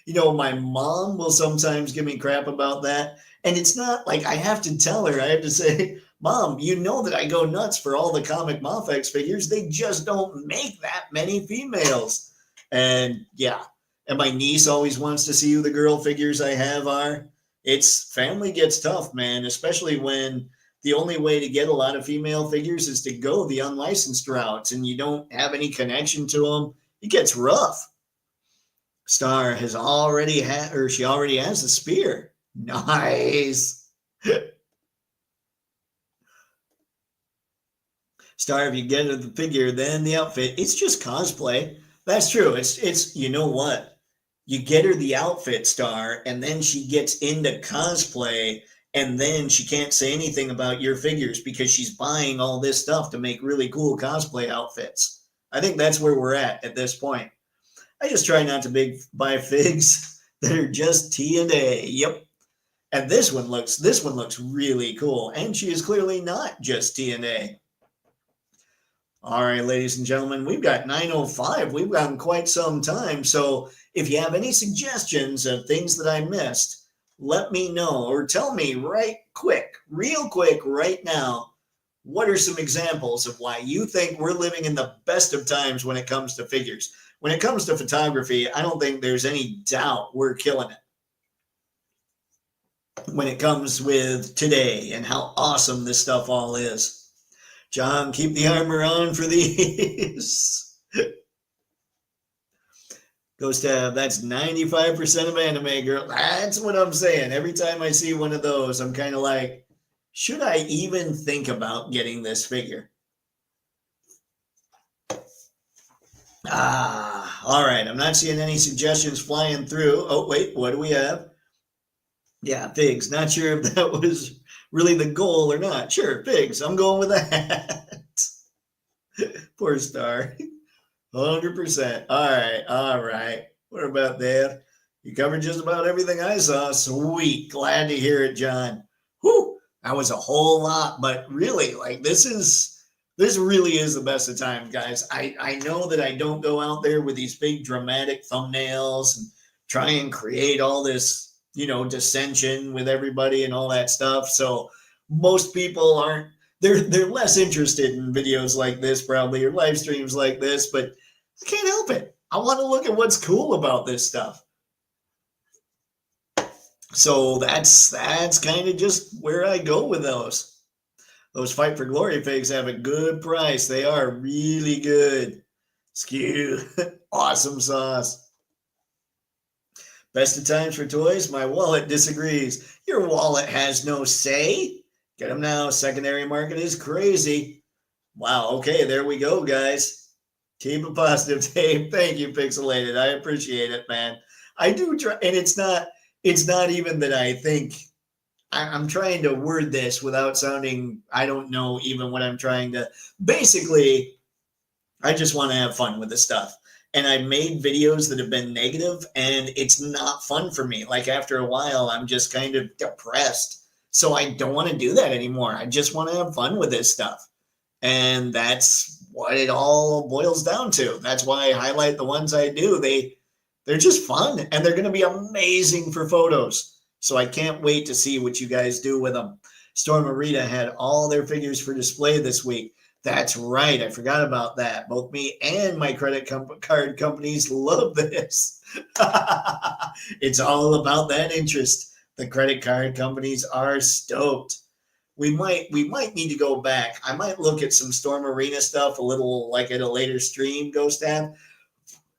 You know, my mom will sometimes give me crap about that. And it's not like I have to tell her, I have to say, Mom, you know that I go nuts for all the comic Mafex figures. They just don't make that many females. And yeah. And my niece always wants to see who the girl figures I have are. It's family gets tough, man, especially when the only way to get a lot of female figures is to go the unlicensed route and you don't have any connection to them. It gets rough. Star has already had, or she already has the spear. Nice. Star, if you get her the figure, then the outfit. It's just cosplay. That's true. It's you know what? You get her the outfit, Star, and then she gets into cosplay, and then she can't say anything about your figures because she's buying all this stuff to make really cool cosplay outfits. I think that's where we're at this point. I just try not to buy figs that are just T and A. Yep. And this one looks really cool, and she is clearly not just T and A. All right, ladies and gentlemen, we've got 9:05. We've gotten quite some time. So if you have any suggestions of things that I missed, let me know or tell me real quick, right now, what are some examples of why you think we're living in the best of times when it comes to figures? When it comes to photography, I don't think there's any doubt we're killing it. When it comes with today and how awesome this stuff all is. John, keep the armor on for these. Ghost Tab, that's 95% of anime, girl. That's what I'm saying. Every time I see one of those, I'm kind of like, should I even think about getting this figure? All right. I'm not seeing any suggestions flying through. Oh, wait, what do we have? Yeah, figs. Not sure if that was really the goal or not. Sure, figs. I'm going with that. Poor Star. 100%. All right. What about that? You covered just about everything I saw. Sweet. Glad to hear it, John. Whew. That was a whole lot, but really, like, this really is the best of times, guys. I know that I don't go out there with these big dramatic thumbnails and try and create all this, dissension with everybody and all that stuff. So most people aren't, they're less interested in videos like this probably, or live streams like this, but I can't help it. I want to look at what's cool about this stuff. So that's kind of just where I go with those. Those Fight for Glory figs have a good price. They are really good. Skew. Awesome sauce. Best of times for toys? My wallet disagrees. Your wallet has no say. Get them now. Secondary market is crazy. Wow. Okay, there we go, guys. Keep it positive, Dave. Thank you, Pixelated. I appreciate it, man. I do try, and it's not even that I think I'm trying to word this without sounding, I don't know even what I'm trying to. Basically, I just want to have fun with this stuff. And I made videos that have been negative, and it's not fun for me. Like, after a while, I'm just kind of depressed. So I don't want to do that anymore. I just want to have fun with this stuff. And that's what it all boils down to. That's why I highlight the ones I do. They're just fun, and they're going to be amazing for photos. So I can't wait to see what you guys do with them. Storm Arita had all their figures for display this week. That's right. I forgot about that. Both me and my credit card companies love this. It's all about that interest. The credit card companies are stoked. We might need to go back. I might look at some Storm Arena stuff a little, like at a later stream, Ghost Tab.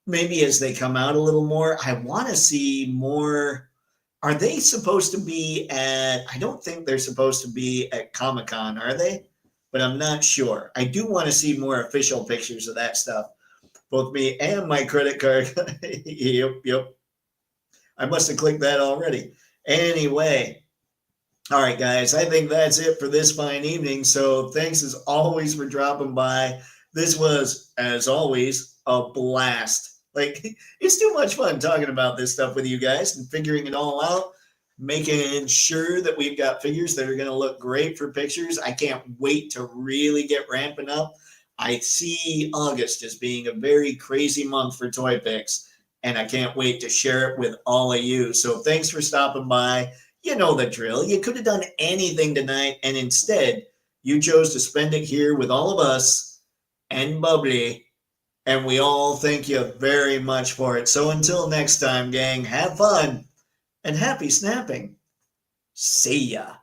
Maybe as they come out a little more. I want to see more. Are they supposed to be at, I don't think they're supposed to be at Comic-Con, are they? But I'm not sure. I do want to see more official pictures of that stuff. Both me and my credit card. Yep. I must have clicked that already. Anyway. All right, guys. I think that's it for this fine evening. So thanks as always for dropping by. This was, as always, a blast. Like, it's too much fun talking about this stuff with you guys and figuring it all out. Making sure that we've got figures that are going to look great for pictures. I can't wait to really get ramping up. I see August as being a very crazy month for Toypixx, and I can't wait to share it with all of you. So thanks for stopping by. You know the drill. You could have done anything tonight, and instead you chose to spend it here with all of us and Bubbly, and we all thank you very much for it. So until next time, gang, have fun. And happy snapping. See ya.